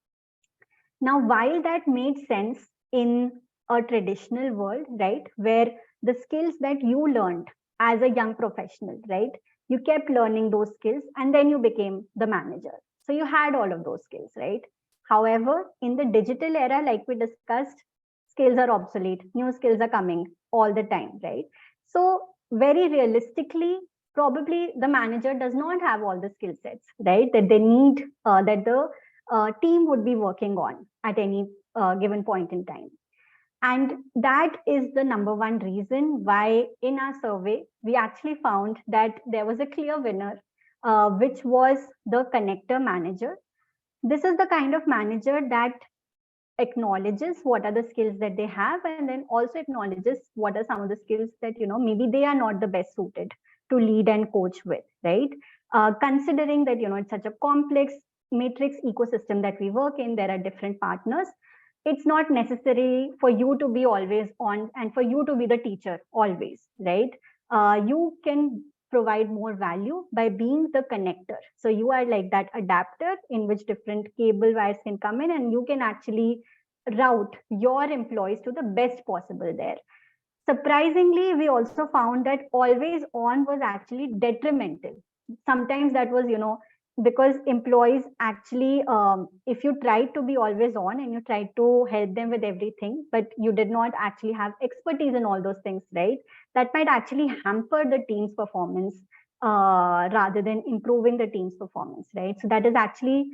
Now, while that made sense in a traditional world, right, where the skills that you learned as a young professional, right, you kept learning those skills and then you became the manager. So you had all of those skills, right? However, in the digital era, like we discussed, skills are obsolete. New skills are coming all the time, right? So very realistically, probably the manager does not have all the skill sets, right, that they need, that the team would be working on at any given point in time. And that is the number one reason why in our survey, we actually found that there was a clear winner, which was the connector manager. This is the kind of manager that acknowledges what are the skills that they have, and then also acknowledges what are some of the skills that maybe they are not the best suited to lead and coach with, right? Considering that it's such a complex matrix ecosystem that we work in, there are different partners. It's not necessary for you to be always on and for you to be the teacher always, right? You can provide more value by being the connector. So you are like that adapter in which different cable wires can come in, and you can actually route your employees to the best possible there. Surprisingly, we also found that always on was actually detrimental. Sometimes that was, because employees actually, if you tried to be always on and you tried to help them with everything, but you did not actually have expertise in all those things, right? That might actually hamper the team's performance rather than improving the team's performance, right? So that is actually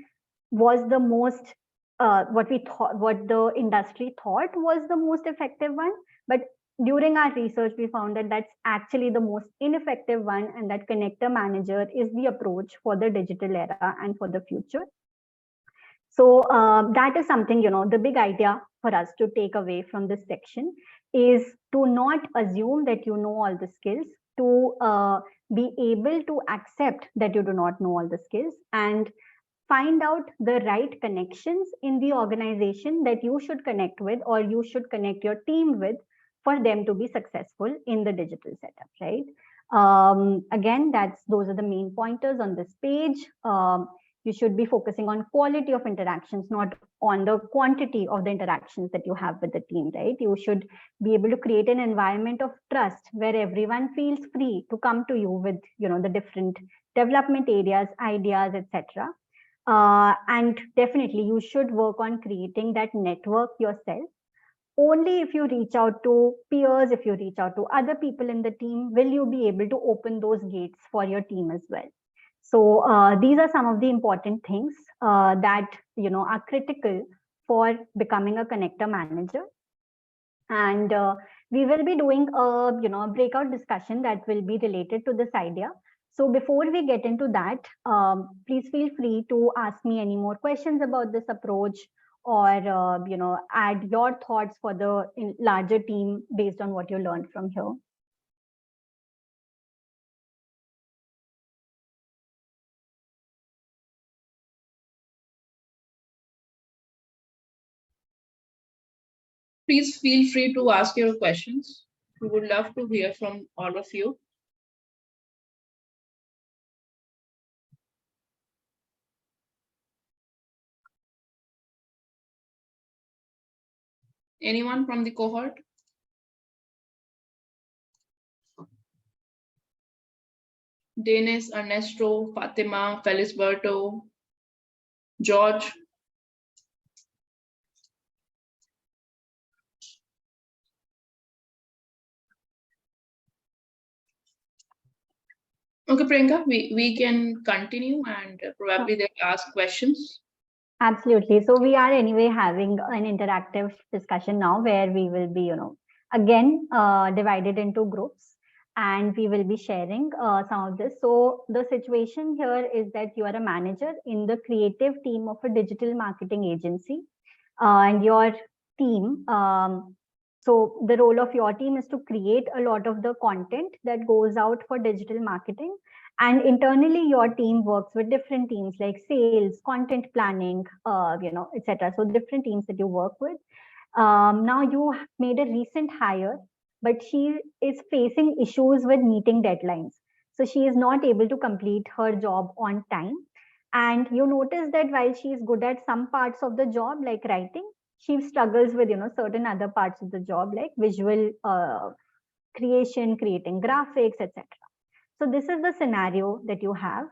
was the most, what the industry thought was the most effective one. But during our research, we found that that's actually the most ineffective one, and that connector manager is the approach for the digital era and for the future. So that is something, the big idea for us to take away from this section is to not assume that you know all the skills, to be able to accept that you do not know all the skills and find out the right connections in the organization that you should connect with or you should connect your team with for them to be successful in the digital setup, right? Again, those are the main pointers on this page. You should be focusing on quality of interactions, not on the quantity of the interactions that you have with the team, right? You should be able to create an environment of trust where everyone feels free to come to you with, the different development areas, ideas, etc. And definitely you should work on creating that network yourself. Only if you reach out to peers, if you reach out to other people in the team, will you be able to open those gates for your team as well. So these are some of the important things that are critical for becoming a connector manager. And we will be doing a breakout discussion that will be related to this idea. So before we get into that, please feel free to ask me any more questions about this approach, or add your thoughts for the larger team based on what you learned from here. Please feel free to ask your questions. We would love to hear from all of you. Anyone from the cohort? Dennis, Ernesto, Fatima, Felisberto, George. Okay, Priyanka, we can continue and probably they'll ask questions. Absolutely. So we are anyway having an interactive discussion now where we will be, again, divided into groups, and we will be sharing some of this. So the situation here is that you are a manager in the creative team of a digital marketing agency, and your team, so the role of your team is to create a lot of the content that goes out for digital marketing. And internally, your team works with different teams like sales, content planning, etc. So different teams that you work with. Now you made a recent hire, but she is facing issues with meeting deadlines. So she is not able to complete her job on time. And you notice that while she is good at some parts of the job, like writing, she struggles with certain other parts of the job, like visual creation, creating graphics, etc. So this is the scenario that you have.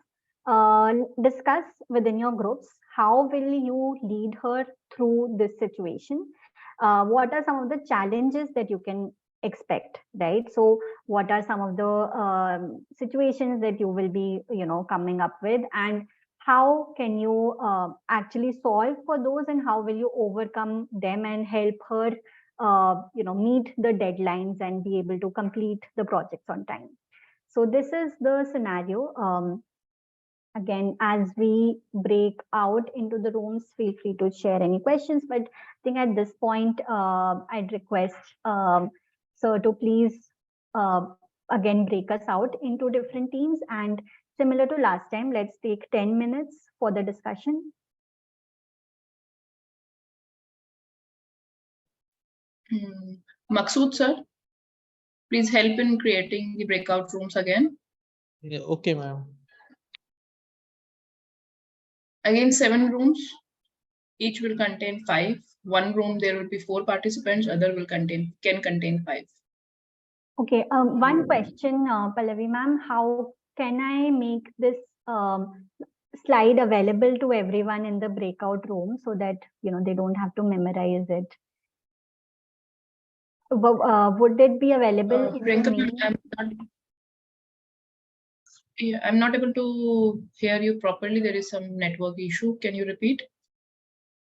Discuss within your groups, how will you lead her through this situation? What are some of the challenges that you can expect, right? So what are some of the situations that you will be, coming up with, and how can you actually solve for those, and how will you overcome them and help her, meet the deadlines and be able to complete the projects on time? So this is the scenario. Again, as we break out into the rooms, feel free to share any questions. But I think at this point, I'd request Sir to please again break us out into different teams. And similar to last time, let's take 10 minutes for the discussion. Maqsood, sir, please help in creating the breakout rooms again. Yeah, okay, ma'am. Again, 7 rooms. Each will contain 5. One room, there will be 4 participants. Other can contain 5. Okay. One question, Pallavi ma'am, how can I make this slide available to everyone in the breakout room so that they don't have to memorize it? Would it be available in the main? I'm not able to hear you properly. There is some network issue. Can you repeat?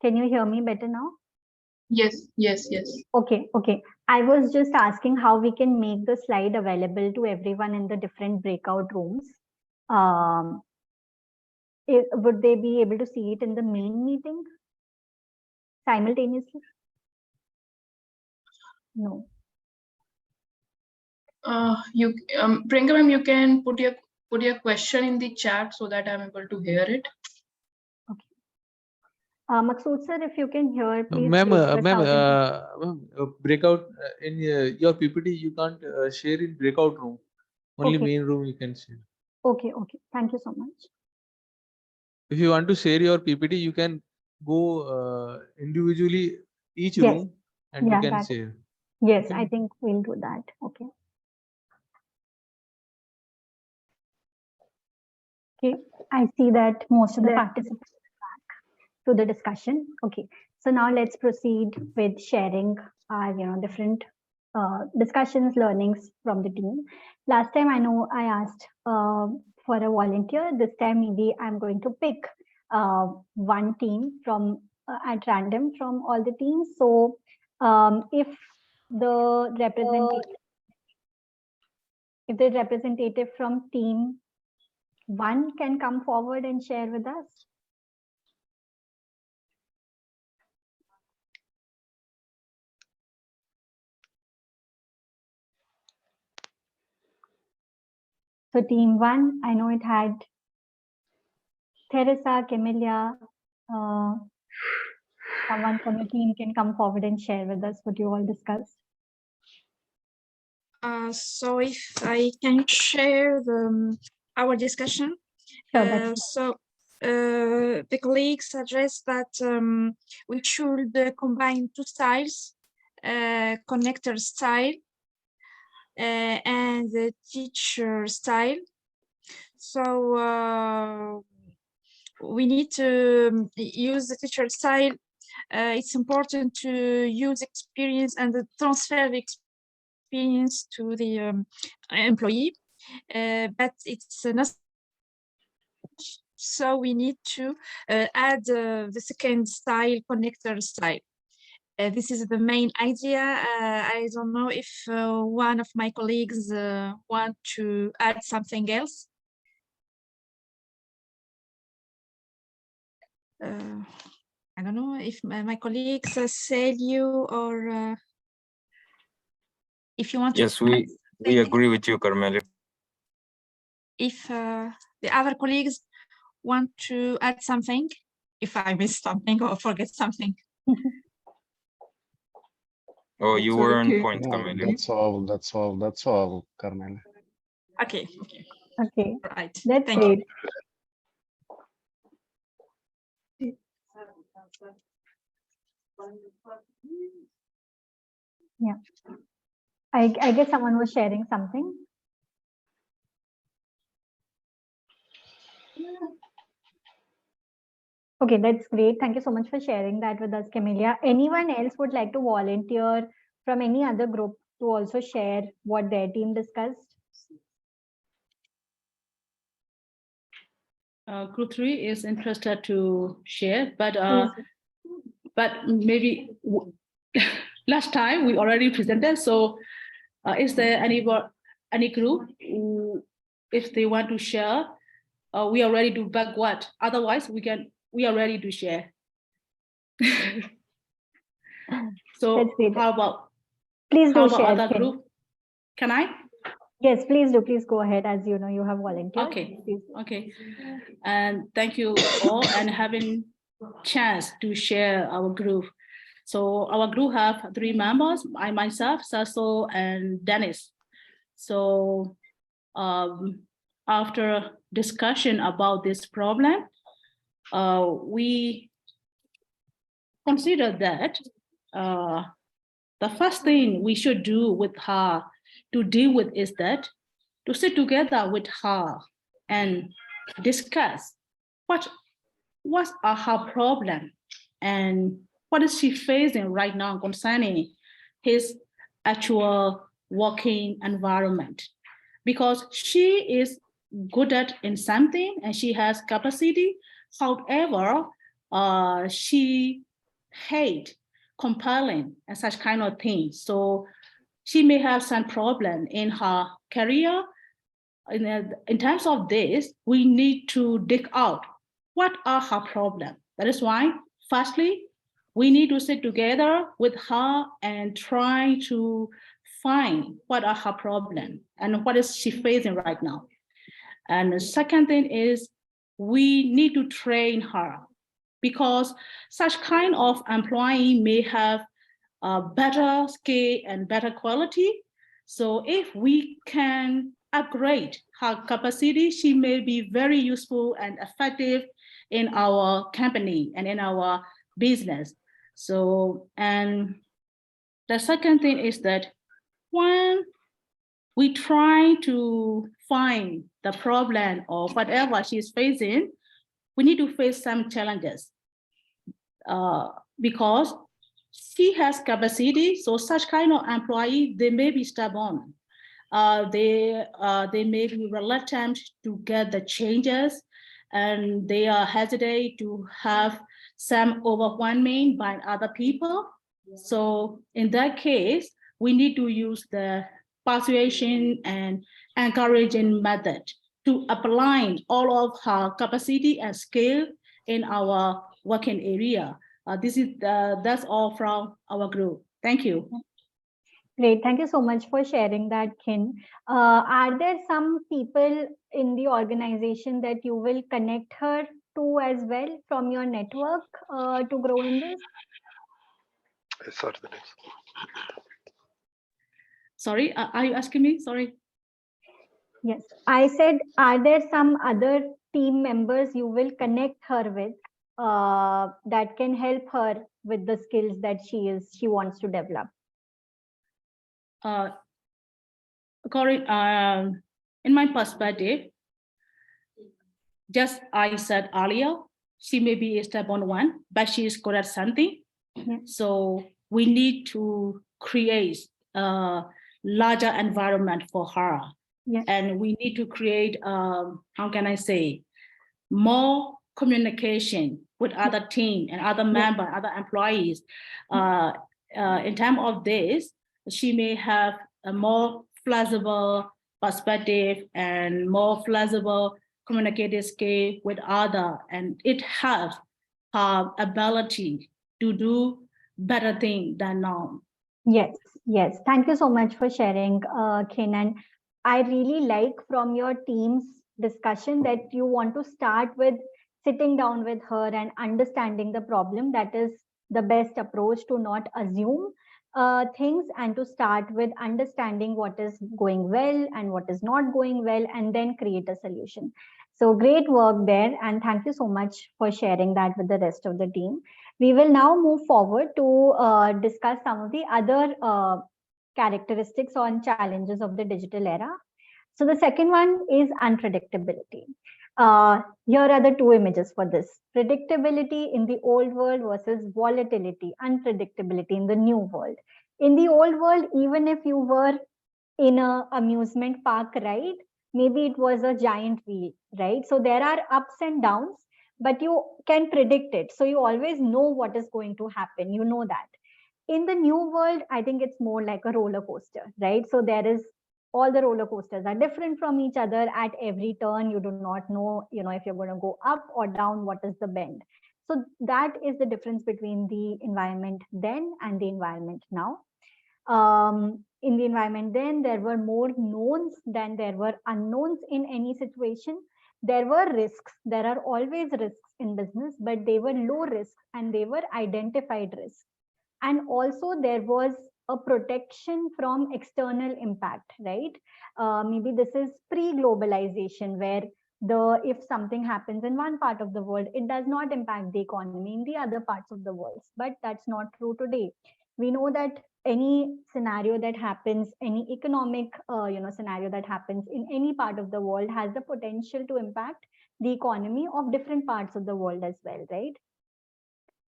Can you hear me better now? Yes. Okay. I was just asking how we can make the slide available to everyone in the different breakout rooms. Would they be able to see it in the main meeting simultaneously? No. Priyanka ma'am, you can put your question in the chat so that I'm able to hear it. Maqsood sir, if you can hear, please. Ma'am, take us ma'am, out into- breakout in your PPT, you can't share in breakout room. Only Okay. main room you can share. Okay, okay. Thank you so much. If you want to share your PPT, you can go individually each Yes. room and Yeah, you can that- share. Yes, Okay. I think we'll do that. Okay. Okay, I see that most of the participants are back to the discussion. Okay, so now let's proceed with sharing our different discussions, learnings from the team. Last time I know I asked for a volunteer. This time maybe I'm going to pick one team from at random from all the teams. So if the representative from team 1 can come forward and share with us. So team 1, I know it had Teresa, Camelia, someone from the team can come forward and share with us what you all discussed. So if I can share our discussion. Sure, The colleagues suggest that we should combine two styles, connector style and the teacher style. So we need to use the teacher style. It's important to use experience and transfer the experience to the employee, but it's not. So we need to add the second style, connector style. This is the main idea. I don't know if one of my colleagues want to add something else. I don't know if my colleagues say you or if you want to. Yes, we agree with you, Carmela. If the other colleagues want to add something, if I missed something or forget something. Oh, you were on point, No, Carmela. that's all, Carmela. Okay. Okay. Right. That's Thank great. Yeah. I guess someone was sharing something. Okay, that's great. Thank you so much for sharing that with us, Camelia. Anyone else would like to volunteer from any other group to also share what their team discussed? Group 3 is interested to share, but maybe last time we already presented. So is there any group who, if they want to share, we are ready to backward. Otherwise, we are ready to share. So how about other group? Can I? Yes, please do. Please go ahead. As you know, you have volunteered. Okay. Okay. And thank you all and having chance to share our group. So our group have 3 members, myself, Sasso, and Dennis. So after discussion about this problem, we consider that the first thing we should do with her to deal with is that to sit together with her and discuss what are her problem and what is she facing right now concerning his actual working environment, because she is good at in something and she has capacity. However, she hate compelling and such kind of things. So she may have some problem in her career. In terms of this, we need to dig out what are her problems. That is why, firstly, we need to sit together with her and try to find what are her problem and what is she facing right now. And the second thing is we need to train her, because such kind of employee may have a better skill and better quality. So if we can upgrade her capacity, she may be very useful and effective in our company and in our business. So, and the second thing is that when we try to find the problem or whatever she's facing, we need to face some challenges because she has capacity. So such kind of employee, they may be stubborn. They may be reluctant to get the changes, and they are hesitate to have some overwhelming by other people. So in that case, we need to use the persuasion and encouraging method to apply all of her capacity and skill in our working area. That's all from our group. Thank you. Great. Thank you so much for sharing that, Kin. Are there some people in the organization that you will connect her to as well from your network to grow in this? Sorry, are you asking me? Sorry. Yes, I said, are there some other team members you will connect her with that can help her with the skills that she wants to develop? Corey, in my perspective, just I said earlier, she may be a stubborn one, but she is good at something. So we need to create a larger environment for her. And we need to create, how can I say, more communication with other team and other members, other employees. In terms of this, she may have a more flexible perspective and more flexible communicative skill with other, and it helps her ability to do better thing than now. Yes, yes. Thank you so much for sharing, Kin. And I really like from your team's discussion that you want to start with sitting down with her and understanding the problem. That is the best approach, to not assume things and to start with understanding what is going well and what is not going well, and then create a solution. So great work there. And thank you so much for sharing that with the rest of the team. We will now move forward to discuss some of the other characteristics or challenges of the digital era. So the second one is unpredictability. Here are the two images for this: predictability in the old world versus volatility, unpredictability in the new world. In the old world, even if you were in an amusement park ride, maybe it was a giant wheel, right? So there are ups and downs, but you can predict it. So you always know what is going to happen. You know that. In the new world, I think it's more like a roller coaster, right? So there is, all the roller coasters are different from each other. At every turn, you do not know, if you're going to go up or down, what is the bend. So that is the difference between the environment then and the environment now. In the environment then, there were more knowns than there were unknowns in any situation. There were risks. There are always risks in business, but they were low risk and they were identified risks. And also there was a protection from external impact, right? Maybe this is pre-globalization, where if something happens in one part of the world, it does not impact the economy in the other parts of the world. But that's not true today. We know that any scenario that happens, any economic scenario that happens in any part of the world has the potential to impact the economy of different parts of the world as well, right?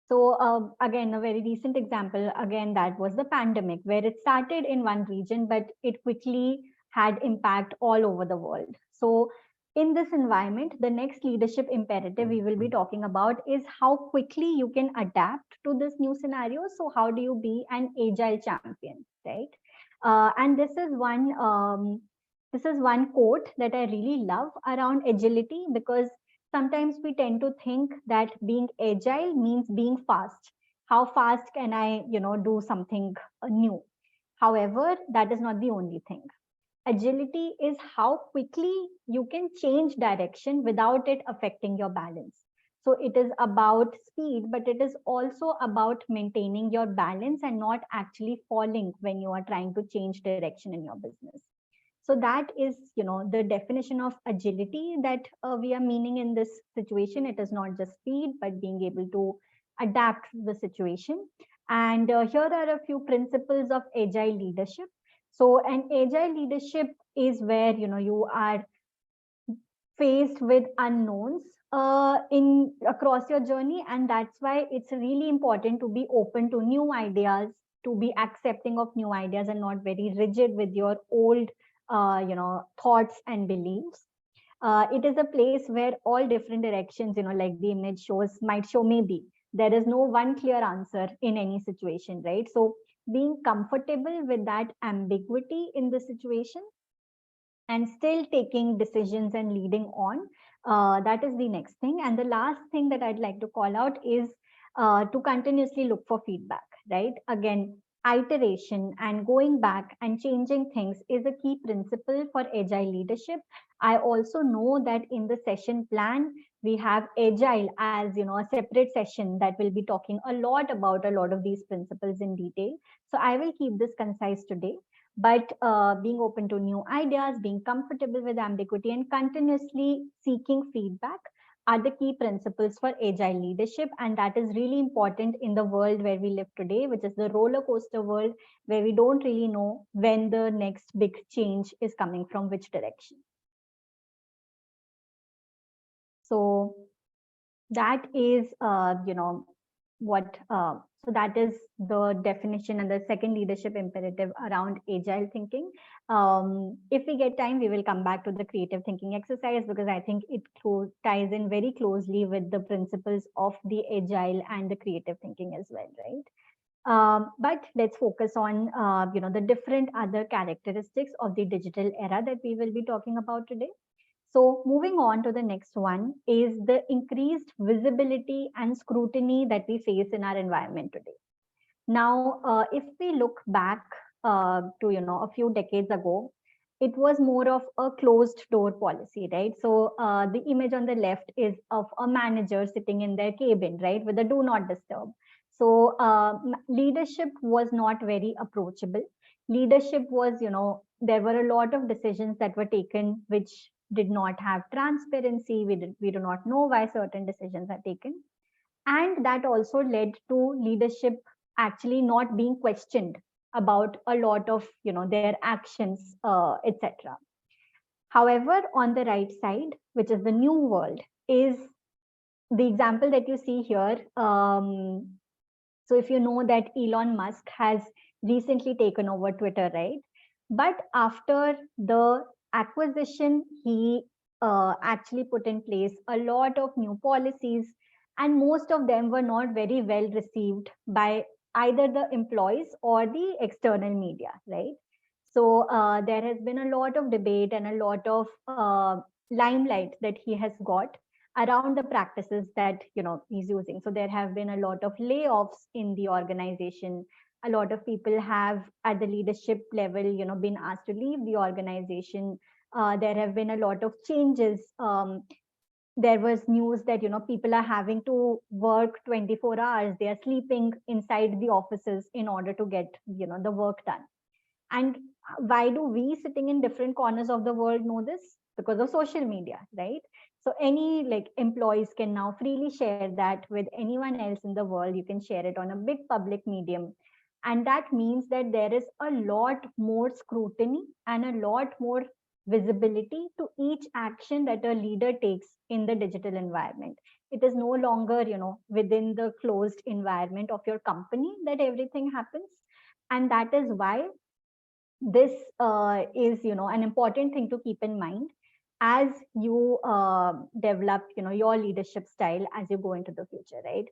So again, a very recent example, again, that was the pandemic, where it started in one region, but it quickly had impact all over the world. So in this environment, the next leadership imperative we will be talking about is how quickly you can adapt to this new scenario. So how do you be an agile champion, right? And this is one quote that I really love around agility, because sometimes we tend to think that being agile means being fast. How fast can I, do something new? However, that is not the only thing. Agility is how quickly you can change direction without it affecting your balance. So it is about speed, but it is also about maintaining your balance and not actually falling when you are trying to change direction in your business. So that is, the definition of agility that we are meaning in this situation. It is not just speed, but being able to adapt the situation. And here are a few principles of agile leadership. So an agile leadership is where, you are faced with unknowns in across your journey, and that's why it's really important to be open to new ideas, to be accepting of new ideas and not very rigid with your old thoughts and beliefs. It is a place where all different directions, like the image shows, might show maybe. There is no one clear answer in any situation, right? So being comfortable with that ambiguity in the situation and still taking decisions and leading on, that is the next thing. And the last thing that I'd like to call out is to continuously look for feedback, right? Again, iteration and going back and changing things is a key principle for agile leadership. I also know that in the session plan, we have agile as a separate session that will be talking a lot about a lot of these principles in detail. So I will keep this concise today. But being open to new ideas, being comfortable with ambiguity, and continuously seeking feedback are the key principles for agile leadership. And that is really important in the world where we live today, which is the roller coaster world, where we don't really know when the next big change is coming from which direction. So that is, so that is the definition and the second leadership imperative around agile thinking. If we get time, we will come back to the creative thinking exercise, because I think it ties in very closely with the principles of the agile and the creative thinking as well, right? But let's focus on the different other characteristics of the digital era that we will be talking about today. So moving on to the next one is the increased visibility and scrutiny that we face in our environment today. Now, if we look back to a few decades ago, it was more of a closed door policy, right? So the image on the left is of a manager sitting in their cabin, right, with a do not disturb. So leadership was not very approachable. Leadership was, there were a lot of decisions that were taken which did not have transparency. We do not know why certain decisions are taken. And that also led to leadership actually not being questioned about a lot of their actions, etc. However, on the right side, which is the new world, is the example that you see here. So if you know that Elon Musk has recently taken over Twitter, right? But after the acquisition, he actually put in place a lot of new policies, and most of them were not very well received by either the employees or the external media, right? So there has been a lot of debate and a lot of limelight that he has got around the practices that he's using. So there have been a lot of layoffs in the organization. A lot of people have at the leadership level been asked to leave the organization. There have been a lot of changes. There was news that people are having to work 24 hours. They are sleeping inside the offices in order to get the work done. And why do we sitting in different corners of the world know this? Because of social media, right? So any employees can now freely share that with anyone else in the world. You can share it on a big public medium. And that means that there is a lot more scrutiny and a lot more visibility to each action that a leader takes in the digital environment. It is no longer, within the closed environment of your company that everything happens. And that is why this is, an important thing to keep in mind as you develop, your leadership style as you go into the future, right?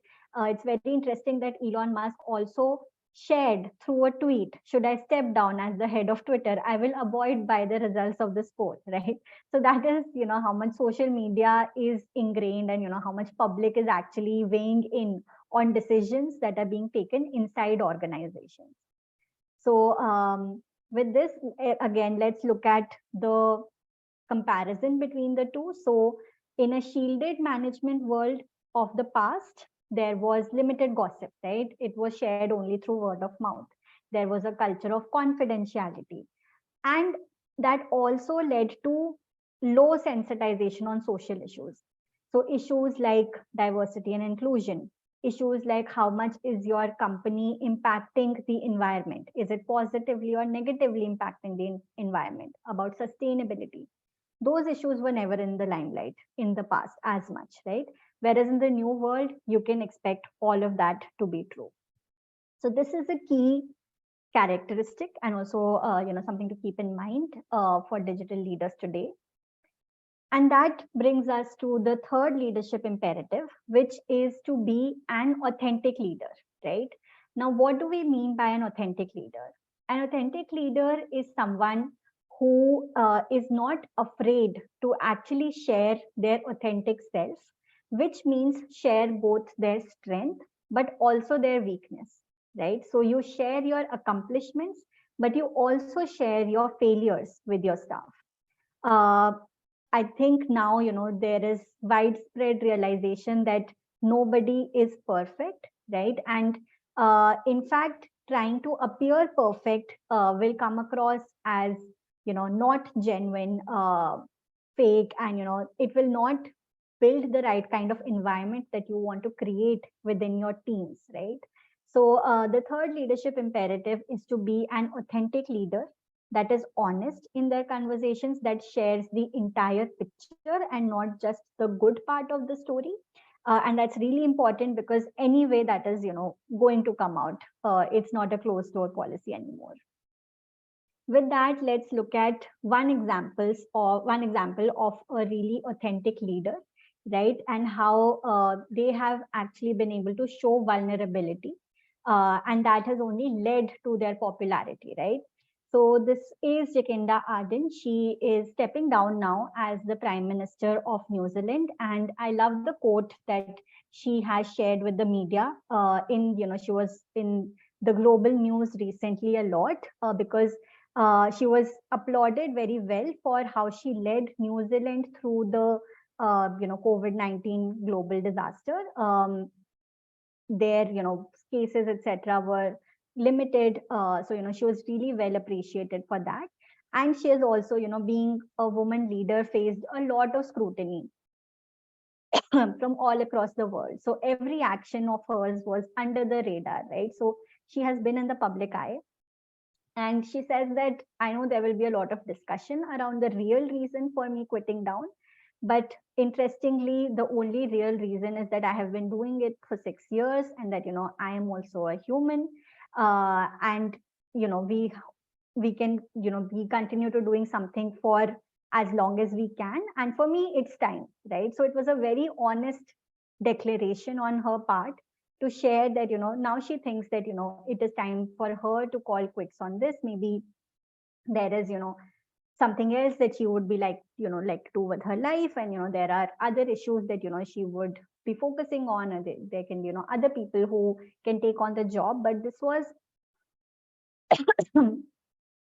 It's very interesting that Elon Musk also shared through a tweet, should I step down as the head of Twitter, I will avoid by the results of this poll, right? So that is, how much social media is ingrained and, how much public is actually weighing in on decisions that are being taken inside organizations. So with this, again, let's look at the comparison between the two. So in a shielded management world of the past, there was limited gossip, right? It was shared only through word of mouth. There was a culture of confidentiality. And that also led to low sensitization on social issues. So issues like diversity and inclusion, issues like how much is your company impacting the environment? Is it positively or negatively impacting the environment? About sustainability. Those issues were never in the limelight in the past as much, right? Whereas in the new world, you can expect all of that to be true. So this is a key characteristic and also something to keep in mind for digital leaders today. And that brings us to the third leadership imperative, which is to be an authentic leader, right? Now, what do we mean by an authentic leader? An authentic leader is someone who is not afraid to actually share their authentic self, which means share both their strength, but also their weakness, right? So you share your accomplishments, but you also share your failures with your staff. I think now, there is widespread realization that nobody is perfect, right? And in fact, trying to appear perfect will come across as, not genuine, fake, and, it will not build the right kind of environment that you want to create within your teams, right? So the third leadership imperative is to be an authentic leader that is honest in their conversations, that shares the entire picture and not just the good part of the story. And that's really important because anyway, that is, going to come out. It's not a closed door policy anymore. With that, let's look at one example of a really authentic leader, right? And how they have actually been able to show vulnerability. And that has only led to their popularity, right? So this is Jacinda Ardern. She is stepping down now as the Prime Minister of New Zealand. And I love the quote that she has shared with the media. She was in the global news recently a lot because she was applauded very well for how she led New Zealand through the COVID-19 global disaster. Their cases, etc., were limited. So she was really well appreciated for that. And she has also, being a woman leader, faced a lot of scrutiny from all across the world. So every action of hers was under the radar, right? So she has been in the public eye. And she says that, I know there will be a lot of discussion around the real reason for me quitting down. But interestingly, the only real reason is that I have been doing it for 6 years and that, I am also a human. And, we can, we continue to doing something for as long as we can. And for me, it's time, right? So it was a very honest declaration on her part to share that, now she thinks that, it is time for her to call quits on this. Maybe there is, something else that she would be like to do with her life. And, there are other issues that, she would be focusing on. And there can be, other people who can take on the job. But this was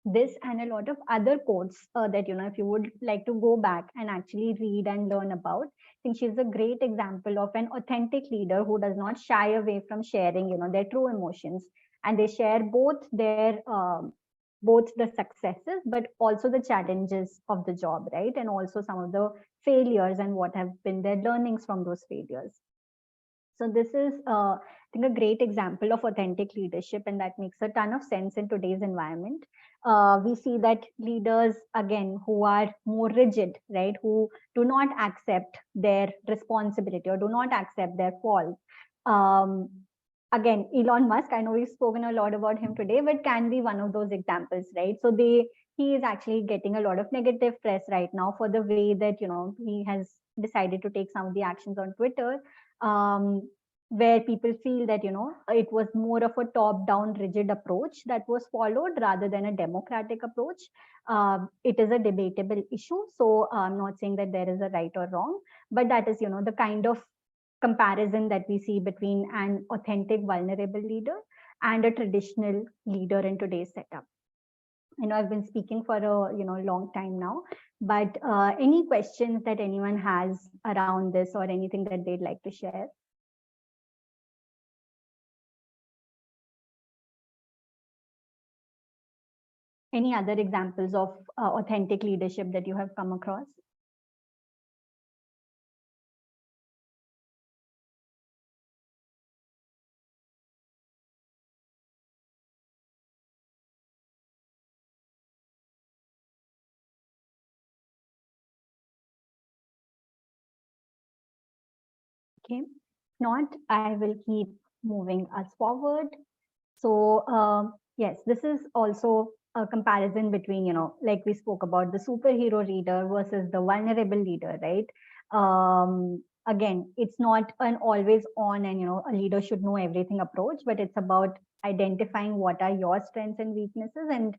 this and a lot of other quotes that, if you would like to go back and actually read and learn about, I think she's a great example of an authentic leader who does not shy away from sharing, their true emotions. And they share both their, both the successes, but also the challenges of the job, right? And also some of the failures and what have been their learnings from those failures. So this is, I think, a great example of authentic leadership, and that makes a ton of sense in today's environment. We see that leaders, again, who are more rigid, right, who do not accept their responsibility or do not accept their fault. Again, Elon Musk, I know we've spoken a lot about him today, but can be one of those examples, right? So he is actually getting a lot of negative press right now for the way that, he has decided to take some of the actions on Twitter, where people feel that, it was more of a top-down rigid approach that was followed rather than a democratic approach. It is a debatable issue. So I'm not saying that there is a right or wrong, but that is, the kind of comparison that we see between an authentic, vulnerable leader and a traditional leader in today's setup. I know I've been speaking for a long time now, but any questions that anyone has around this or anything that they'd like to share? Any other examples of authentic leadership that you have come across? Okay, not, I will keep moving us forward. So yes, this is also a comparison between, like we spoke about the superhero leader versus the vulnerable leader, right? Again, it's not an always on and, a leader should know everything approach, but it's about identifying what are your strengths and weaknesses and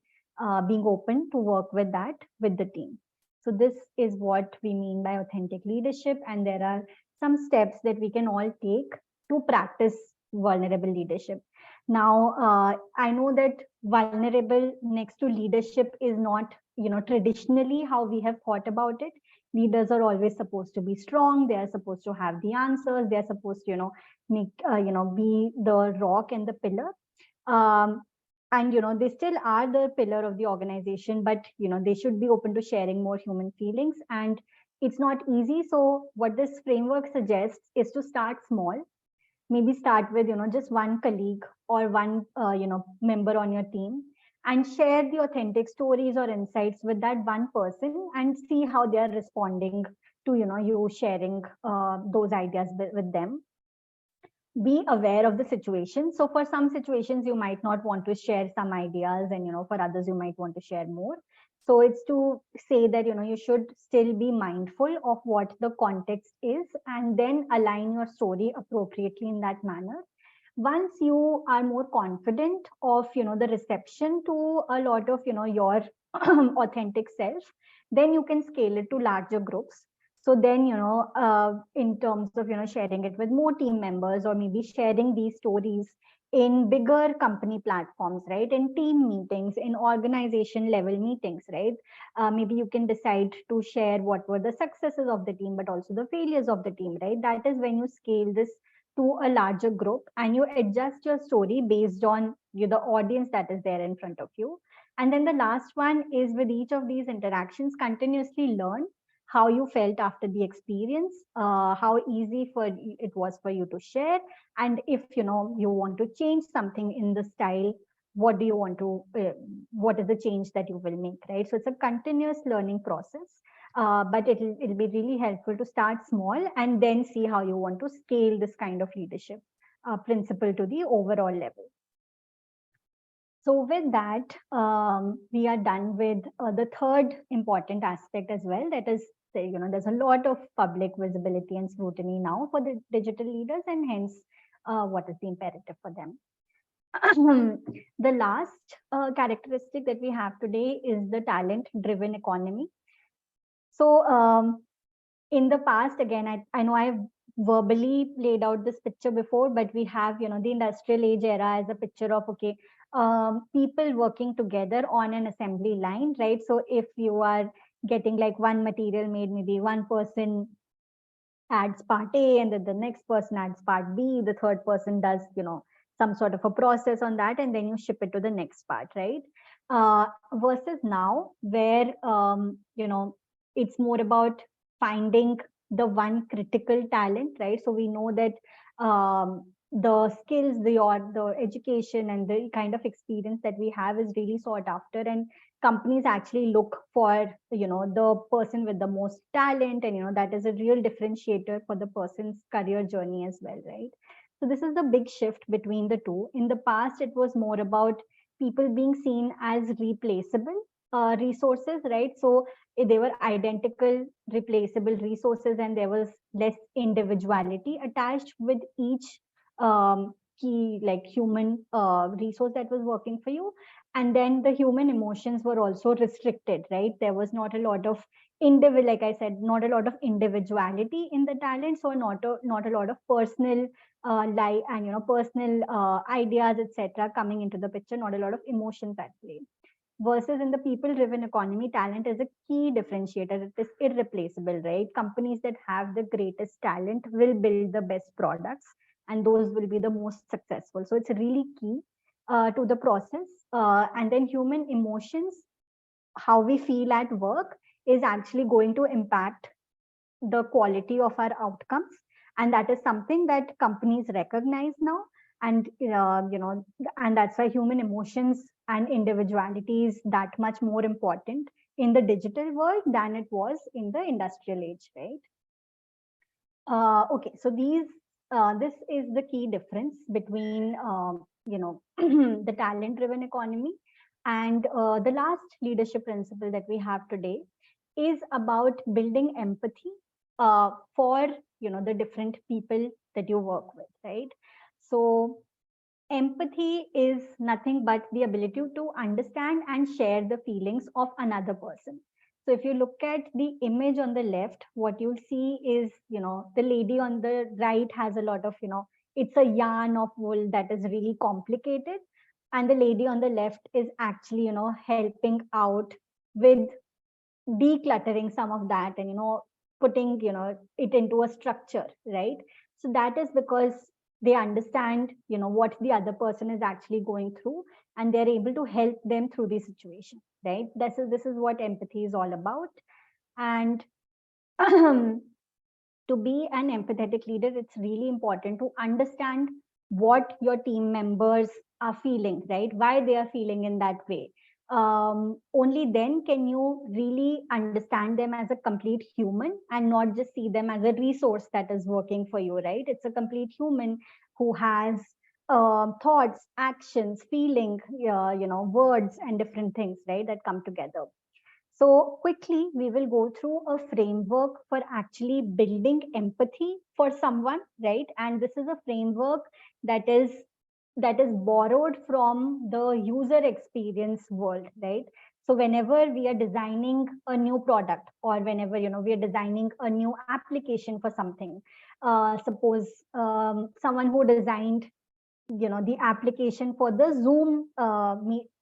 being open to work with that with the team. So this is what we mean by authentic leadership. And there are some steps that we can all take to practice vulnerable leadership. Now, I know that vulnerable next to leadership is not, traditionally how we have thought about it. Leaders are always supposed to be strong. They are supposed to have the answers. They are supposed to, make, be the rock and the pillar. And, they still are the pillar of the organization, but, they should be open to sharing more human feelings. And it's not easy. So what this framework suggests is to start small. Maybe start with, just one colleague or one, member on your team, and share the authentic stories or insights with that one person and see how they are responding to, you sharing those ideas with them. Be aware of the situation. So for some situations, you might not want to share some ideas, and, for others, you might want to share more. So it's to say that, you should still be mindful of what the context is and then align your story appropriately in that manner. Once you are more confident of, the reception to a lot of, your authentic self, then you can scale it to larger groups. So then, in terms of, sharing it with more team members, or maybe sharing these stories in bigger company platforms, right? In team meetings, in organization level meetings, right? Maybe you can decide to share what were the successes of the team, but also the failures of the team, right? That is when you scale this to a larger group and you adjust your story based on the audience that is there in front of you. And then the last one is, with each of these interactions, continuously learn how you felt after the experience, how easy it was for you to share, and if you want to change something in the style, what do you want to, what is the change that you will make, right? So it's a continuous learning process, but it'll be really helpful to start small and then see how you want to scale this kind of leadership principle to the overall level. So with that, we are done with the third important aspect as well. That is, there's a lot of public visibility and scrutiny now for the digital leaders, and hence, what is the imperative for them? The last characteristic that we have today is the talent-driven economy. So in the past, again, I know I've verbally laid out this picture before, but we have, the industrial age era as a picture of, okay, people working together on an assembly line, right? So if you are getting like one material made, maybe one person adds part A and then the next person adds part B, the third person does, some sort of a process on that, and then you ship it to the next part, right? Versus now where, it's more about finding the one critical talent, right? So we know that the skills, the education and the kind of experience that we have is really sought after, and companies actually look for, the person with the most talent, and, that is a real differentiator for the person's career journey as well, right? So this is the big shift between the two. In the past, it was more about people being seen as replaceable resources, right? So they were identical, replaceable resources, and there was less individuality attached with each key, like human resource that was working for you. And then the human emotions were also restricted, right? There was not a lot of like I said, not a lot of individuality in the talent, so not a lot of personal personal ideas, etc., coming into the picture, not a lot of emotions at play. Versus in the people-driven economy, talent is a key differentiator. It is irreplaceable, right? Companies that have the greatest talent will build the best products, and those will be the most successful. So it's really key to the process. And then human emotions, how we feel at work, is actually going to impact the quality of our outcomes, and that is something that companies recognize now. And and that's why human emotions and individuality is that much more important in the digital world than it was in the industrial age, right? Okay, so this is the key difference between the talent driven economy. And the last leadership principle that we have today is about building empathy for the different people that you work with, right? So empathy is nothing but the ability to understand and share the feelings of another person. So if you look at the image on the left, what you'll see is, the lady on the right has a lot of, it's a yarn of wool that is really complicated. And the lady on the left is actually, helping out with decluttering some of that and, putting, it into a structure, right? So that is because they understand, what the other person is actually going through, and they're able to help them through the situation, right? This is what empathy is all about. And to be an empathetic leader, it's really important to understand what your team members are feeling, right? Why they are feeling in that way. Only then can you really understand them as a complete human and not just see them as a resource that is working for you, right? It's a complete human who has thoughts, actions, feeling, words and different things, right, that come together. So quickly, we will go through a framework for actually building empathy for someone, right? And this is a framework that is borrowed from the user experience world, right? So whenever we are designing a new product, or whenever we are designing a new application for something, suppose someone who designed the application for the Zoom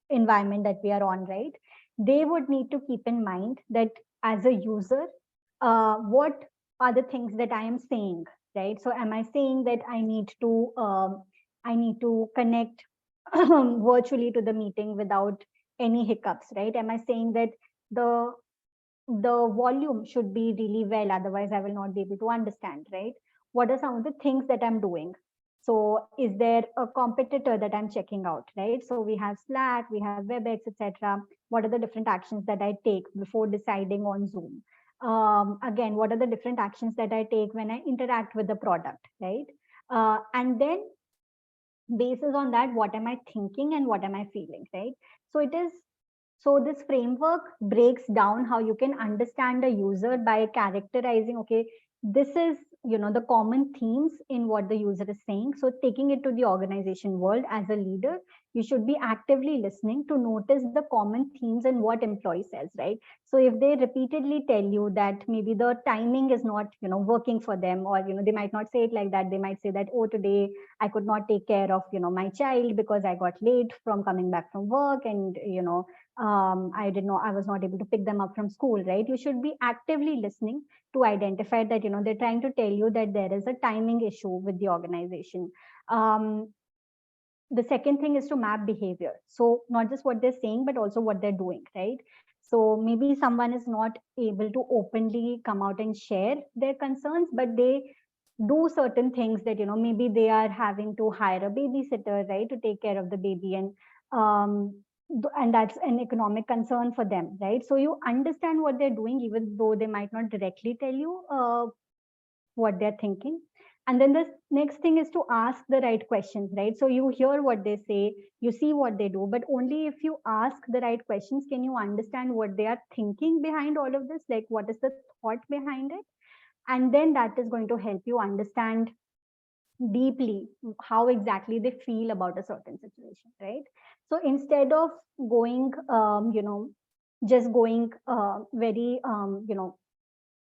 environment that we are on, right? They would need to keep in mind that as a user, what are the things that I am saying, right? So am I saying that I need to connect virtually to the meeting without any hiccups, right? Am I saying that the volume should be really well, otherwise I will not be able to understand, right? What are some of the things that I'm doing? So is there a competitor that I'm checking out, right? So we have Slack, we have WebEx, etc. What are the different actions that I take before deciding on Zoom? Again, what are the different actions that I take when I interact with the product, right? And then basis on that, what am I thinking and what am I feeling, right? So this framework breaks down how you can understand a user by characterizing, okay, this is, the common themes in what the user is saying. So taking it to the organization world, as a leader, you should be actively listening to notice the common themes and what employee says, right? So if they repeatedly tell you that maybe the timing is not, working for them, or, they might not say it like that. They might say that, oh, today I could not take care of, my child because I got late from coming back from work, and, I was not able to pick them up from school, right? You should be actively listening to identify that, they're trying to tell you that there is a timing issue with the organization. The second thing is to map behavior. So not just what they're saying, but also what they're doing, right? So maybe someone is not able to openly come out and share their concerns, but they do certain things that, maybe they are having to hire a babysitter, right, to take care of the baby, and that's an economic concern for them, right? So you understand what they're doing, even though they might not directly tell you what they're thinking. And then the next thing is to ask the right questions, right? So you hear what they say, you see what they do, but only if you ask the right questions can you understand what they are thinking behind all of this, like what is the thought behind it. And then that is going to help you understand deeply how exactly they feel about a certain situation, right? So instead of going, just going very,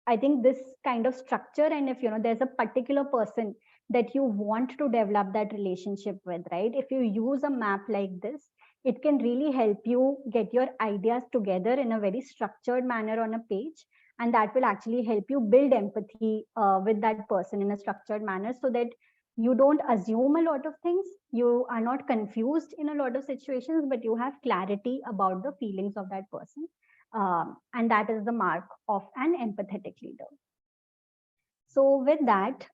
I think this kind of structure, and if there's a particular person that you want to develop that relationship with, right? If you use a map like this, it can really help you get your ideas together in a very structured manner on a page. And that will actually help you build empathy with that person in a structured manner, so that you don't assume a lot of things, you are not confused in a lot of situations, but you have clarity about the feelings of that person. And that is the mark of an empathetic leader. So with that,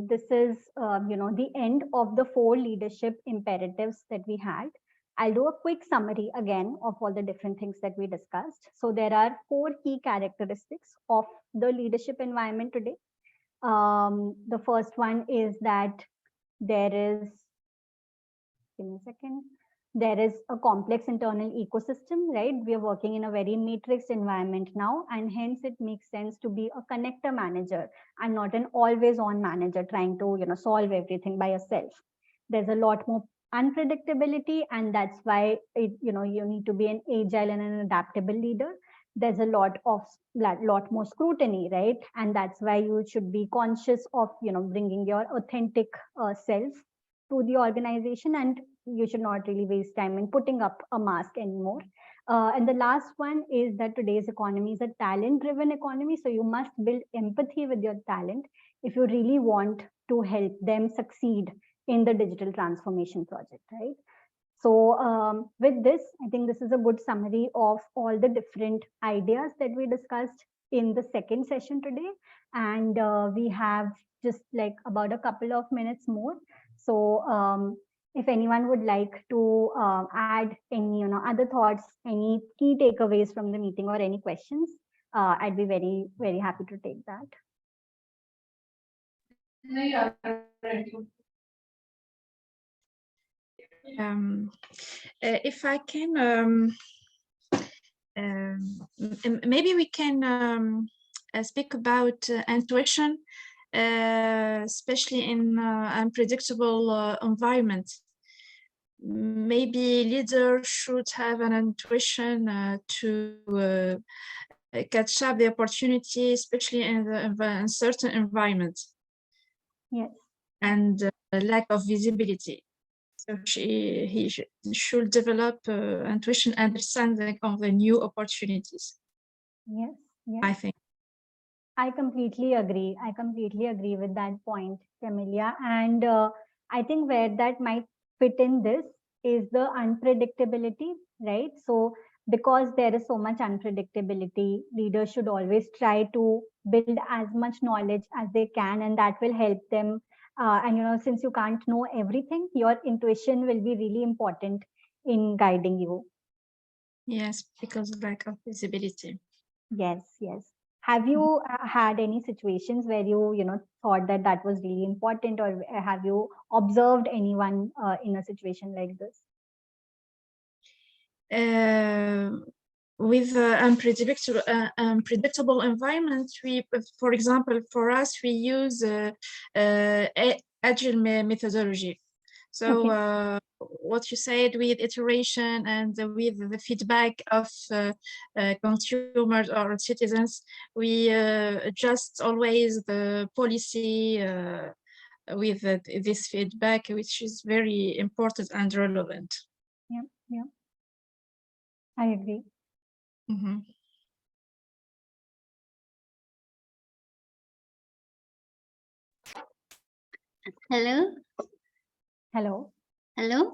this is the end of the 4 leadership imperatives that we had. I'll do a quick summary again of all the different things that we discussed. So there are 4 key characteristics of the leadership environment today. The first one is that there is, give me a second, there is a complex internal ecosystem, right? We are working in a very matrix environment now, and hence it makes sense to be a connector manager and not an always on manager trying to solve everything by yourself. There's a lot more unpredictability, and that's why you need to be an agile and an adaptable leader. There's a lot more scrutiny, right? And that's why you should be conscious of bringing your authentic self to the organization, and you should not really waste time in putting up a mask anymore. And the last one is that today's economy is a talent-driven economy, so you must build empathy with your talent if you really want to help them succeed in the digital transformation project, right? So with this, I think this is a good summary of all the different ideas that we discussed in the second session today. And we have just like about a couple of minutes more. So if anyone would like to add any other thoughts, any key takeaways from the meeting or any questions, I'd be very, very happy to take that. If I can, maybe we can speak about intuition, especially in unpredictable environment. Maybe leaders should have an intuition to catch up the opportunity, especially in the uncertain environment. Yes. And lack of visibility. So he should develop intuition, understanding of the new opportunities. Yes, yes. I think. I completely agree. I completely agree with that point, Camelia. And I think where that might fit in this is the unpredictability, right? So because there is so much unpredictability, leaders should always try to build as much knowledge as they can, and that will help them. And since you can't know everything, your intuition will be really important in guiding you. Yes, because of lack of visibility. Yes, yes. Have you had any situations where you thought that that was really important, or have you observed anyone in a situation like this? With unpredictable environment, for example, for us, we use agile methodology. So okay. What you said with iteration and with the feedback of consumers or citizens, we adjust always the policy with this feedback, which is very important and relevant. Yeah, yeah. I agree. Mm-hmm. Hello. Hello. Hello.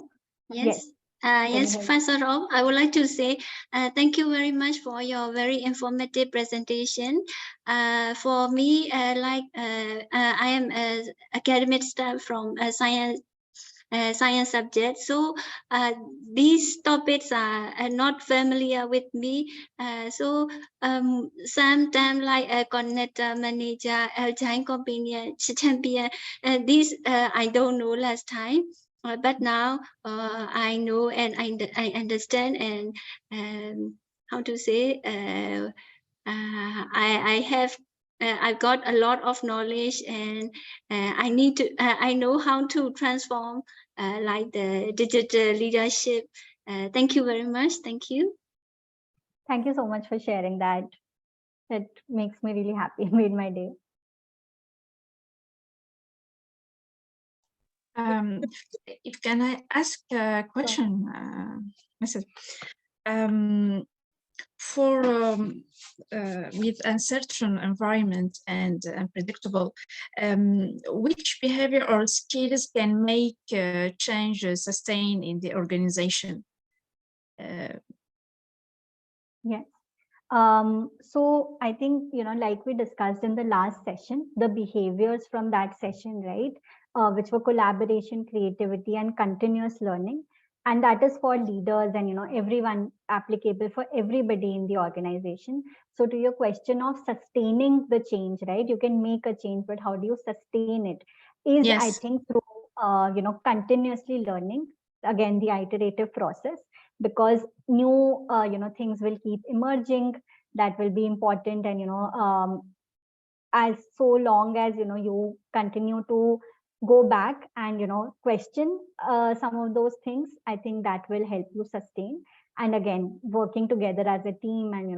Yes. Yes. First of all, I would like to say thank you very much for your very informative presentation. For me, I am an academic staff from science subject, so these topics are not familiar with me. So sometimes like a connector manager, agile champion, these I don't know last time. But now I know and I understand, and how to say, I have I've got a lot of knowledge, and I know how to transform like the digital leadership. Thank you very much. Thank you. Thank you so much for sharing that. That makes me really happy. Made my day. If can I ask a question, Mrs. With uncertain environment and unpredictable, which behavior or skills can make changes sustain in the organization? Yes. So I think, like we discussed in the last session, the behaviors from that session, right, which were collaboration, creativity, and continuous learning. And that is for leaders and, everyone, applicable for everybody in the organization. So to your question of sustaining the change, right, you can make a change, but how do you sustain it? Is, Yes. I think, through, continuously learning, again, the iterative process, because new, things will keep emerging. That will be important. And, as so long as, you continue to go back and, question some of those things, I think that will help you sustain. And again, working together as a team and,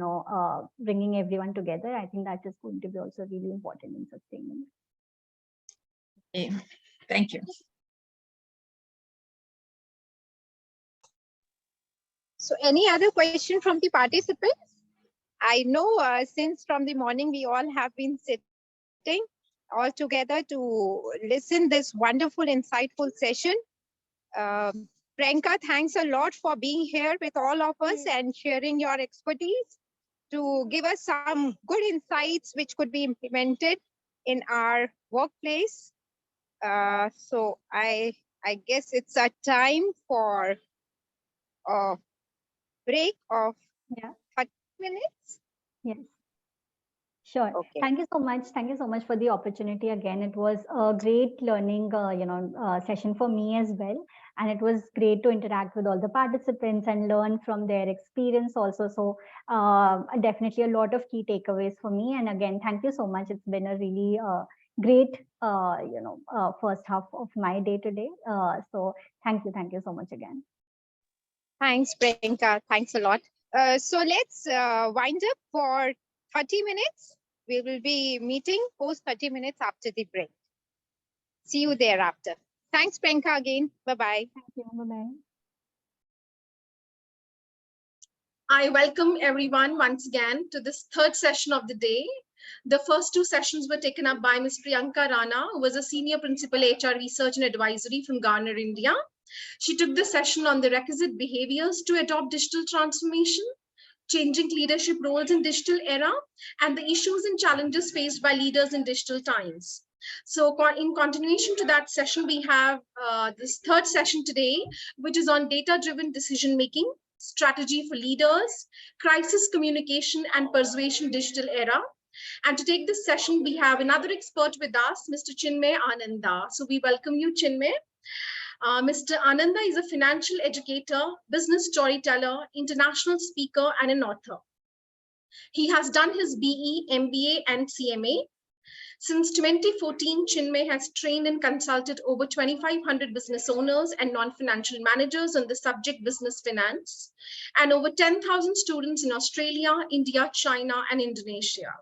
bringing everyone together, I think that is going to be also really important in sustaining. Yeah. Thank you. So any other question from the participants? I know since from the morning we all have been sitting all together to listen this wonderful, insightful session. Priyanka, thanks a lot for being here with all of us and sharing your expertise to give us some good insights which could be implemented in our workplace. So I guess it's a time for a break of 30 minutes. Yes. Sure. Okay. Thank you so much. Thank you so much for the opportunity again. It was a great learning, session for me as well. And it was great to interact with all the participants and learn from their experience also. So definitely a lot of key takeaways for me. And again, thank you so much. It's been a really great, first half of my day today. So thank you so much again. Thanks, Priyanka. Thanks a lot. So let's wind up for 30 minutes. We will be meeting post 30 minutes after the break. See you thereafter. Thanks, Priyanka, again. Bye-bye. Thank you. Bye-bye. I welcome everyone once again to this third session of the day. The first two sessions were taken up by Ms. Priyanka Rana, who was a Senior Principal HR Research and Advisory from Garner, India. She took the session on the requisite behaviors to adopt digital transformation, changing leadership roles in digital era, and the issues and challenges faced by leaders in digital times. So in continuation to that session, we have this third session today, which is on data-driven decision-making, strategy for leaders, crisis communication and persuasion digital era. And to take this session, we have another expert with us, Mr. Chinmay Ananda. So we welcome you, Chinmay. Mr. Ananda is a financial educator, business storyteller, international speaker, and an author. He has done his BE, MBA, and CMA. Since 2014, Chinmay has trained and consulted over 2,500 business owners and non-financial managers on the subject business finance, and over 10,000 students in Australia, India, China, and Indonesia.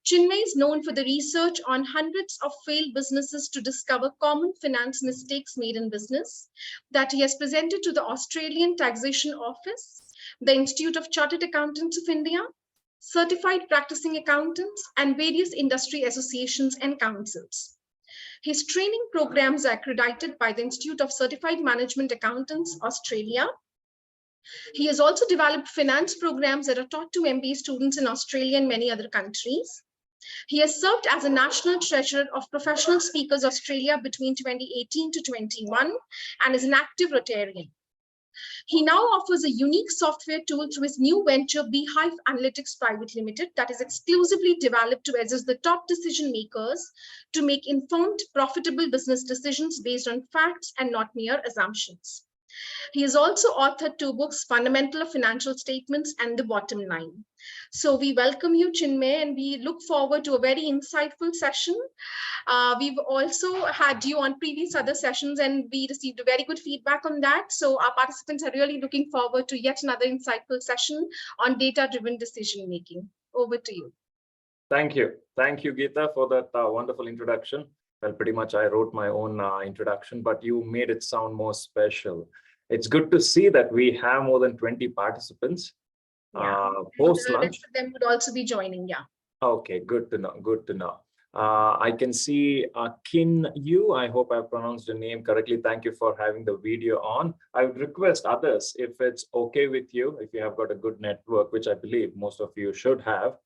Chinmay is known for the research on hundreds of failed businesses to discover common finance mistakes made in business that he has presented to the Australian Taxation Office, the Institute of Chartered Accountants of India, certified practicing accountants, and various industry associations and councils. His training programs are accredited by the Institute of Certified Management Accountants, Australia. He has also developed finance programs that are taught to MBA students in Australia and many other countries. He has served as a national treasurer of Professional Speakers Australia between 2018 to 21 and is an active Rotarian. He now offers a unique software tool through his new venture, Beehive Analytics Private Limited, that is exclusively developed to assist the top decision makers to make informed, profitable business decisions based on facts and not mere assumptions. He has also authored 2 books, Fundamental of Financial Statements and The Bottom Line. So we welcome you, Chinmay, and we look forward to a very insightful session. We've also had you on previous other sessions and we received a very good feedback on that. So our participants are really looking forward to yet another insightful session on data-driven decision-making. Over to you. Thank you. Thank you, Geeta, for that wonderful introduction. Well, pretty much I wrote my own introduction, but you made it sound more special. It's good to see that we have more than 20 participants post The lunch. rest of them would also be joining. Yeah. Okay, good to know. Good to know. I can see Kin Yu. I hope I pronounced your name correctly. Thank you for having the video on. I would request others, if it's okay with you, if you have got a good network, which I believe most of you should have,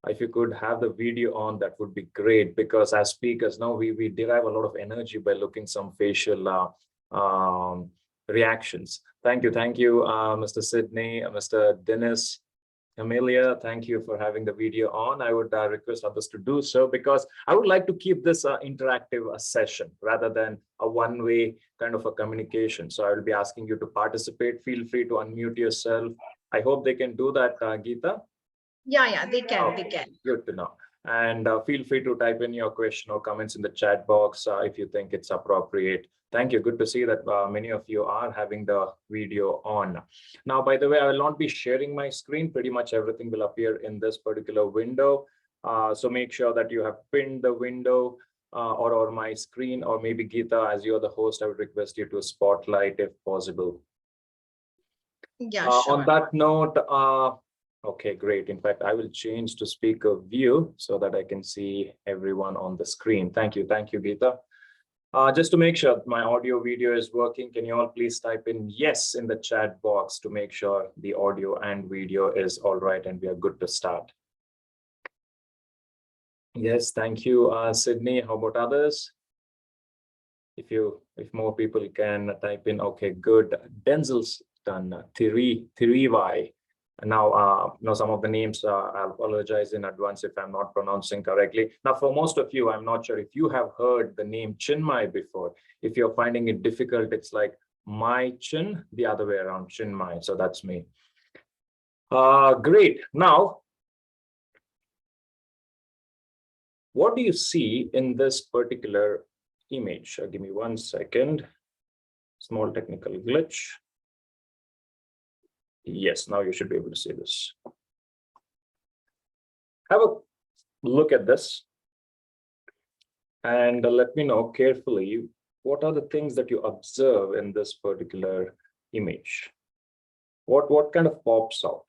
if you could have the video on, that would be great, because as speakers now we derive a lot of energy by looking some facial reactions. Thank you, Mr. Sydney, Mr. Dennis, Amelia, thank you for having the video on. I would request others to do so, because I would like to keep this interactive session rather than a one-way kind of a communication. So I will be asking you to participate. Feel free to unmute yourself. I hope they can do that, Geeta. Yeah, they can. Okay, They can. good to know. And feel free to type in your question or comments in the chat box if you think it's appropriate. Thank you. Good to see that many of you are having the video on. Now, by the way, I will not be sharing my screen. Pretty much everything will appear in this particular window. So make sure that you have pinned the window or my screen, or maybe Geeta, as you're the host, I would request you to spotlight if possible. Yeah, sure. On that note, okay, great. In fact, I will change to speaker view so that I can see everyone on the screen. Thank you, Geeta. Just to make sure my audio video is working, can you all please type in yes in the chat box to make sure the audio and video is all right and we are good to start. Yes, thank you, Sydney. How about others? If more people can type in, okay, good. Denzel's done. Thirivai. Now, some of the names, I apologize in advance if I'm not pronouncing correctly. Now, for most of you, I'm not sure if you have heard the name Chinmay before. If you're finding it difficult, it's like my chin, the other way around, Chinmay. So that's me. Great. Now, what do you see in this particular image? Give me 1 second. Small technical glitch. Yes, now you should be able to see this. Have a look at this and let me know carefully what are the things that you observe in this particular image. What kind of pops out?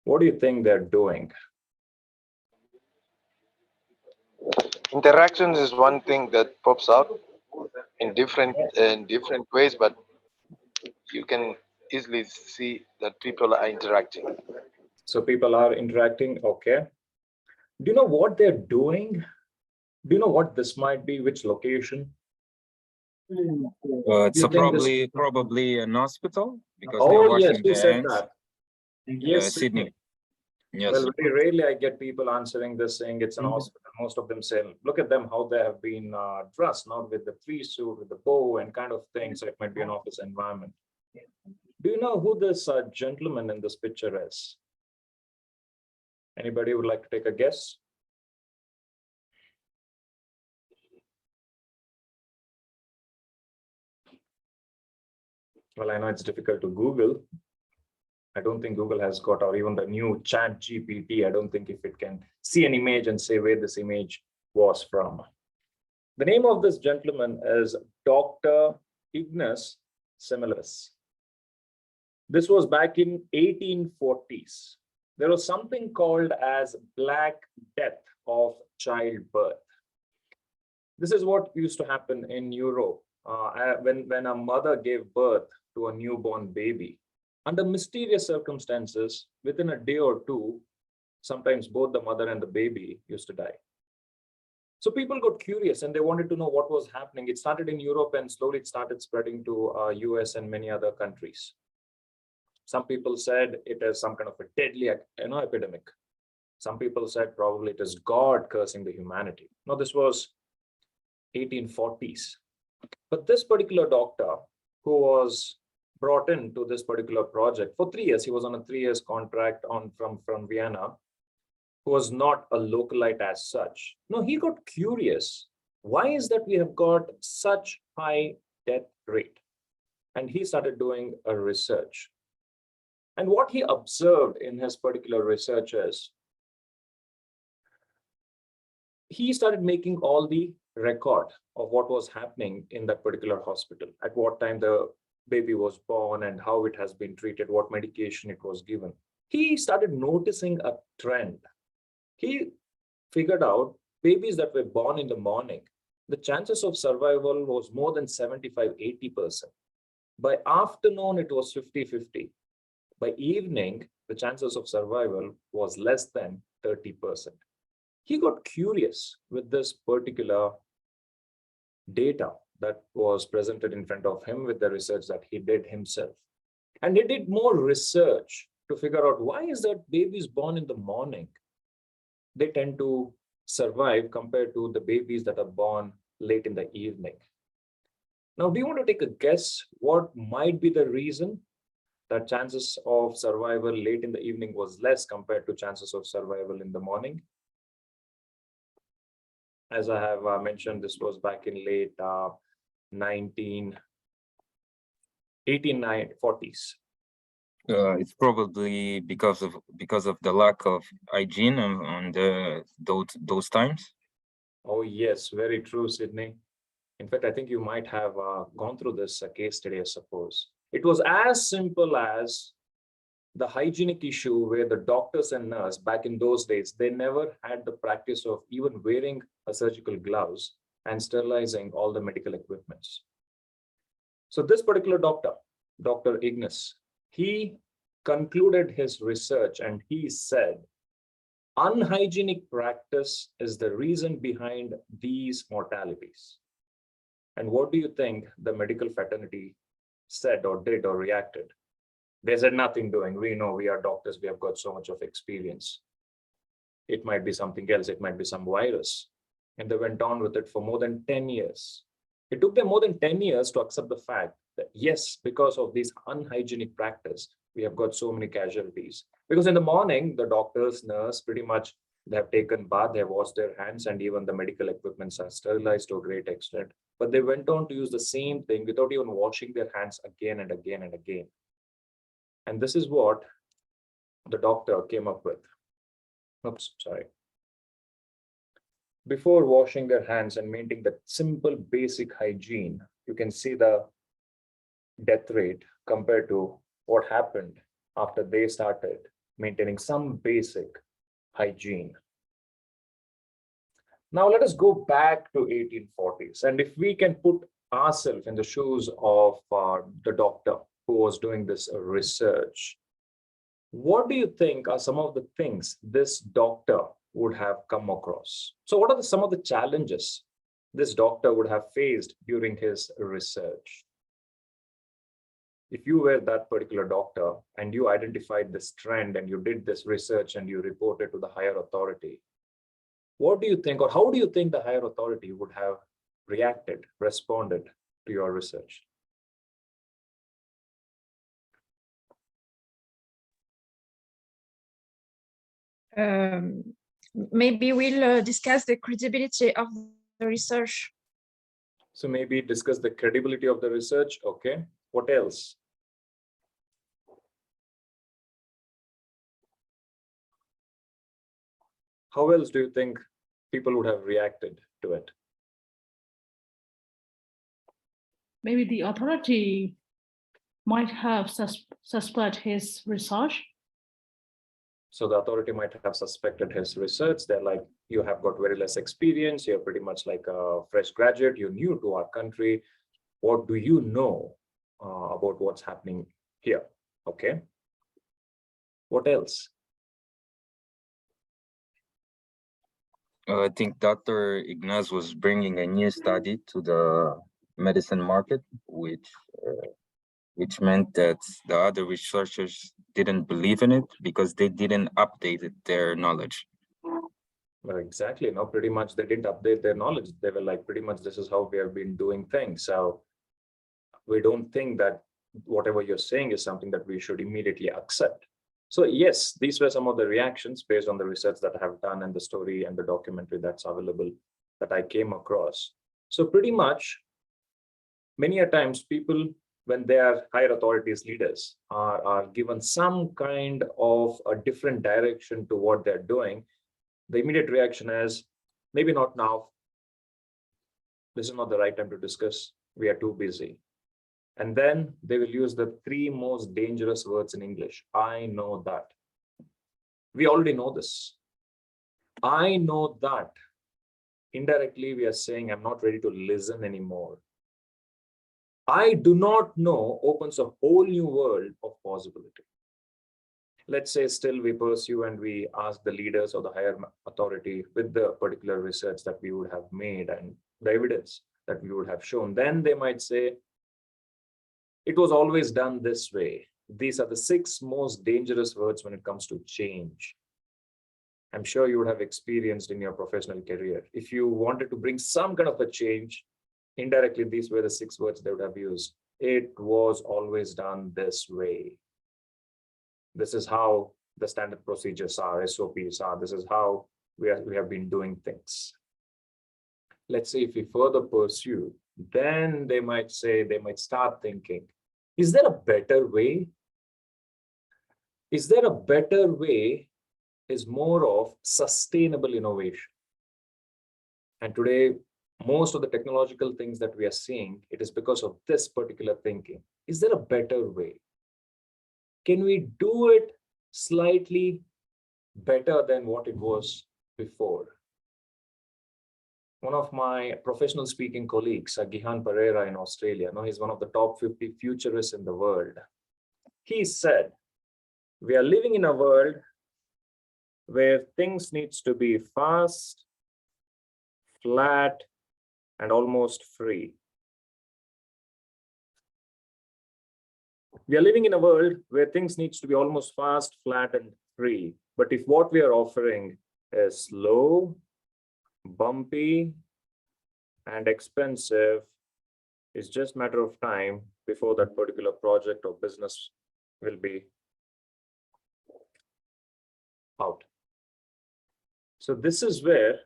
What do you think they're doing? Interactions is one thing that pops out in different ways, but you can easily see that people are interacting. So people are interacting, okay. Do you know what they're doing? Do you know what this might be? Which location? It's probably an hospital, because they're Oh, washing yes, who their said hands. that? Yes, Sydney. Yes. Well, very rarely I get people answering this saying it's an hospital. Most of them say, look at them, how they have been dressed, not with the free suit, with the bow and kind of thing. So it might be an office environment. Do you know who this gentleman in this picture is? Anybody would like to take a guess? Well, I know it's difficult to Google. I don't think Google has got, or even the new ChatGPT, I don't think if it can see an image and say where this image was from. The name of this gentleman is Dr. Ignace Semmelweis. This was back in 1840s. There was something called as Black Death of childbirth. This is what used to happen in Europe when a mother gave birth to a newborn baby. Under mysterious circumstances, within a day or two, sometimes both the mother and the baby used to die. So people got curious and they wanted to know what was happening. It started in Europe and slowly it started spreading to US and many other countries. Some people said it is some kind of a deadly epidemic. Some people said probably it is God cursing the humanity. Now, this was 1840s. But this particular doctor who was brought into this particular project for 3 years, he was on a 3 years contract from Vienna, who was not a localite as such. No, he got curious. Why is that we have got such high death rate? And he started doing a research. And what he observed in his particular research is he started making all the record of what was happening in that particular hospital, at what time the baby was born and how it has been treated, what medication it was given. He started noticing a trend. He figured out babies that were born in the morning, the chances of survival was more than 75-80%. By afternoon, it was 50-50. By evening, the chances of survival was less than 30%. He got curious with this particular data that was presented in front of him with the research that he did himself. And he did more research to figure out why is that babies born in the morning, they tend to survive compared to the babies that are born late in the evening. Now, do you want to take a guess what might be the reason that chances of survival late in the evening was less compared to chances of survival in the morning? As I have mentioned, this was back in late 1840s. It's probably because of the lack of hygiene on those times. Oh yes, very true, Sydney. In fact, I think you might have gone through this case study, I suppose. It was as simple as the hygienic issue where the doctors and nurse back in those days, they never had the practice of even wearing a surgical gloves and sterilizing all the medical equipments. So this particular doctor, Dr. Ignace, he concluded his research and he said, unhygienic practice is the reason behind these mortalities. And what do you think the medical fraternity said or did or reacted? They said nothing doing. We know, we are doctors, we have got so much of experience. It might be something else, it might be some virus. And they went on with it for more than 10 years. It took them more than 10 years to accept the fact that yes, because of this unhygienic practice, we have got so many casualties. Because in the morning, the doctors, nurse, pretty much they have taken bath, they have washed their hands, and even the medical equipments are sterilized to a great extent. But they went on to use the same thing without even washing their hands again and again and again. And this is what the doctor came up with. Oops, sorry. Before washing their hands and maintaining that simple basic hygiene, you can see the death rate compared to what happened after they started maintaining some basic hygiene. Now let us go back to 1840s. And if we can put ourselves in the shoes of the doctor who was doing this research, what do you think are some of the things this doctor would have come across? So what are some of the challenges this doctor would have faced during his research? If you were that particular doctor and you identified this trend and you did this research and you reported to the higher authority, what do you think, or how do you think the higher authority would have reacted, responded to your research? Maybe we'll discuss the credibility of the research. So maybe discuss the credibility of the research. Okay. What else? How else do you think people would have reacted to it? Maybe the authority might have suspected his research. So the authority might have suspected his research. They're like, you have got very less experience. You're pretty much like a fresh graduate. You're new to our country. What do you know about what's happening here? Okay. What else? I think Dr. Ignace was bringing a new study to the medicine market, which meant that the other researchers didn't believe in it because they didn't update their knowledge. Well, exactly. No, pretty much they didn't update their knowledge. They were like, pretty much this is how we have been doing things. So we don't think that whatever you're saying is something that we should immediately accept. So yes, these were some of the reactions based on the research that I have done and the story and the documentary that's available that I came across. So pretty much many a times people, when they are higher authorities leaders, are given some kind of a different direction to what they're doing, the immediate reaction is maybe not now, this is not the right time to discuss. We are too busy. And then they will use the 3 most dangerous words in English. I know that. We already know this. I know that. Indirectly, we are saying, I'm not ready to listen anymore. I do not know opens a whole new world of possibility. Let's say still we pursue and we ask the leaders or the higher authority with the particular research that we would have made and the evidence that we would have shown. Then they might say, it was always done this way. These are the 6 most dangerous words when it comes to change. I'm sure you would have experienced in your professional career. If you wanted to bring some kind of a change, indirectly, these were the 6 words they would have used. It was always done this way. This is how the standard procedures are, SOPs are. This is how we have been doing things. Let's say if we further pursue, then they might say, they might start thinking, is there a better way? Is there a better way? Is more of sustainable innovation. And today, most of the technological things that we are seeing, it is because of this particular thinking. Is there a better way? Can we do it slightly better than what it was before? One of my professional speaking colleagues, Gihan Pereira in Australia, he's one of the top 50 futurists in the world. He said, we are living in a world where things needs to be fast, flat, and almost free. We are living in a world where things needs to be almost fast, flat, and free. But if what we are offering is slow, bumpy, and expensive, it's just a matter of time before that particular project or business will be out. So this is where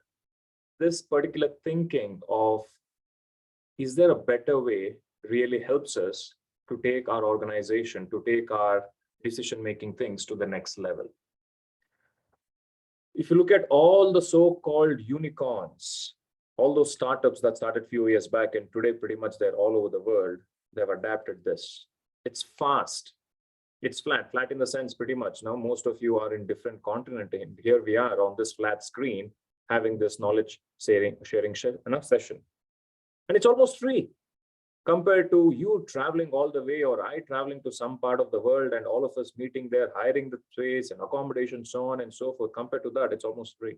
this particular thinking of, is there a better way, really helps us to take our organization, to take our decision-making things to the next level. If you look at all the so-called unicorns, all those startups that started a few years back and today pretty much they're all over the world, they've adapted this. It's fast. It's flat in the sense pretty much now most of you are in different continents. And here we are on this flat screen having this knowledge sharing session. And it's almost free compared to you traveling all the way or I traveling to some part of the world and all of us meeting there, hiring the space and accommodation, so on and so forth. Compared to that, it's almost free.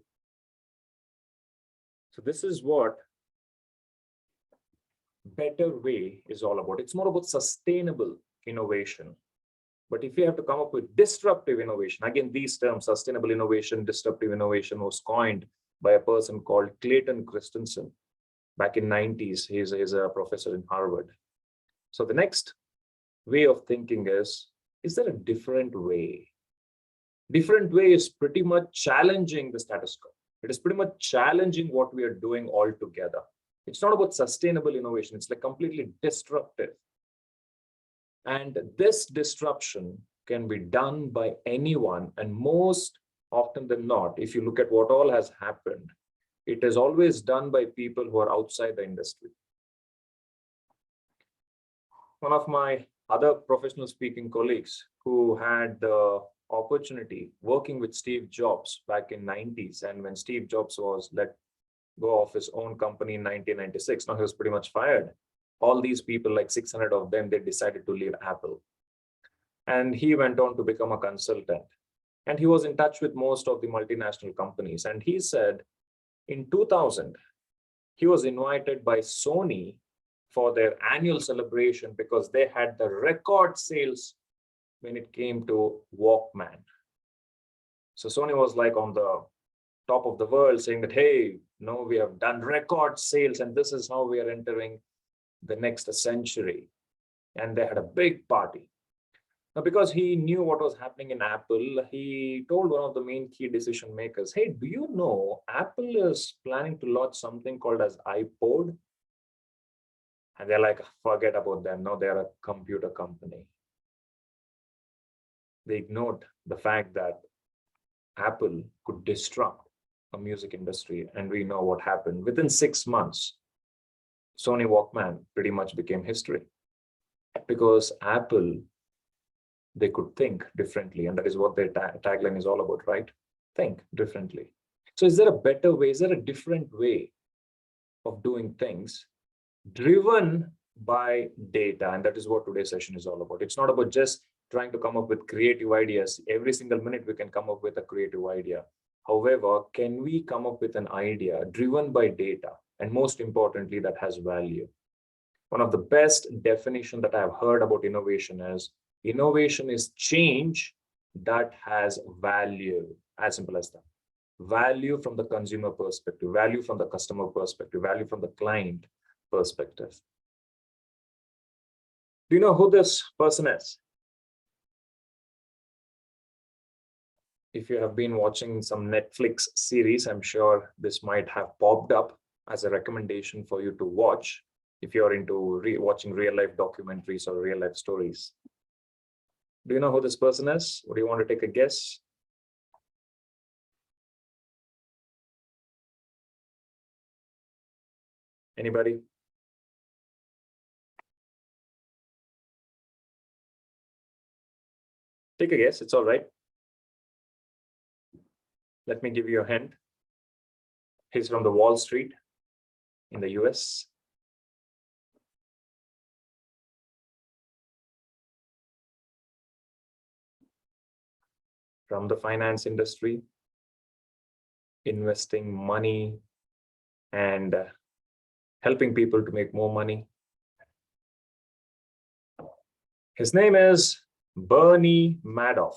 So this is what better way is all about. It's more about sustainable innovation. But if you have to come up with disruptive innovation, again, these terms, sustainable innovation, disruptive innovation, was coined by a person called Clayton Christensen back in 90s. He's a professor in Harvard. So the next way of thinking is there a different way? Different way is pretty much challenging the status quo. It is pretty much challenging what we are doing altogether. It's not about sustainable innovation. It's like completely disruptive. And this disruption can be done by anyone. And most often than not, if you look at what all has happened, it is always done by people who are outside the industry. One of my other professional speaking colleagues who had the opportunity working with Steve Jobs back in 90s, and when Steve Jobs was let go of his own company in 1996, now he was pretty much fired. All these people, like 600 of them, they decided to leave Apple. And he went on to become a consultant. And he was in touch with most of the multinational companies. And he said in 2000, he was invited by Sony for their annual celebration because they had the record sales when it came to Walkman. So Sony was like on the top of the world saying that, hey, no, we have done record sales and this is how we are entering the next century. And they had a big party. Now, because he knew what was happening in Apple, he told one of the main key decision makers, hey, do you know Apple is planning to launch something called as iPod? And they're like, forget about them. No, they're a computer company. They ignored the fact that Apple could disrupt a music industry. And we know what happened. Within 6 months, Sony Walkman pretty much became history because Apple, they could think differently. And that is what their tagline is all about, right? Think differently. So is there a better way? Is there a different way of doing things driven by data? And that is what today's session is all about. It's not about just trying to come up with creative ideas. Every single minute we can come up with a creative idea. However, can we come up with an idea driven by data? And most importantly, that has value. One of the best definition that I've heard about innovation is change that has value. As simple as that. Value from the consumer perspective, value from the customer perspective, value from the client perspective. Do you know who this person is? If you have been watching some Netflix series, I'm sure this might have popped up as a recommendation for you to watch if you're into watching real life documentaries or real life stories. Do you know who this person is? Would you want to take a guess? Anybody? Take a guess, it's all right. Let me give you a hint. He's from the Wall Street in the US. From the finance industry, investing money and helping people to make more money. His name is Bernie Madoff,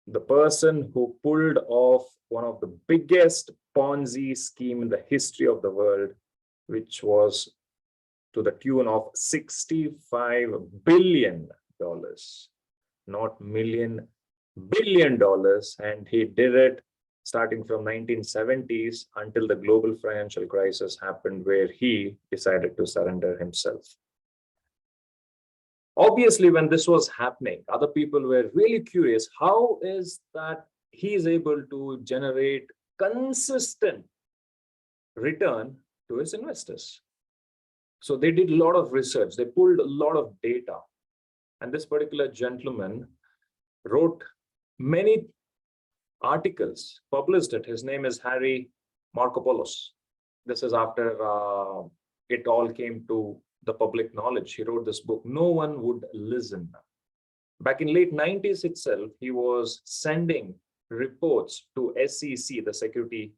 the person who pulled off one of the biggest Ponzi scheme in the history of the world, which was to the tune of $65 billion, not million, $billion. And he did it starting from 1970s until the global financial crisis happened, where he decided to surrender himself. Obviously, when this was happening, other people were really curious, how is that he is able to generate consistent return to his investors? So they did a lot of research, they pulled a lot of data. And this particular gentleman wrote many articles, published it. His name is Harry Markopolos. This is after it all came to the public knowledge. He wrote this book. No one would listen. Back in late 90s itself, he was sending reports to SEC, the Security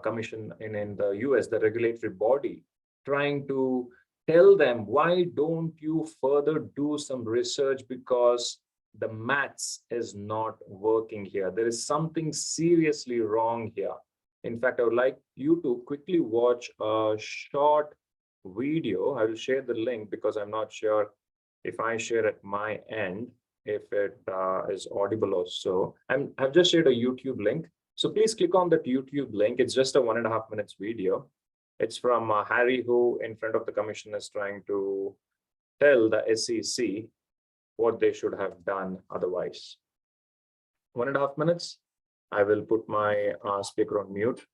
Commission in the US, the regulatory body, trying to tell them, why don't you further do some research, because the maths is not working here. There is something seriously wrong here. In fact, I would like you to quickly watch a short video. I will share the link because I'm not sure if I share at my end, if it is audible also. I've just shared a YouTube link. So please click on that YouTube link. It's just a 1.5 minutes video. It's from Harry, who in front of the commission is trying to tell the SEC what they should have done otherwise. 1.5 minutes. I will put my speaker on mute.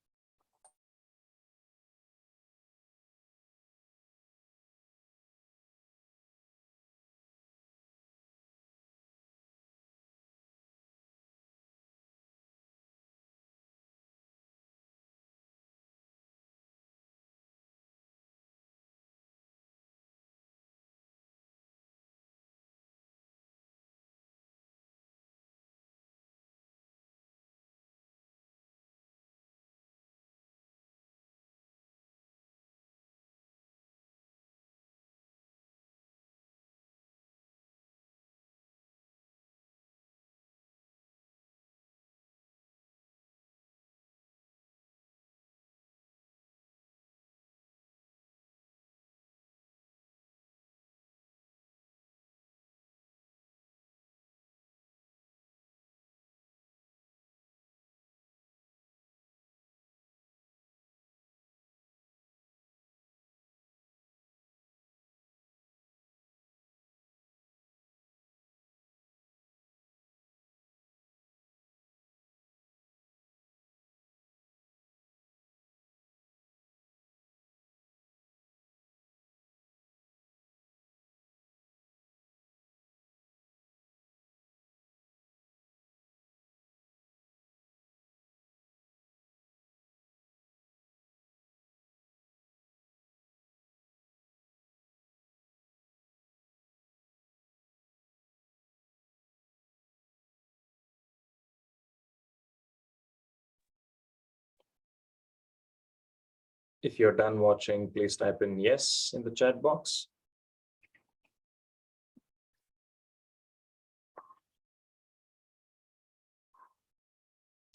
If you're done watching, please type in yes in the chat box.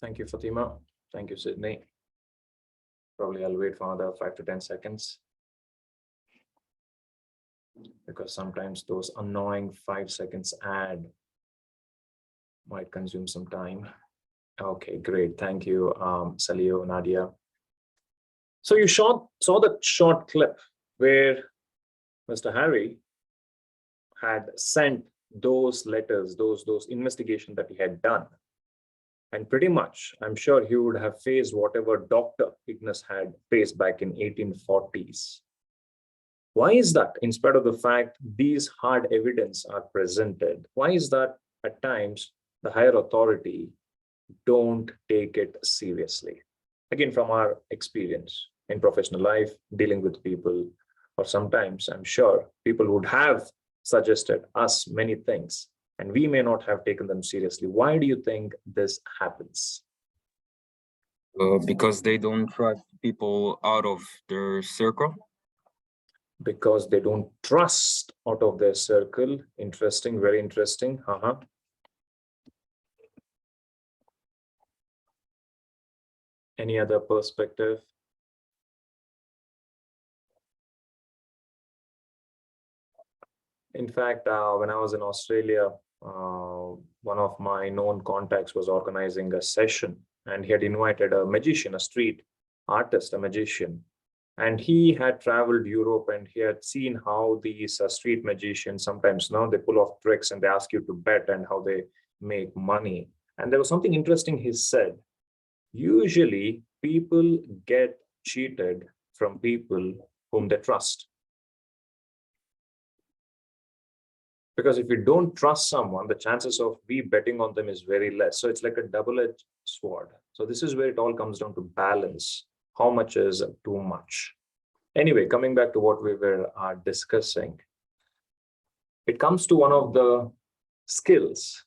Thank you, Fatima. Thank you, Sydney. Probably I'll wait for another 5 to 10 seconds. Because sometimes those annoying 5 seconds ad might consume some time. Okay, great. Thank you, Salio, Nadia. So you saw that short clip where Mr. Harry had sent those letters, those investigations that he had done. And pretty much, I'm sure he would have faced whatever Dr. Ignas had faced back in 1840s. Why is that? In spite of the fact these hard evidence are presented, why is that at times the higher authority don't take it seriously? Again, from our experience in professional life, dealing with people, or sometimes I'm sure people would have suggested us many things, and we may not have taken them seriously. Why do you think this happens? Because they don't trust people out of their circle. Because they don't trust out of their circle. Interesting, very interesting. Any other perspective? In fact, when I was in Australia, one of my known contacts was organizing a session, and he had invited a magician, a street artist, a magician. And he had traveled Europe, and he had seen how these street magicians sometimes, they pull off tricks and they ask you to bet, and how they make money. And there was something interesting he said. Usually people get cheated from people whom they trust. Because if you don't trust someone, the chances of we betting on them is very less. So it's like a double-edged sword. So this is where it all comes down to balance. How much is too much? Anyway, coming back to what we were discussing, it comes to one of the skills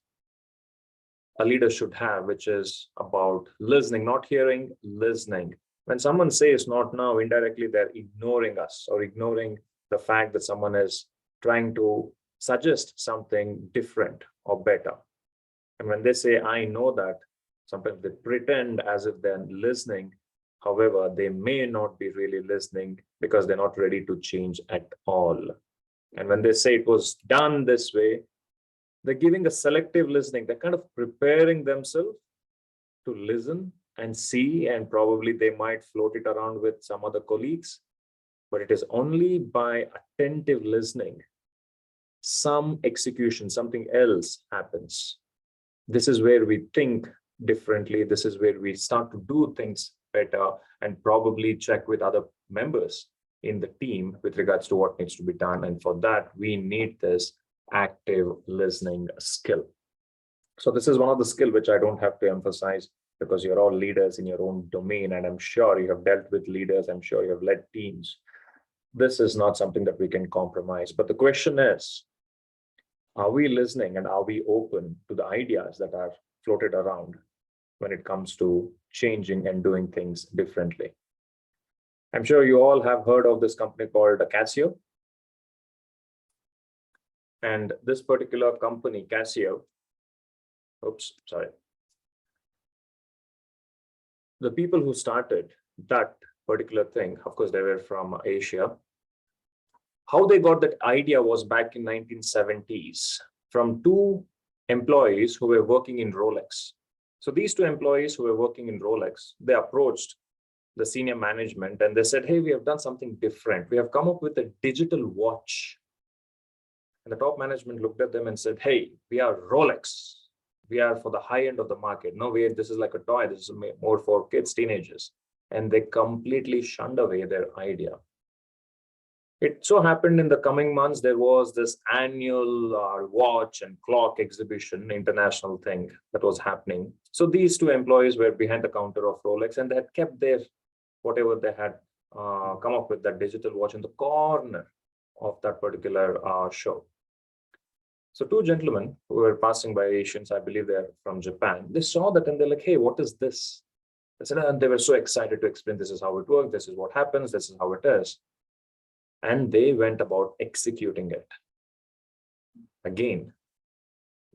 a leader should have, which is about listening, not hearing, listening. When someone says not now, indirectly they're ignoring us or ignoring the fact that someone is trying to suggest something different or better. And when they say, I know that, sometimes they pretend as if they're listening. However, they may not be really listening because they're not ready to change at all. And when they say it was done this way, they're giving a selective listening. They're kind of preparing themselves to listen and see, and probably they might float it around with some other colleagues. But it is only by attentive listening, some execution, something else happens. This is where we think differently. This is where we start to do things better, and probably check with other members in the team with regards to what needs to be done. And for that, we need this active listening skill. So this is one of the skills which I don't have to emphasize, because you're all leaders in your own domain, and I'm sure you have dealt with leaders. I'm sure you have led teams. This is not something that we can compromise. But the question is, are we listening, and are we open to the ideas that are floated around when it comes to changing and doing things differently? I'm sure you all have heard of this company called Casio. And this particular company, Casio, the people who started that particular thing, of course, they were from Asia. How they got that idea was back in 1970s from two employees who were working in Rolex. So these two employees who were working in Rolex, they approached the senior management and they said, hey, we have done something different. We have come up with a digital watch. And the top management looked at them and said, hey, we are Rolex. We are for the high end of the market. No, this is like a toy. This is more for kids, teenagers. And they completely shunned away their idea. It so happened in the coming months, there was this annual watch and clock exhibition, international thing that was happening. So these two employees were behind the counter of Rolex, and they had kept their, whatever they had come up with, that digital watch in the corner of that particular show. So two gentlemen who were passing by, Asians, I believe they're from Japan, they saw that and they're like, hey, what is this? And they were so excited to explain, this is how it works, this is what happens, this is how it is. And they went about executing it. Again,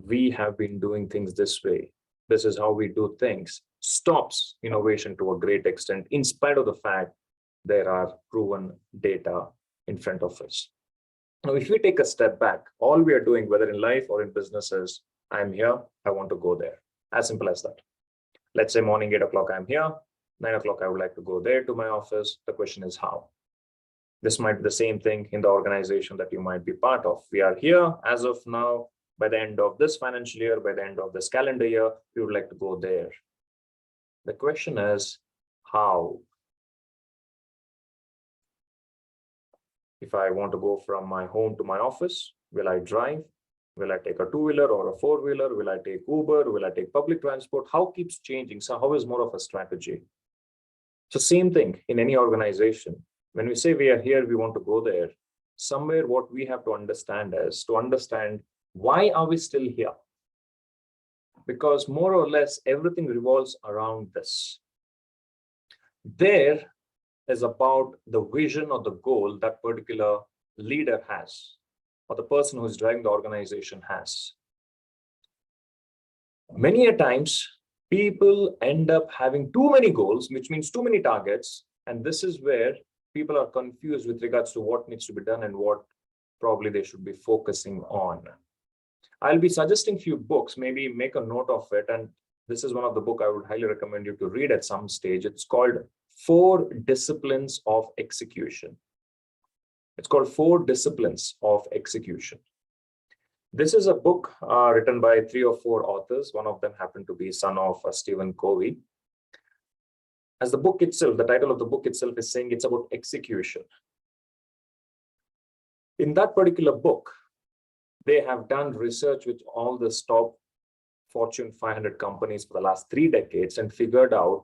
we have been doing things this way. This is how we do things. Stops innovation to a great extent, in spite of the fact there are proven data in front of us. Now, if we take a step back, all we are doing, whether in life or in businesses, I'm here, I want to go there. As simple as that. Let's say morning 8 o'clock, I'm here, 9 o'clock, I would like to go there to my office. The question is how? This might be the same thing in the organization that you might be part of. We are here as of now. By the end of this financial year, by the end of this calendar year, we would like to go there. The question is how? If I want to go from my home to my office, will I drive? Will I take a two-wheeler or a four-wheeler? Will I take Uber? Will I take public transport? How keeps changing? So how is more of a strategy? So same thing in any organization. When we say we are here, we want to go there. Somewhere what we have to understand is to understand why are we still here? Because more or less everything revolves around this. There is about the vision or the goal that particular leader has, or the person who is driving the organization has. Many a times, people end up having too many goals, which means too many targets. And this is where people are confused with regards to what needs to be done and what probably they should be focusing on. I'll be suggesting few books, maybe make a note of it. And this is one of the books I would highly recommend you to read at some stage. It's called 4 Disciplines of Execution. It's called 4 Disciplines of Execution. This is a book written by 3 or 4 authors. One of them happened to be son of Stephen Covey. As the book itself, the title of the book itself is saying it's about execution. In that particular book, they have done research with all the top Fortune 500 companies for the last 3 decades and figured out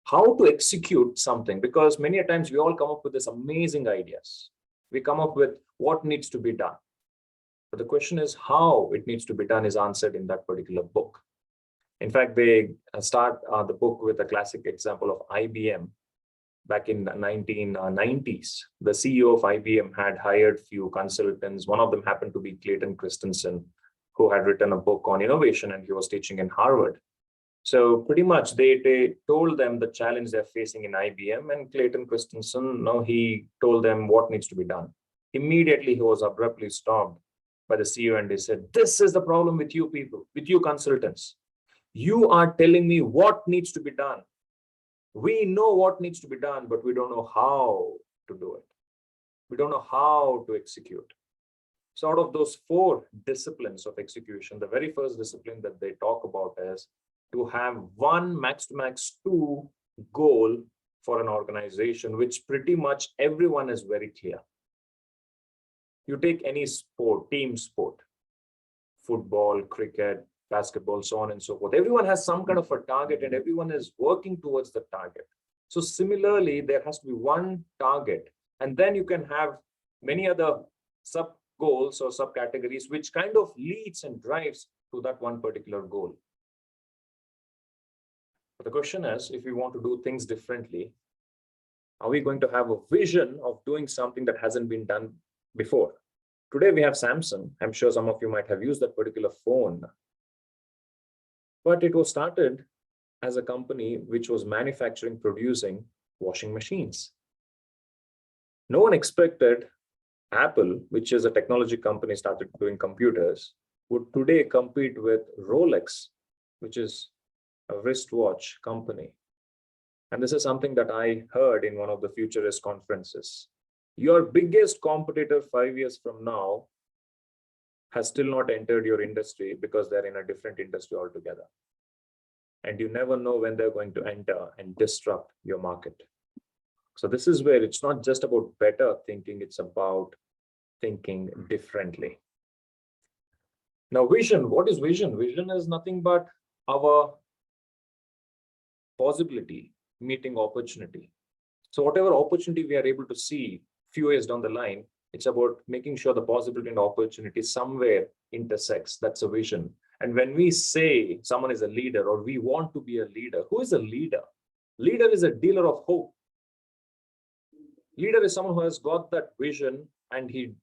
how to execute something, because many a times we all come up with these amazing ideas. We come up with what needs to be done. But the question is how it needs to be done is answered in that particular book. In fact, they start the book with a classic example of IBM. Back in the 1990s, the CEO of IBM had hired few consultants. One of them happened to be Clayton Christensen, who had written a book on innovation, and he was teaching in Harvard. So pretty much they told them the challenge they're facing in IBM, and Clayton Christensen, he told them what needs to be done. Immediately, he was abruptly stopped by the CEO, and they said, "This is the problem with you people, with you consultants. You are telling me what needs to be done. We know what needs to be done, but we don't know how to do it. We don't know how to execute." So out of those 4 disciplines of execution, the very first discipline that they talk about is to have 1 max to max 2 goal for an organization, which pretty much everyone is very clear. You take any sport, team sport, football, cricket, basketball, so on and so forth. Everyone has some kind of a target and everyone is working towards the target. So similarly, there has to be 1 target, and then you can have many other sub goals or subcategories, which kind of leads and drives to that one particular goal. But the question is, if we want to do things differently, are we going to have a vision of doing something that hasn't been done before? Today we have Samsung. I'm sure some of you might have used that particular phone. But it was started as a company which was manufacturing, producing washing machines. No one expected Apple, which is a technology company started doing computers, would today compete with Rolex, which is a wristwatch company. And this is something that I heard in one of the futurist conferences. Your biggest competitor 5 years from now has still not entered your industry because they're in a different industry altogether. And you never know when they're going to enter and disrupt your market. So this is where it's not just about better thinking, it's about thinking differently. Now, vision, what is vision? Vision is nothing but our possibility meeting opportunity. So whatever opportunity we are able to see few years down the line, it's about making sure the possibility and opportunity somewhere intersects. That's a vision. And when we say someone is a leader or we want to be a leader, who is a leader? Leader is a dealer of hope. Leader is someone who has got that vision and he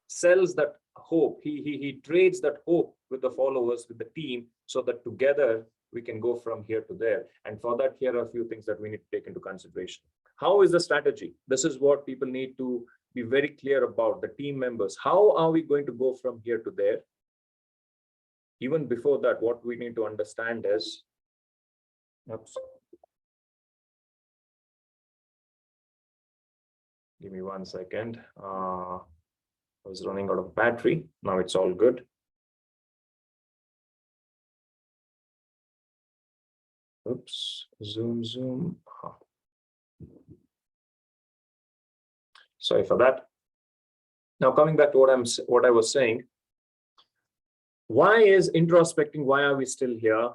sells that hope. He trades that hope with the followers, with the team, so that together we can go from here to there. And for that, here are a few things that we need to take into consideration. How is the strategy? This is what people need to be very clear about, the team members. How are we going to go from here to there? Even before that, what we need to understand is, oops. Give me 1 second. I was running out of battery. Now it's all good. Oops, zoom. Sorry for that. Now coming back to what I was saying. Why is introspecting? Why are we still here?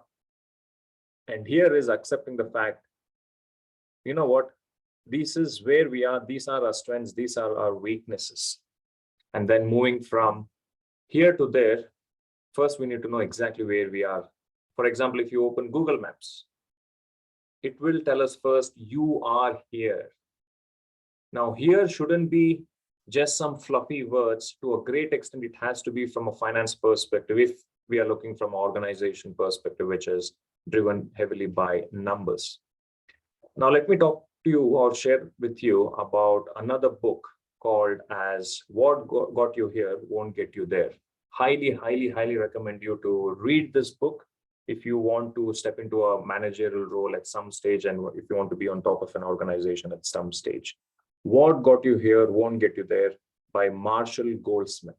And here is accepting the fact, you know what? This is where we are. These are our strengths. These are our weaknesses. And then moving from here to there, first we need to know exactly where we are. For example, if you open Google Maps, it will tell us first, you are here. Now here shouldn't be just some fluffy words. To a great extent, it has to be from a finance perspective. If we are looking from an organization perspective, which is driven heavily by numbers. Now let me talk to you or share with you about another book called as What Got You Here Won't Get You There. Highly recommend you to read this book if you want to step into a managerial role at some stage, and if you want to be on top of an organization at some stage. What Got You Here Won't Get You There by Marshall Goldsmith.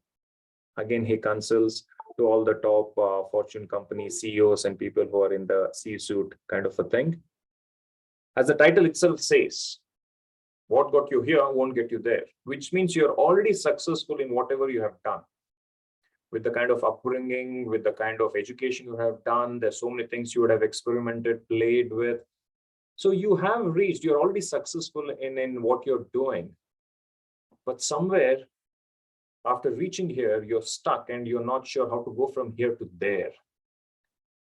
Again, he consults to all the top Fortune company CEOs and people who are in the C-suite kind of a thing. As the title itself says, what got you here won't get you there, which means you're already successful in whatever you have done. With the kind of upbringing, with the kind of education you have done, there's so many things you would have experimented, played with. So you have reached, you're already successful in what you're doing. But somewhere after reaching here, you're stuck and you're not sure how to go from here to there.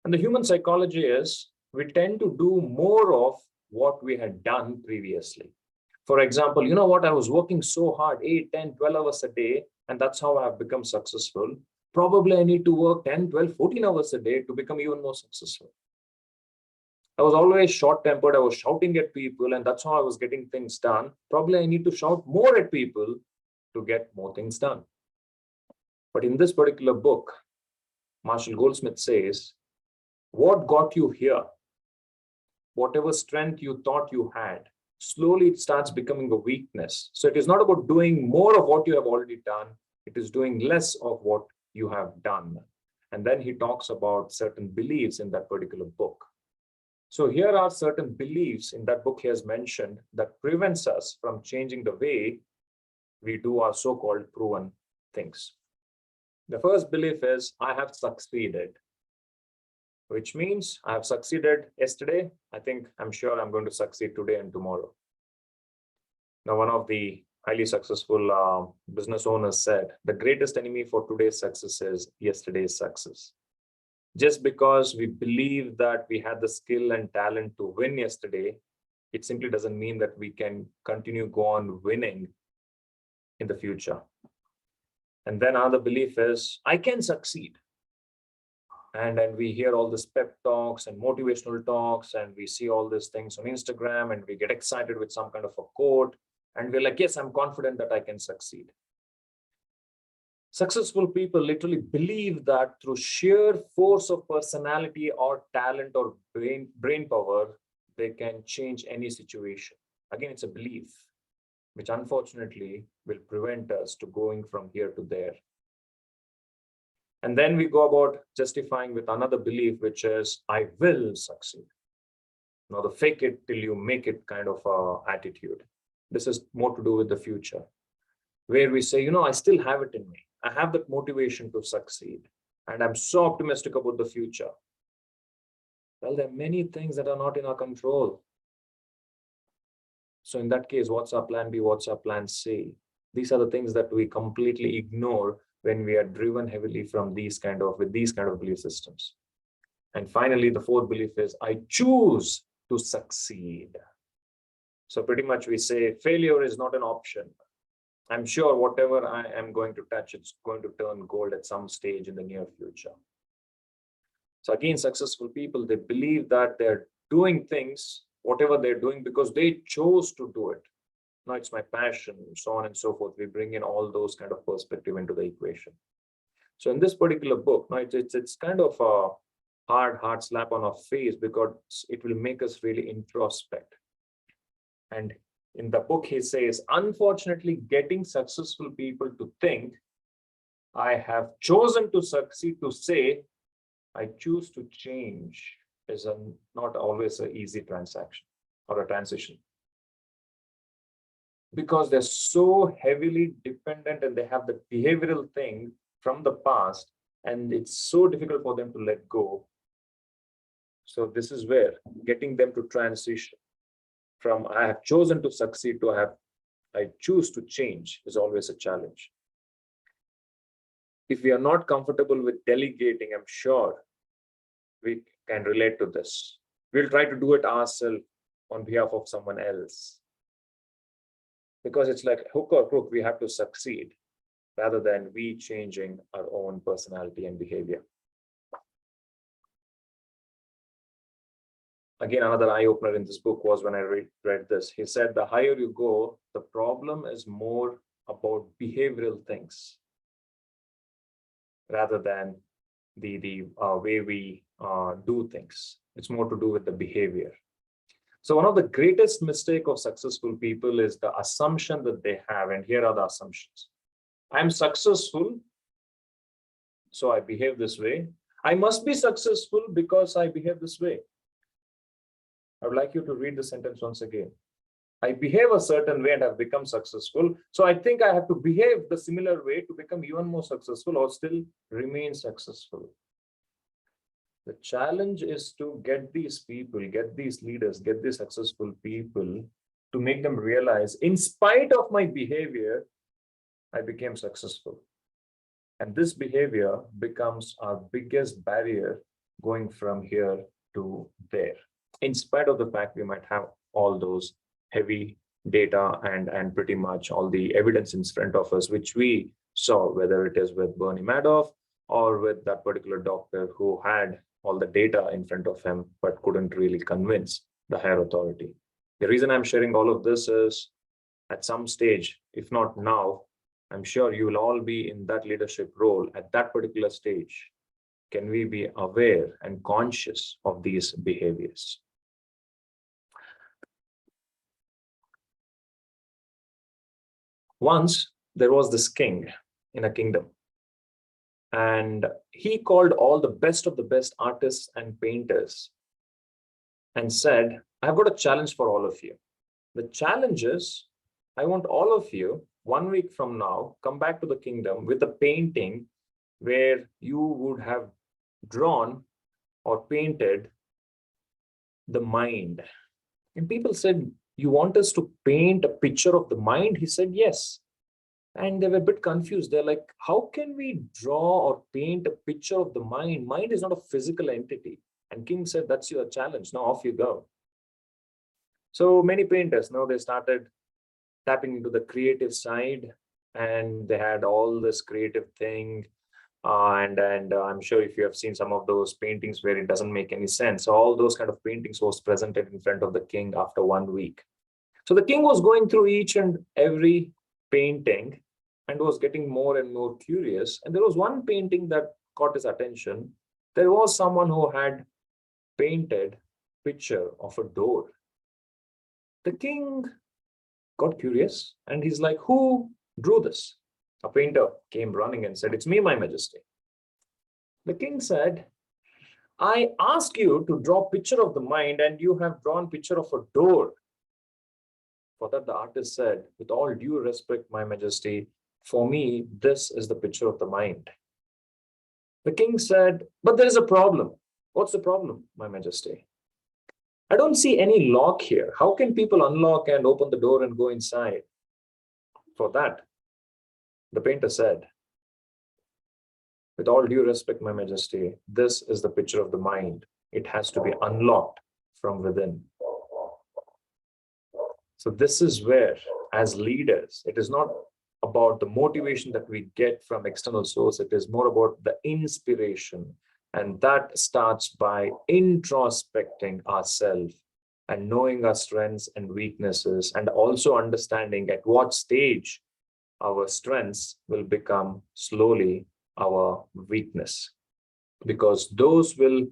And the human psychology is we tend to do more of what we had done previously. For example, you know what, I was working so hard, 8, 10, 12 hours a day, and that's how I've become successful. Probably I need to work 10, 12, 14 hours a day to become even more successful. I was always short-tempered, I was shouting at people, and that's how I was getting things done. Probably I need to shout more at people to get more things done. But in this particular book, Marshall Goldsmith says, what got you here? Whatever strength you thought you had, slowly it starts becoming a weakness. So it is not about doing more of what you have already done. It is doing less of what you have done. And then he talks about certain beliefs in that particular book. So here are certain beliefs in that book he has mentioned that prevents us from changing the way we do our so-called proven things. The first belief is, I have succeeded. Which means I have succeeded yesterday. I'm sure I'm going to succeed today and tomorrow. Now, one of the highly successful business owners said, the greatest enemy for today's success is yesterday's success. Just because we believe that we had the skill and talent to win yesterday, it simply doesn't mean that we can go on winning in the future. And then another belief is, I can succeed. And we hear all this pep talks and motivational talks, and we see all these things on Instagram, and we get excited with some kind of a quote, and we're like, yes, I'm confident that I can succeed. Successful people literally believe that through sheer force of personality or talent or brain power, they can change any situation. Again, it's a belief, which unfortunately will prevent us to going from here to there. And then we go about justifying with another belief, which is, I will succeed. Now, the fake it till you make it kind of attitude. This is more to do with the future, where we say, I still have it in me. I have that motivation to succeed. And I'm so optimistic about the future. Well, there are many things that are not in our control. So in that case, what's our plan B? What's our plan C? These are the things that we completely ignore when we are driven heavily from these kind of belief systems. And finally, the fourth belief is, I choose to succeed. So pretty much we say failure is not an option. I'm sure whatever I am going to touch, it's going to turn gold at some stage in the near future. So again, successful people, they believe that they're doing things, whatever they're doing, because they chose to do it. Now it's my passion, so on and so forth. We bring in all those kind of perspective into the equation. So in this particular book, now it's kind of a hard slap on our face, because it will make us really introspect. And in the book, he says, unfortunately, getting successful people to think, I have chosen to succeed, to say, I choose to change, is not always an easy transaction or a transition. Because they're so heavily dependent and they have the behavioral thing from the past, and it's so difficult for them to let go. So this is where getting them to transition from I have chosen to succeed to I choose to change is always a challenge. If we are not comfortable with delegating, I'm sure we can relate to this. We'll try to do it ourselves on behalf of someone else. Because it's like hook or crook, we have to succeed rather than we changing our own personality and behavior. Again, another eye-opener in this book was when I read this. He said, the higher you go, the problem is more about behavioral things rather than the way we do things. It's more to do with the behavior. So one of the greatest mistakes of successful people is the assumption that they have, and here are the assumptions. I'm successful, so I behave this way. I must be successful because I behave this way. I would like you to read the sentence once again. I behave a certain way and have become successful, so I think I have to behave the similar way to become even more successful or still remain successful. The challenge is to get these people, get these leaders, get these successful people to make them realize, in spite of my behavior, I became successful. And this behavior becomes our biggest barrier going from here to there. In spite of the fact we might have all those heavy data and pretty much all the evidence in front of us, which we saw, whether it is with Bernie Madoff or with that particular doctor who had all the data in front of him, but couldn't really convince the higher authority. The reason I'm sharing all of this is at some stage, if not now, I'm sure you will all be in that leadership role at that particular stage. Can we be aware and conscious of these behaviors? Once there was this king in a kingdom, and he called all the best of the best artists and painters and said, I've got a challenge for all of you. The challenge is, I want all of you 1 week from now, come back to the kingdom with a painting where you would have drawn or painted the mind. And people said, you want us to paint a picture of the mind? He said, yes. And they were a bit confused. They're like, how can we draw or paint a picture of the mind? Mind is not a physical entity. And King said, that's your challenge. Now off you go. So many painters, now they started tapping into the creative side, and they had all this creative thing. And I'm sure if you have seen some of those paintings where it doesn't make any sense, all those kind of paintings was presented in front of the king after 1 week. So the king was going through each and every painting and was getting more and more curious. And there was one painting that caught his attention. There was someone who had painted a picture of a door. The king got curious and he's like, who drew this? A painter came running and said, it's me, my majesty. The king said, I asked you to draw a picture of the mind and you have drawn picture of a door. For that, the artist said, with all due respect, my majesty, for me, this is the picture of the mind. The king said, but there is a problem. What's the problem, my majesty? I don't see any lock here. How can people unlock and open the door and go inside? For that, the painter said, with all due respect, my majesty, this is the picture of the mind. It has to be unlocked from within. So this is where, as leaders, it is not about the motivation that we get from external source. It is more about the inspiration. And that starts by introspecting ourselves and knowing our strengths and weaknesses, and also understanding at what stage our strengths will become slowly our weakness. Because those will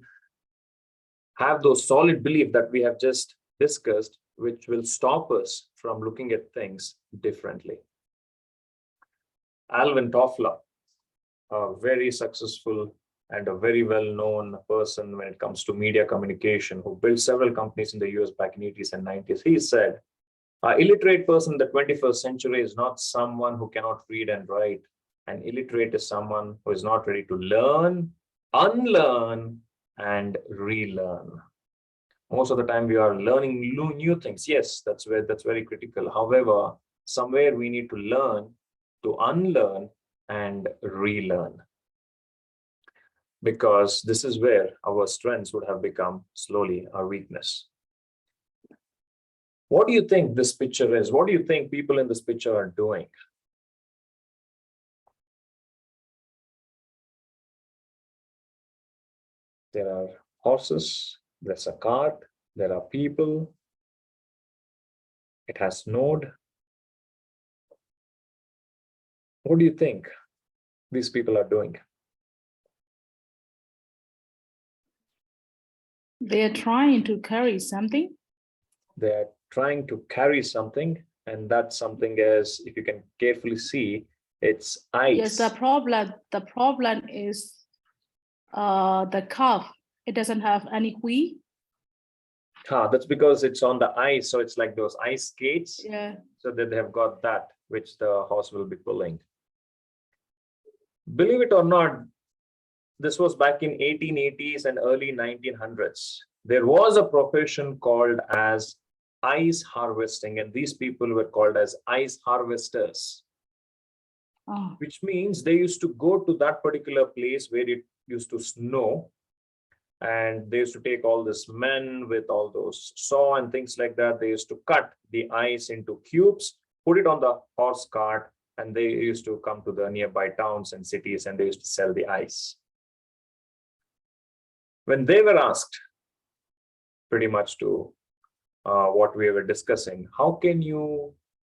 have those solid belief that we have just discussed, which will stop us from looking at things differently. Alvin Toffler, a very successful and a very well-known person when it comes to media communication, who built several companies in the US back in 80s and 90s, he said, an illiterate person in the 21st century is not someone who cannot read and write. An illiterate is someone who is not ready to learn, unlearn, and relearn. Most of the time we are learning new things. Yes, that's very critical. However, somewhere we need to learn, to unlearn, and relearn. Because this is where our strengths would have become slowly our weakness. What do you think this picture is? What do you think people in this picture are doing? There are horses, there's a cart, there are people. It has snowed. What do you think these people are doing? They are trying to carry something. They are trying to carry something, and that something is, if you can carefully see, it's ice. Yes, the problem is the calf. It doesn't have any wheel. That's because it's on the ice, so it's like those ice skates. Yeah. So that they have got that, which the horse will be pulling. Believe it or not, this was back in 1880s and early 1900s. There was a profession called as ice harvesting, and these people were called as ice harvesters. Oh. Which means they used to go to that particular place where it used to snow, and they used to take all this men with all those saw and things like that. They used to cut the ice into cubes, put it on the horse cart, and they used to come to the nearby towns and cities, and they used to sell the ice. When they were asked, pretty much to what we were discussing, how can you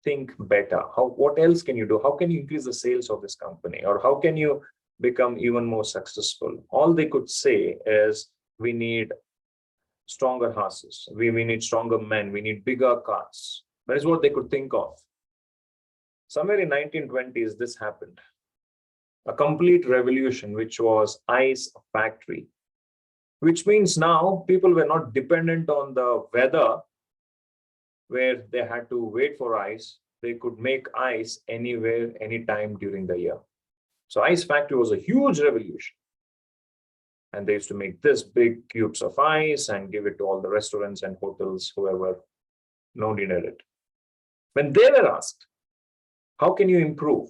think better? What else can you do? How can you increase the sales of this company? Or how can you become even more successful? All they could say is, we need stronger horses, we need stronger men, we need bigger carts. That is what they could think of. Somewhere in 1920s, this happened. A complete revolution, which was ice factory. Which means now people were not dependent on the weather, where they had to wait for ice. They could make ice anywhere, anytime during the year. So ice factory was a huge revolution. And they used to make this big cubes of ice and give it to all the restaurants and hotels, whoever needed it. When they were asked, how can you improve?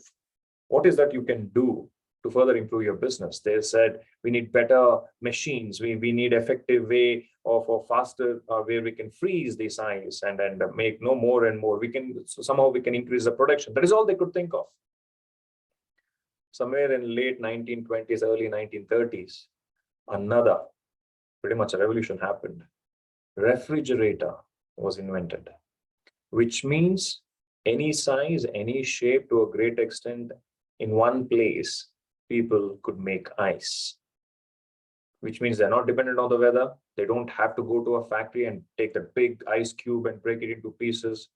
What is that you can do to further improve your business? They said, we need better machines. We need effective way of faster where we can freeze this ice and make no more and more. Somehow we can increase the production. That is all they could think of. Somewhere in late 1920s, early 1930s, another pretty much a revolution happened. Refrigerator was invented, which means any size, any shape, to a great extent, in one place, people could make ice. Which means they're not dependent on the weather. They don't have to go to a factory and take that big ice cube and break it into pieces.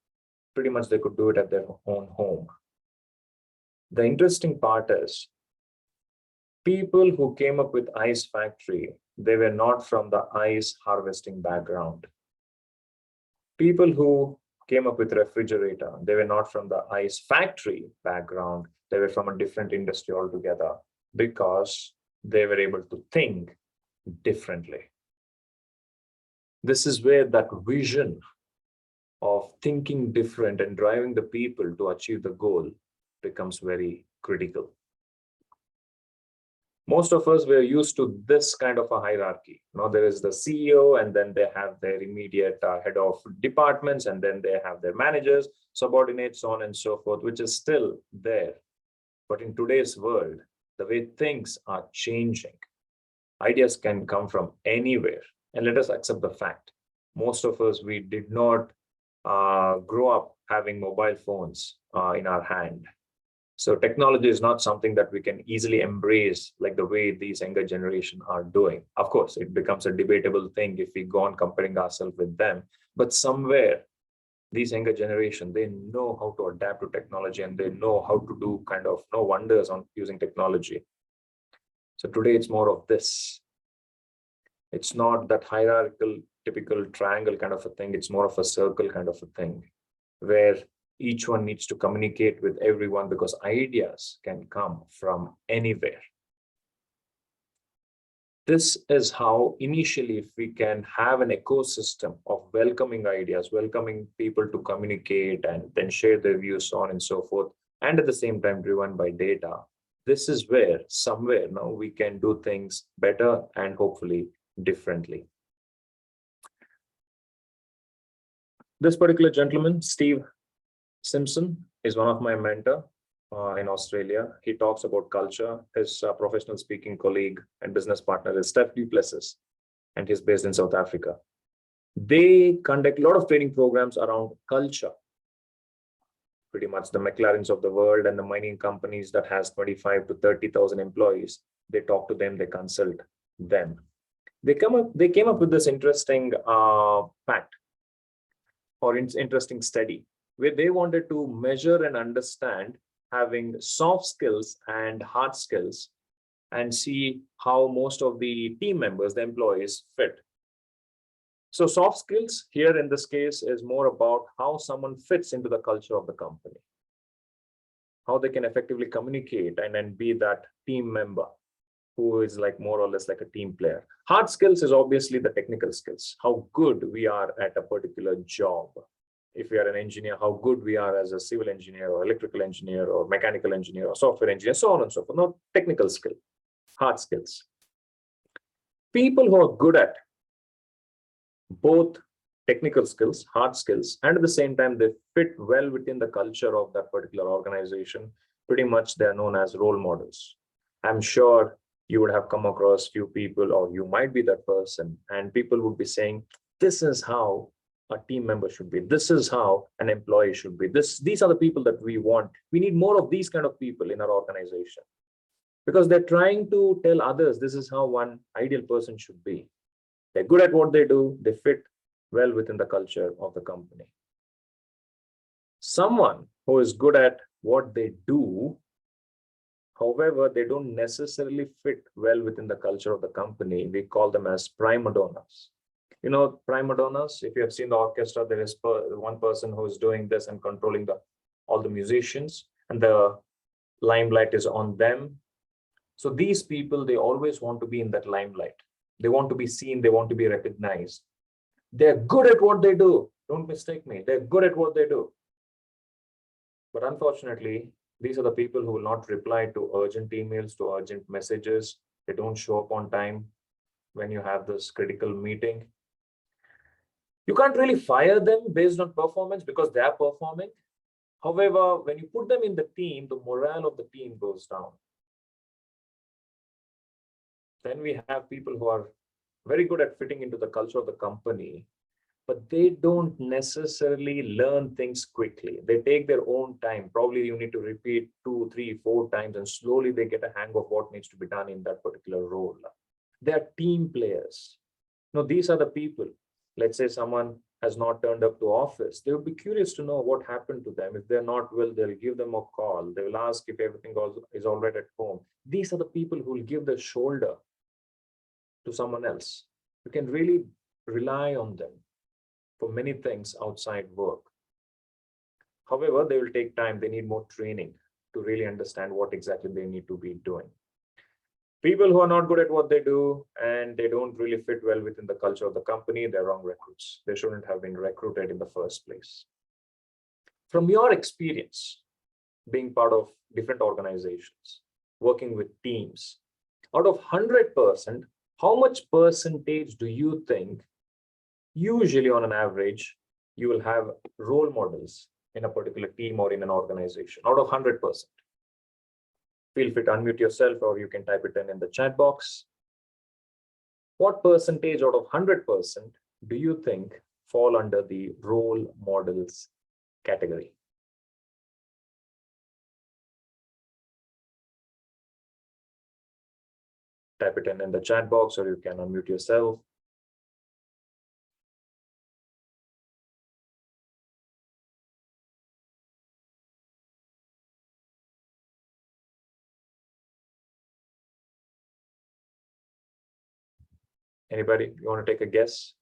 Pretty much they could do it at their own home. The interesting part is, people who came up with ice factory, they were not from the ice harvesting background. People who came up with refrigerator, they were not from the ice factory background. They were from a different industry altogether, because they were able to think differently. This is where that vision of thinking different and driving the people to achieve the goal becomes very critical. Most of us were used to this kind of a hierarchy. Now there is the CEO, and then they have their immediate head of departments, and then they have their managers, subordinates, so on and so forth, which is still there. But in today's world, the way things are changing, ideas can come from anywhere. And let us accept the fact, most of us, we did not grow up having mobile phones in our hand. So technology is not something that we can easily embrace like the way these younger generation are doing. Of course, it becomes a debatable thing if we go on comparing ourselves with them. But somewhere, these younger generation, they know how to adapt to technology, and they know how to do kind of no wonders on using technology. So today it's more of this. It's not that hierarchical, typical triangle kind of a thing. It's more of a circle kind of a thing, where each one needs to communicate with everyone, because ideas can come from anywhere. This is how initially, if we can have an ecosystem of welcoming ideas, welcoming people to communicate and then share their views, so on and so forth, and at the same time driven by data, this is where somewhere now we can do things better and hopefully differently. This particular gentleman, Steve Simpson, is one of my mentor in Australia. He talks about culture. His professional speaking colleague and business partner is Steph Du Plessis, and he's based in South Africa. They conduct a lot of training programs around culture. Pretty much the McLarens of the world and the mining companies that has 25 to 30,000 employees, they talk to them, they consult them. They came up with this interesting fact or interesting study, where they wanted to measure and understand having soft skills and hard skills and see how most of the team members, the employees, fit. So soft skills here in this case is more about how someone fits into the culture of the company, how they can effectively communicate and then be that team member who is like more or less like a team player. Hard skills is obviously the technical skills, how good we are at a particular job. If we are an engineer, how good we are as a civil engineer or electrical engineer or mechanical engineer or software engineer, so on and so forth. Not technical skill, hard skills. People who are good at both technical skills, hard skills, and at the same time they fit well within the culture of that particular organization, pretty much they're known as role models. I'm sure you would have come across few people, or you might be that person, and people would be saying, this is how a team member should be. This is how an employee should be. These are the people that we want. We need more of these kind of people in our organization, because they're trying to tell others this is how one ideal person should be. They're good at what they do. They fit well within the culture of the company. Someone who is good at what they do, however, they don't necessarily fit well within the culture of the company, we call them as prima donnas. You know, prima donnas, if you have seen the orchestra, there is one person who is doing this and controlling all the musicians, and the limelight is on them. So these people, they always want to be in that limelight. They want to be seen, they want to be recognized. They're good at what they do. Don't mistake me. They're good at what they do. But unfortunately, these are the people who will not reply to urgent emails, to urgent messages. They don't show up on time when you have this critical meeting. You can't really fire them based on performance because they are performing. However, when you put them in the team, the morale of the team goes down. Then we have people who are very good at fitting into the culture of the company, but they don't necessarily learn things quickly. They take their own time. Probably you need to repeat 2, 3, 4 times, and slowly they get a hang of what needs to be done in that particular role. They are team players. Now, these are the people. Let's say someone has not turned up to office. They will be curious to know what happened to them. If they're not well, they'll give them a call. They will ask if everything is all right at home. These are the people who will give the shoulder to someone else. You can really rely on them for many things outside work. However, they will take time. They need more training to really understand what exactly they need to be doing. People who are not good at what they do and they don't really fit well within the culture of the company, they're wrong recruits. They shouldn't have been recruited in the first place. From your experience, being part of different organizations, working with teams, Out of 100%, how much percentage do you think, usually on an average, you will have role models in a particular team or in an organization? Out of 100%. Feel free to unmute yourself, or you can type it in the chat box. What percentage out of 100% do you think fall under the role models category? Type it in the chat box, or you can unmute yourself. Anybody, you want to take a guess?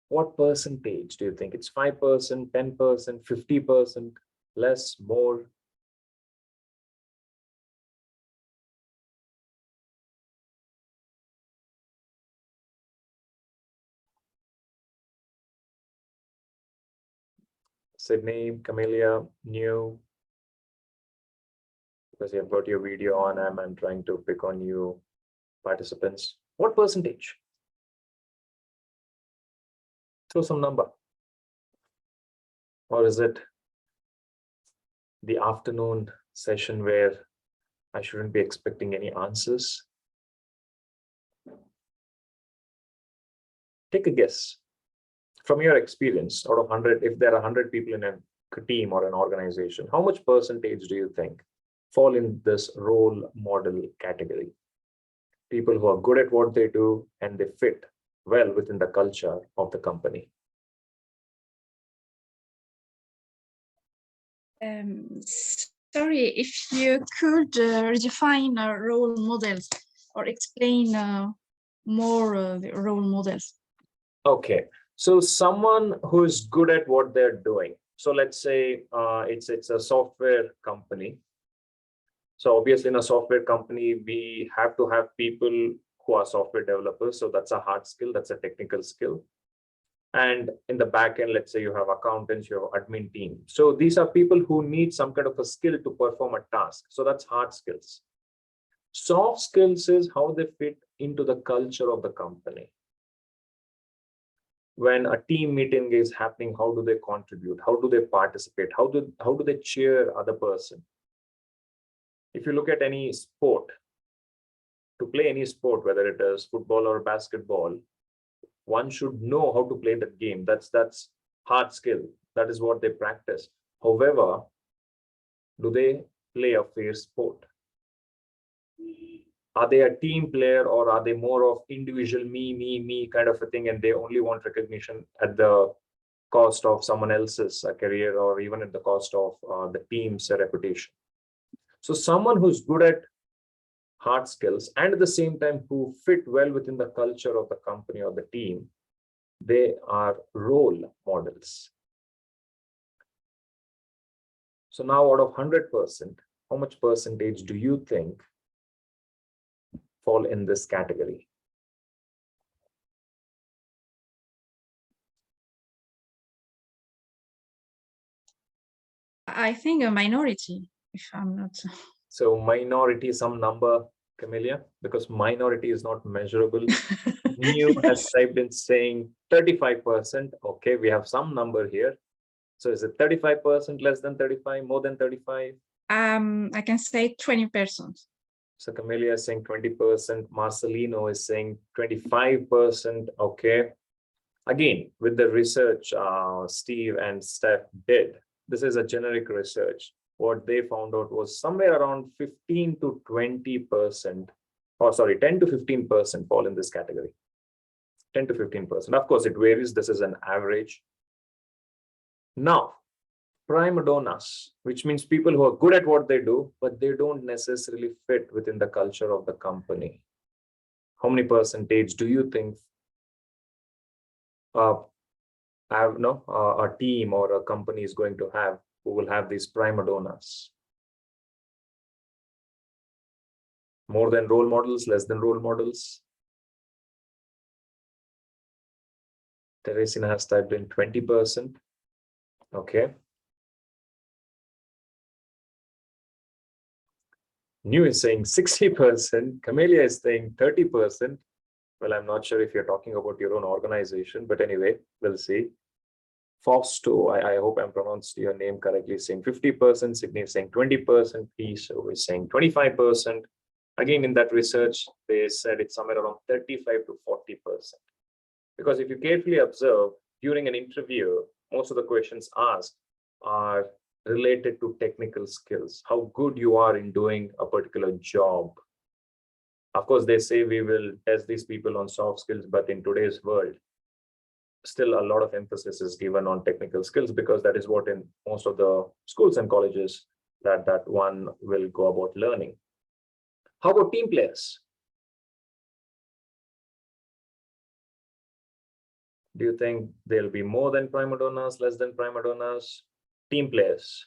What percentage do you think? It's 5%, 10%, 50%, less, more? Sydney, Camellia, new. Because you've got your video on, I'm trying to pick on you participants. What percentage? Throw some number. Or is it the afternoon session where I shouldn't be expecting any answers? Take a guess. From your experience, out of 100, if there are 100 people in a team or an organization, how much percentage do you think fall in this role model category? People who are good at what they do and they fit well within the culture of the company. Sorry, if you could redefine role models or explain more the role models. Okay, so someone who is good at what they're doing. So let's say it's a software company. So obviously in a software company, we have to have people who are software developers. So that's a hard skill, that's a technical skill. And in the back end, let's say you have accountants, you have admin team. So these are people who need some kind of a skill to perform a task. So that's hard skills. Soft skills is how they fit into the culture of the company. When a team meeting is happening, how do they contribute? How do they participate? How do they cheer other person? If you look at any sport, to play any sport, whether it is football or basketball, one should know how to play the game. That's hard skill. That is what they practice. However, do they play a fair sport? Are they a team player, or are they more of individual me kind of a thing, and they only want recognition at the cost of someone else's career, or even at the cost of the team's reputation? So someone who's good at hard skills and at the same time who fit well within the culture of the company or the team, they are role models. So now out of 100%, how much percentage do you think fall in this category? I think a minority, if I'm not. So minority, some number, Camellia, because minority is not measurable. New has typed in saying 35%. Okay, we have some number here. So is it 35%, less than 35, more than 35? I can say 20%. So Camellia is saying 20%. Marcelino is saying 25%. Okay. Again, with the research Steve and Steph did, this is a generic research. What they found out was somewhere around 15 to 20%, or sorry, 10 to 15% fall in this category. 10 to 15%. Of course, it varies. This is an average. Now, prima donnas, which means people who are good at what they do, but they don't necessarily fit within the culture of the company. How many percentage do you think a team or a company is going to have who will have these prima donnas? More than role models, less than role models? Teresina has typed in 20%. Okay. New is saying 60%. Camellia is saying 30%. Well, I'm not sure if you're talking about your own organization, but anyway, we'll see. Fausto, I hope I'm pronounced your name correctly, saying 50%. Sydney is saying 20%. Piso is saying 25%. Again, in that research, they said it's somewhere around 35 to 40%. Because if you carefully observe, during an interview, most of the questions asked are related to technical skills, how good you are in doing a particular job. Of course, they say we will test these people on soft skills, but in today's world, still a lot of emphasis is given on technical skills because that is what in most of the schools and colleges that one will go about learning. How about team players? Do you think there'll be more than prima donnas, less than prima donnas? Team players.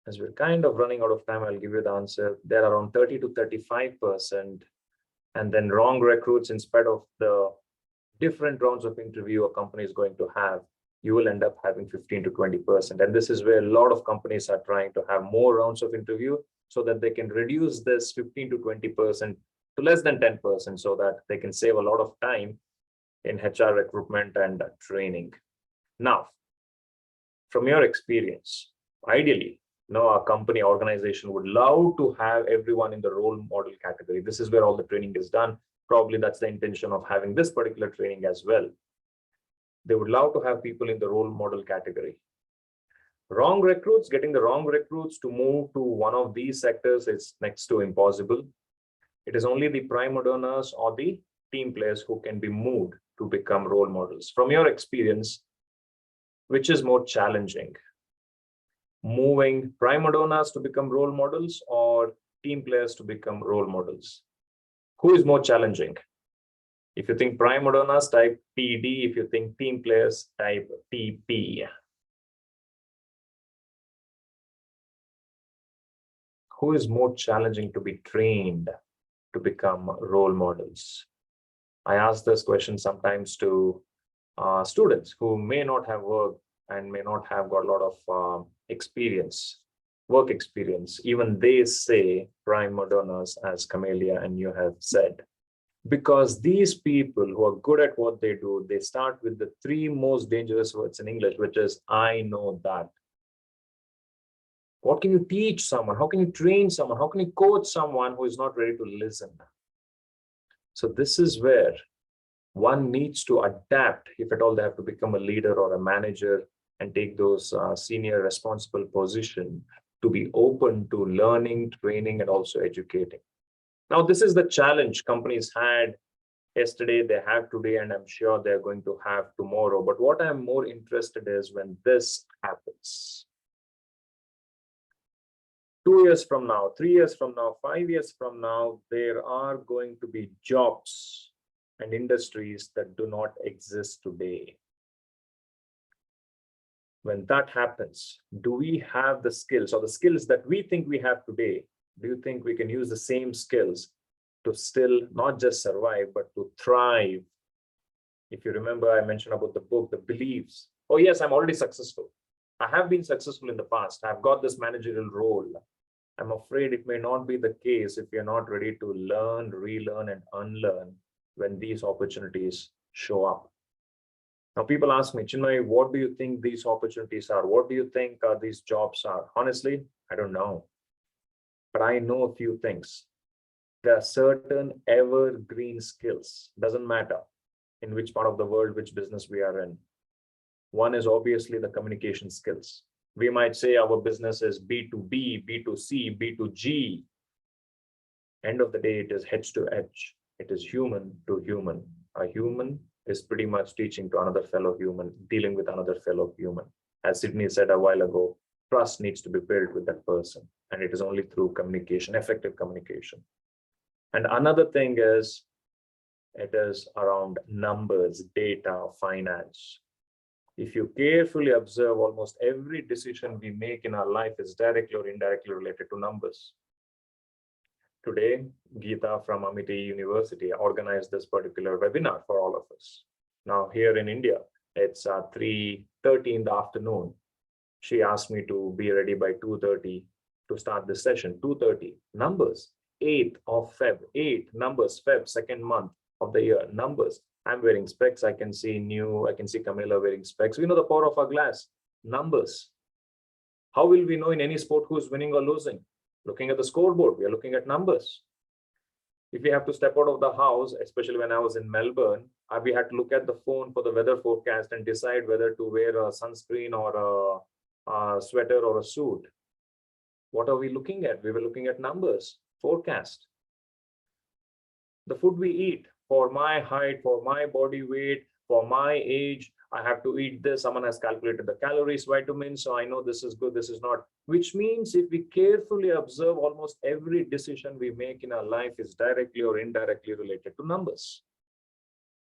As we're kind of running out of time, I'll give you the answer. They're around 30 to 35%. And then wrong recruits, in spite of the different rounds of interview a company is going to have, you will end up having 15 to 20%. And this is where a lot of companies are trying to have more rounds of interview so that they can reduce this 15 to 20% to less than 10% so that they can save a lot of time in HR recruitment and training. Now, from your experience, ideally, a company organization would love to have everyone in the role model category. This is where all the training is done. Probably that's the intention of having this particular training as well. They would love to have people in the role model category. Wrong recruits, getting the wrong recruits to move to one of these sectors is next to impossible. It is only the prima donnas or the team players who can be moved to become role models. From your experience, which is more challenging? Moving prima donnas to become role models or team players to become role models? Who is more challenging? If you think prima donnas, type PD. If you think team players, type TP. Who is more challenging to be trained to become role models? I ask this question sometimes to students who may not have worked and may not have got a lot of experience, work experience. Even they say prima donnas, as Camellia and you have said, because these people who are good at what they do, they start with the three most dangerous words in English, which is, I know that. What can you teach someone? How can you train someone? How can you coach someone who is not ready to listen? So this is where one needs to adapt, if at all they have to become a leader or a manager and take those senior responsible position, to be open to learning, training, and also educating. Now, this is the challenge companies had yesterday, they have today, and I'm sure they're going to have tomorrow. But what I'm more interested is when this happens. 2 years from now, 3 years from now, 5 years from now, there are going to be jobs and industries that do not exist today. When that happens, do we have the skills or the skills that we think we have today? Do you think we can use the same skills to still not just survive, but to thrive? If you remember, I mentioned about the book, The Beliefs. Oh yes, I'm already successful. I have been successful in the past. I've got this managerial role. I'm afraid it may not be the case if you're not ready to learn, relearn, and unlearn when these opportunities show up. Now, people ask me, Chinmay, what do you think these opportunities are? What do you think these jobs are? Honestly, I don't know. But I know a few things. There are certain evergreen skills. Doesn't matter in which part of the world, which business we are in. One is obviously the communication skills. We might say our business is B2B, B2C, B2G. End of the day, it is edge to edge. It is human to human. A human is pretty much teaching to another fellow human, dealing with another fellow human. As Sydney said a while ago, trust needs to be built with that person. And it is only through communication, effective communication. And another thing is, it is around numbers, data, finance. If you carefully observe, almost every decision we make in our life is directly or indirectly related to numbers. Today, Geeta from Amity University organized this particular webinar for all of us. Now here in India, it's 3:30 in the afternoon. She asked me to be ready by 2:30 to start this session. 2:30, numbers, 8th of Feb, 8 numbers, Feb, second month of the year, numbers. I'm wearing specs. I can see Camilla wearing specs. We know the power of our glass, numbers. How will we know in any sport who's winning or losing? Looking at the scoreboard, we are looking at numbers. If we have to step out of the house, especially when I was in Melbourne, we had to look at the phone for the weather forecast and decide whether to wear a sunscreen or a sweater or a suit. What are we looking at? We were looking at numbers, forecast. The food we eat, for my height, for my body weight, for my age, I have to eat this. Someone has calculated the calories, vitamins, so I know this is good, this is not. Which means if we carefully observe, almost every decision we make in our life is directly or indirectly related to numbers.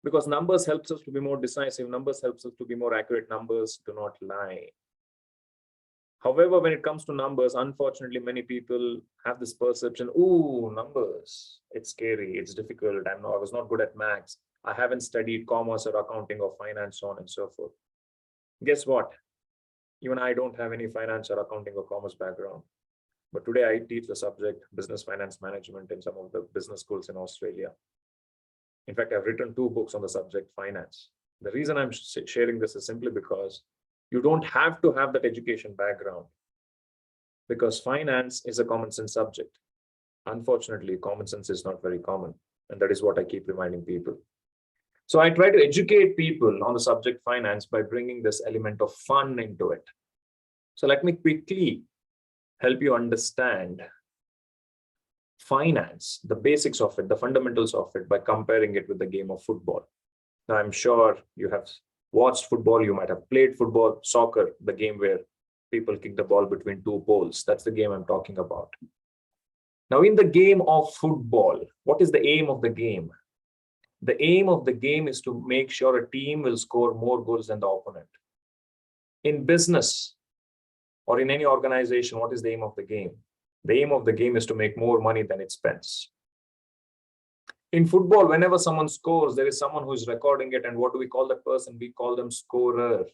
Because numbers helps us to be more decisive, numbers helps us to be more accurate, numbers do not lie. However, when it comes to numbers, unfortunately, many people have this perception, ooh, numbers, it's scary, it's difficult, I was not good at maths, I haven't studied commerce or accounting or finance, so on and so forth. Guess what? Even I don't have any finance or accounting or commerce background. But today I teach the subject business finance management in some of the business schools in Australia. In fact, I've written 2 books on the subject finance. The reason I'm sharing this is simply because you don't have to have that education background, because finance is a common sense subject. Unfortunately, common sense is not very common. And that is what I keep reminding people. So I try to educate people on the subject finance by bringing this element of fun into it. So let me quickly help you understand finance, the basics of it, the fundamentals of it, by comparing it with the game of football. Now, I'm sure you have watched football, you might have played football, soccer, the game where people kick the ball between 2 poles. That's the game I'm talking about. Now, in the game of football, what is the aim of the game? The aim of the game is to make sure a team will score more goals than the opponent. In business or in any organization, what is the aim of the game? The aim of the game is to make more money than it spends. In football, whenever someone scores, there is someone who is recording it. And what do we call that person? We call them scorer.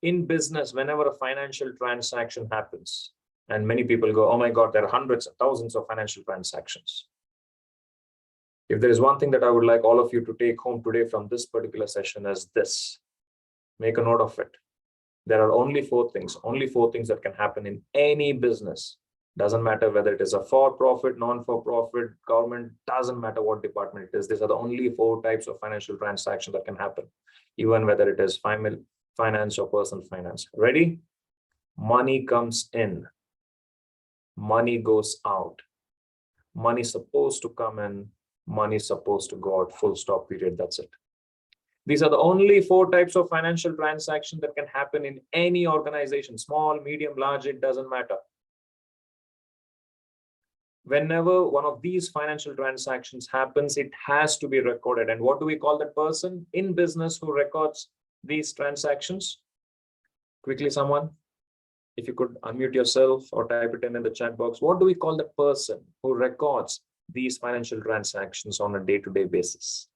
In business, whenever a financial transaction happens, and many people go, oh my God, there are hundreds of thousands of financial transactions. If there is one thing that I would like all of you to take home today from this particular session is this, make a note of it. There are only 4 things that can happen in any business. Doesn't matter whether it is a for-profit, non-for-profit, government, doesn't matter what department it is. These are the only 4 types of financial transactions that can happen, even whether it is finance or personal finance. Ready? Money comes in, money goes out. Money is supposed to come in, money is supposed to go out, full stop, period, that's it. These are the only 4 types of financial transactions that can happen in any organization, small, medium, large, it doesn't matter. Whenever one of these financial transactions happens, it has to be recorded. And what do we call that person in business who records these transactions? Quickly, someone, if you could unmute yourself or type it in the chat box. What do we call the person who records these financial transactions on a day-to-day basis?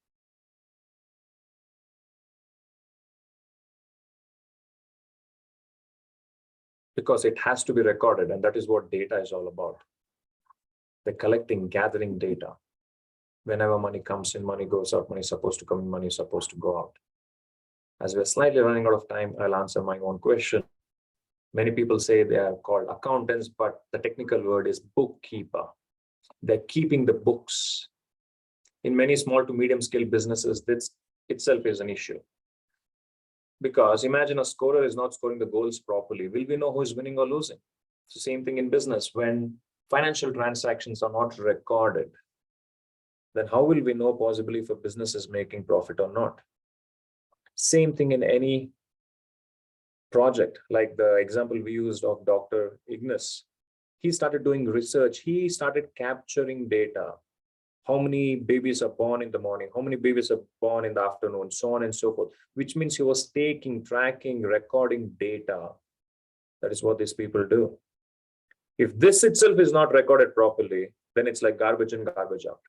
Because it has to be recorded, and that is what data is all about. The collecting, gathering data. Whenever money comes in, money goes out, money is supposed to come in, money is supposed to go out. As we're slightly running out of time, I'll answer my own question. Many people say they are called accountants, but the technical word is bookkeeper. They're keeping the books. In many small to medium scale businesses, this itself is an issue. Because imagine a scorer is not scoring the goals properly. Will we know who is winning or losing? It's the same thing in business. When financial transactions are not recorded, then how will we know possibly if a business is making profit or not? Same thing in any project, like the example we used of Dr. Ignas. He started doing research. He started capturing data. How many babies are born in the morning? How many babies are born in the afternoon? So on and so forth, which means he was tracking, recording data. That is what these people do. If this itself is not recorded properly, then it's like garbage in, garbage out.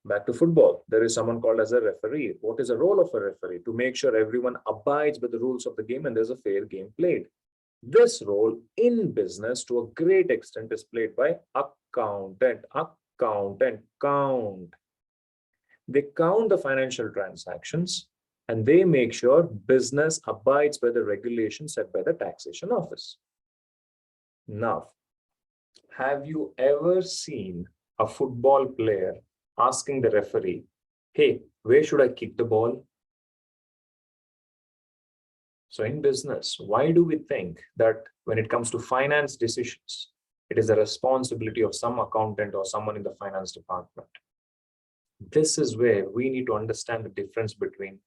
Back to football, there is someone called as a referee. What is the role of a referee? To make sure everyone abides by the rules of the game and there's a fair game played. This role in business to a great extent is played by accountant. Accountant count. They count the financial transactions and they make sure business abides by the regulations set by the taxation office. Now, have you ever seen a football player asking the referee, hey, where should I kick the ball? So in business, why do we think that when it comes to finance decisions, it is the responsibility of some accountant or someone in the finance department? This is where we need to understand the difference between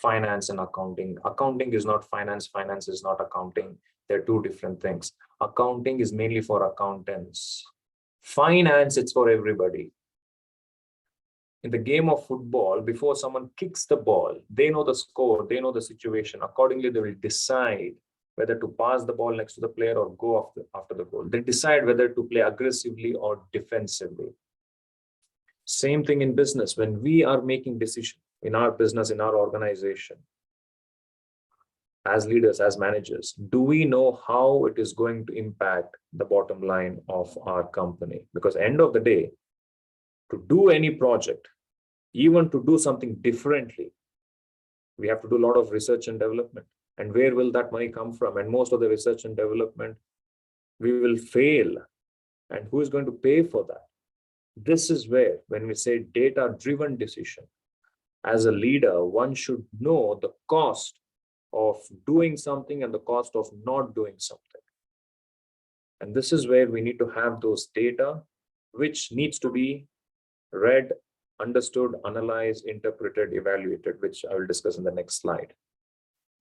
finance and accounting. Accounting is not finance, finance is not accounting. They're two different things. Accounting is mainly for accountants. Finance, it's for everybody. In the game of football, before someone kicks the ball, they know the score, they know the situation. Accordingly, they will decide whether to pass the ball next to the player or go after the goal. They decide whether to play aggressively or defensively. Same thing in business. When we are making decisions in our business, in our organization, as leaders, as managers, do we know how it is going to impact the bottom line of our company? Because end of the day, to do any project, even to do something differently, we have to do a lot of research and development. And where will that money come from? And most of the research and development, we will fail. And who is going to pay for that? This is where, when we say data-driven decision, as a leader, one should know the cost of doing something and the cost of not doing something. And this is where we need to have those data, which needs to be read, understood, analyzed, interpreted, evaluated, which I will discuss in the next slide.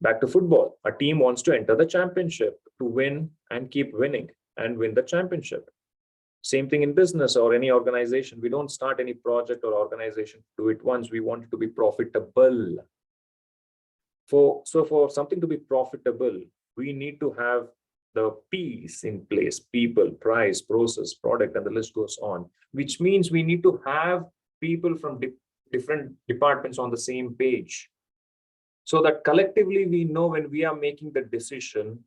Back to football. A team wants to enter the championship to win and keep winning and win the championship. Same thing in business or any organization. We don't start any project or organization to do it once. We want it to be profitable. So for something to be profitable, we need to have the P's in place: people, price, process, product, and the list goes on, which means we need to have people from different departments on the same page, so that collectively we know when we are making the decision,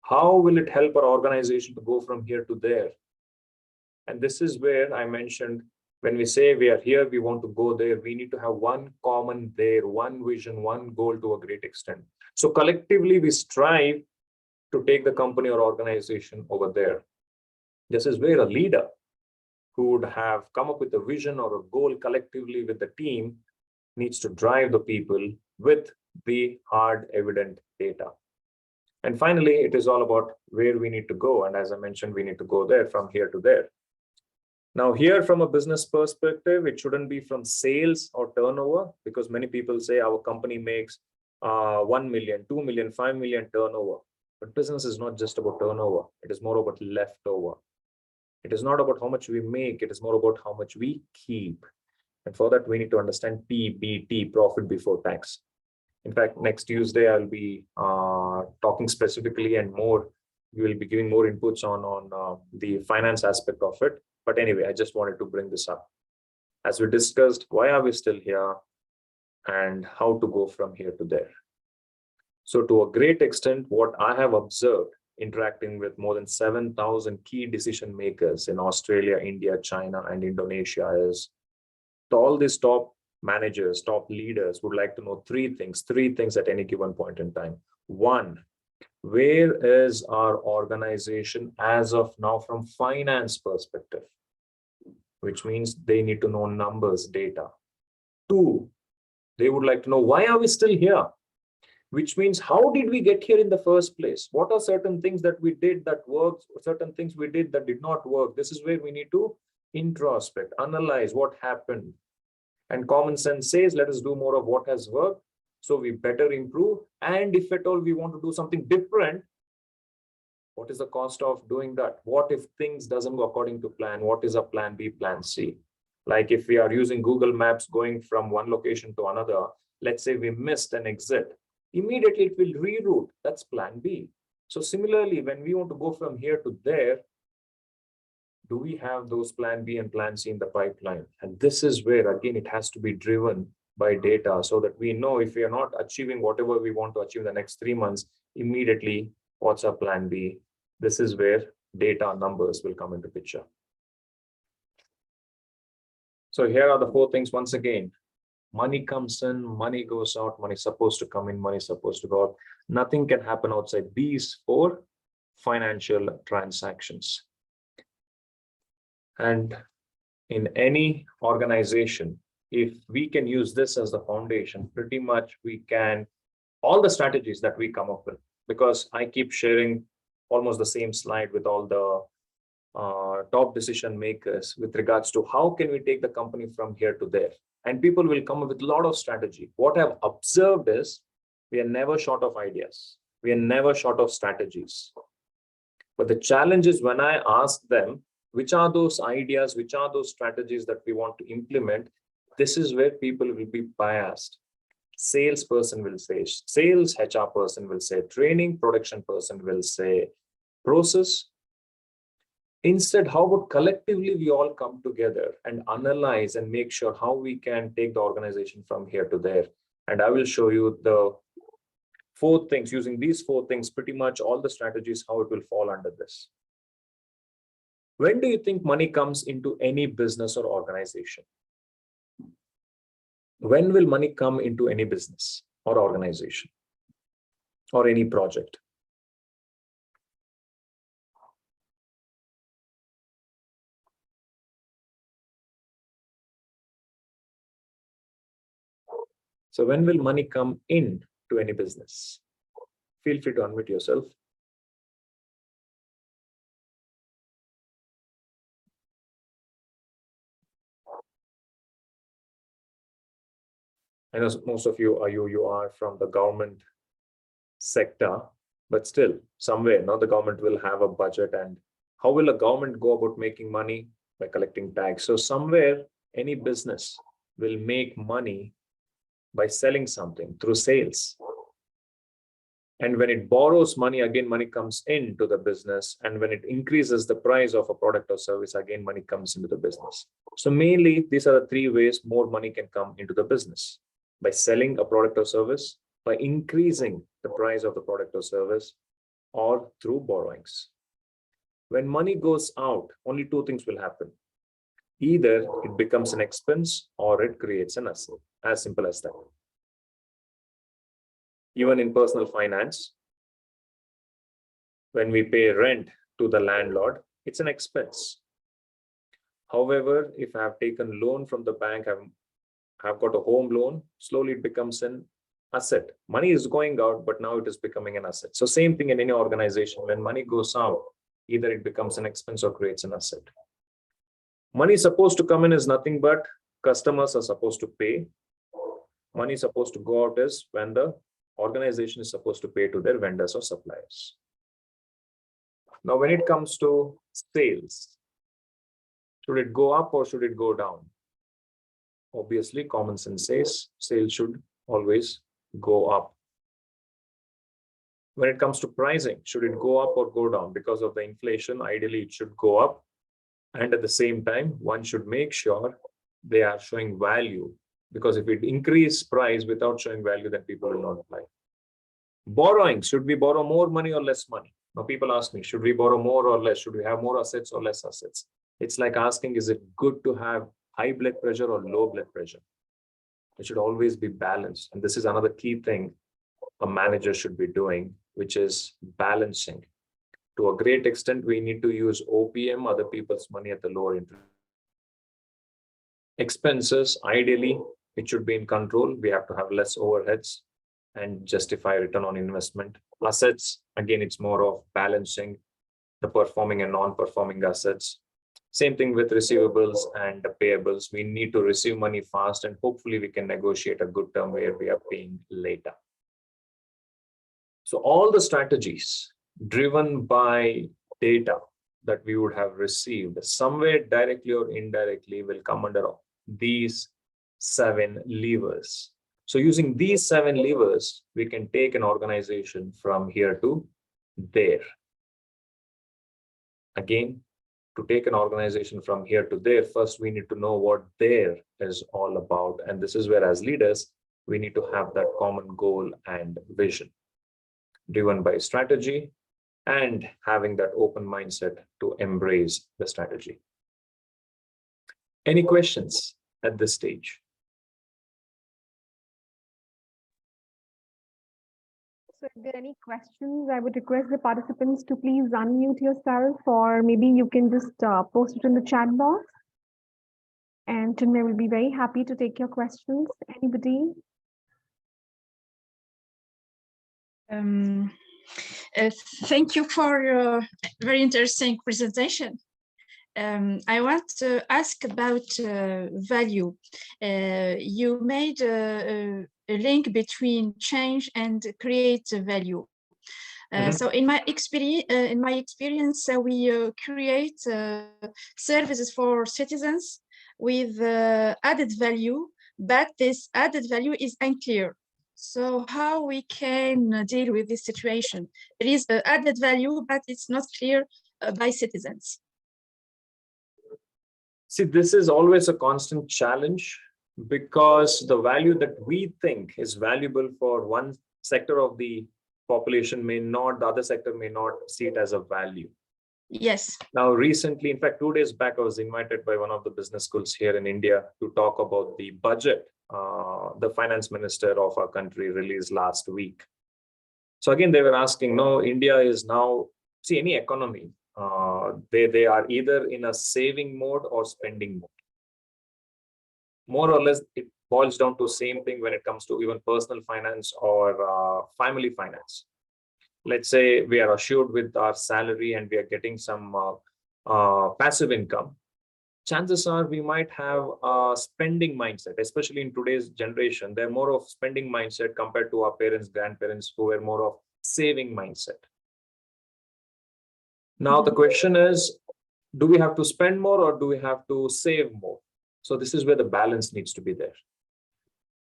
how will it help our organization to go from here to there? And this is where I mentioned, when we say we are here, we want to go there, we need to have one common there, one vision, one goal to a great extent. So collectively we strive to take the company or organization over there. This is where a leader who would have come up with a vision or a goal collectively with the team needs to drive the people with the hard, evident data. And finally, it is all about where we need to go. And as I mentioned, we need to go there, from here to there. Now, here from a business perspective, it shouldn't be from sales or turnover, because many people say our company makes 1 million, 2 million, 5 million turnover. But business is not just about turnover. It is more about leftover. It is not about how much we make. It is more about how much we keep. And for that, we need to understand PBT, profit before tax. In fact, next Tuesday, I'll be talking specifically and more. We will be giving more inputs on the finance aspect of it. But anyway, I just wanted to bring this up. As we discussed, why are we still here and how to go from here to there? So to a great extent, what I have observed interacting with more than 7,000 key decision makers in Australia, India, China, and Indonesia is all these top managers, top leaders would like to know three things at any given point in time. One, where is our organization as of now from finance perspective? Which means they need to know numbers, data. Two, they would like to know, why are we still here? Which means, how did we get here in the first place? What are certain things that we did that worked, certain things we did that did not work? This is where we need to introspect, analyze what happened. And common sense says, let us do more of what has worked, so we better improve. And if at all we want to do something different, what is the cost of doing that? What if things doesn't go according to plan? What is a plan B, plan C? Like if we are using Google Maps going from one location to another, let's say we missed an exit, immediately it will reroute. That's plan B. So similarly, when we want to go from here to there, Do we have those plan B and plan C in the pipeline? And this is where, again, it has to be driven by data so that we know if we are not achieving whatever we want to achieve in the next 3 months, immediately, what's our plan B? This is where data numbers will come into picture. So here are the 4 things once again. Money comes in, money goes out, money is supposed to come in, money is supposed to go out. Nothing can happen outside these 4 financial transactions. And in any organization, if we can use this as the foundation, pretty much we can, all the strategies that we come up with, because I keep sharing almost the same slide with all the top decision makers with regards to how can we take the company from here to there. And people will come up with a lot of strategy. What I've observed is we are never short of ideas. We are never short of strategies. But the challenge is when I ask them, which are those ideas, which are those strategies that we want to implement, this is where people will be biased. Salesperson will say, sales HR person will say, training production person will say, process. Instead, how about collectively we all come together and analyze and make sure how we can take the organization from here to there. And I will show you the 4 things, using these 4 things, pretty much all the strategies, how it will fall under this. When do you think money comes into any business or organization? When will money come into any business or organization or any project? So when will money come in to any business? Feel free to unmute yourself. I know most of you are from the government sector, but still somewhere now the government will have a budget. And how will a government go about making money? By collecting tax. So somewhere any business will make money by selling something through sales. And when it borrows money, again, money comes into the business. And when it increases the price of a product or service, again, money comes into the business. So mainly, these are the 3 ways more money can come into the business: by selling a product or service, by increasing the price of the product or service, or through borrowings. When money goes out, only 2 things will happen. Either it becomes an expense or it creates an asset. As simple as that. Even in personal finance, when we pay rent to the landlord, it's an expense. However, if I have taken loan from the bank, I've got a home loan, slowly it becomes an asset. Money is going out, but now it is becoming an asset. So same thing in any organization. When money goes out, either it becomes an expense or creates an asset. Money is supposed to come in is nothing but customers are supposed to pay. Money is supposed to go out is when the organization is supposed to pay to their vendors or suppliers. Now, when it comes to sales, should it go up or should it go down? Obviously, common sense says sales should always go up. When it comes to pricing, should it go up or go down? Because of the inflation, ideally it should go up. And at the same time, one should make sure they are showing value. Because if it increase price without showing value, then people will not apply. Borrowing, should we borrow more money or less money? Now people ask me, should we borrow more or less? Should we have more assets or less assets? It's like asking, is it good to have high blood pressure or low blood pressure? It should always be balanced. And this is another key thing a manager should be doing, which is balancing. To a great extent, we need to use OPM, other people's money at the lower interest. Expenses, ideally, it should be in control. We have to have less overheads and justify return on investment. Assets, again, it's more of balancing the performing and non-performing assets. Same thing with receivables and payables. We need to receive money fast, and hopefully we can negotiate a good term where we are paying later. So all the strategies driven by data that we would have received somewhere directly or indirectly will come under these 7 levers. So using these 7 levers, we can take an organization from here to there. Again, to take an organization from here to there, first we need to know what there is all about. And this is where, as leaders, we need to have that common goal and vision, driven by strategy and having that open mindset to embrace the strategy. Any questions at this stage? So if there are any questions, I would request the participants to please unmute yourself, or maybe you can just post it in the chat box. And Chinmay will be very happy to take your questions. Anybody? Thank you for your very interesting presentation. I want to ask about value. You made a link between change and create value. So in my experience, we create services for citizens with added value, but this added value is unclear. So how we can deal with this situation? There is added value, but it's not clear by citizens. See, this is always a constant challenge, because the value that we think is valuable for one sector of the population may not, the other sector may not see it as a value. Yes. Now, recently, in fact, 2 days back, I was invited by one of the business schools here in India to talk about the budget the finance minister of our country released last week. So again, they were asking, no, India is now, see, any economy, they are either in a saving mode or spending mode. More or less, it boils down to the same thing when it comes to even personal finance or family finance. Let's say we are assured with our salary and we are getting some passive income. Chances are we might have a spending mindset, especially in today's generation. They're more of spending mindset compared to our parents, grandparents, who were more of saving mindset. Now, the question is, do we have to spend more or do we have to save more? So this is where the balance needs to be there.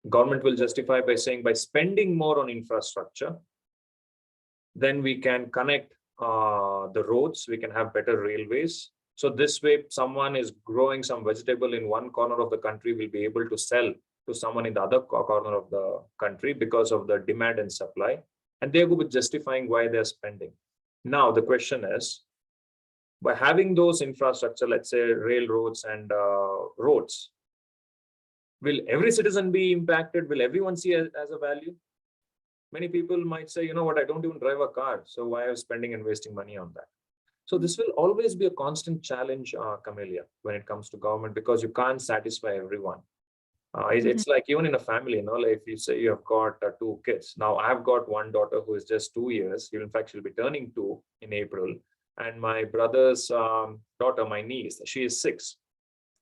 Government will justify by saying by spending more on infrastructure, then we can connect the roads, we can have better railways. So this way, someone is growing some vegetable in one corner of the country will be able to sell to someone in the other corner of the country because of the demand and supply. And they will be justifying why they're spending. Now, the question is, by having those infrastructure, let's say railroads and roads, will every citizen be impacted? Will everyone see it as a value? Many people might say, you know what, I don't even drive a car, so why am I spending and wasting money on that? So this will always be a constant challenge, Camelia, when it comes to government, because you can't satisfy everyone. It's like even in a family, you know, like if you say you have got 2 kids. Now I've got one daughter who is just 2 years. In fact, she'll be turning 2 in April. And my brother's daughter, my niece, she is 6.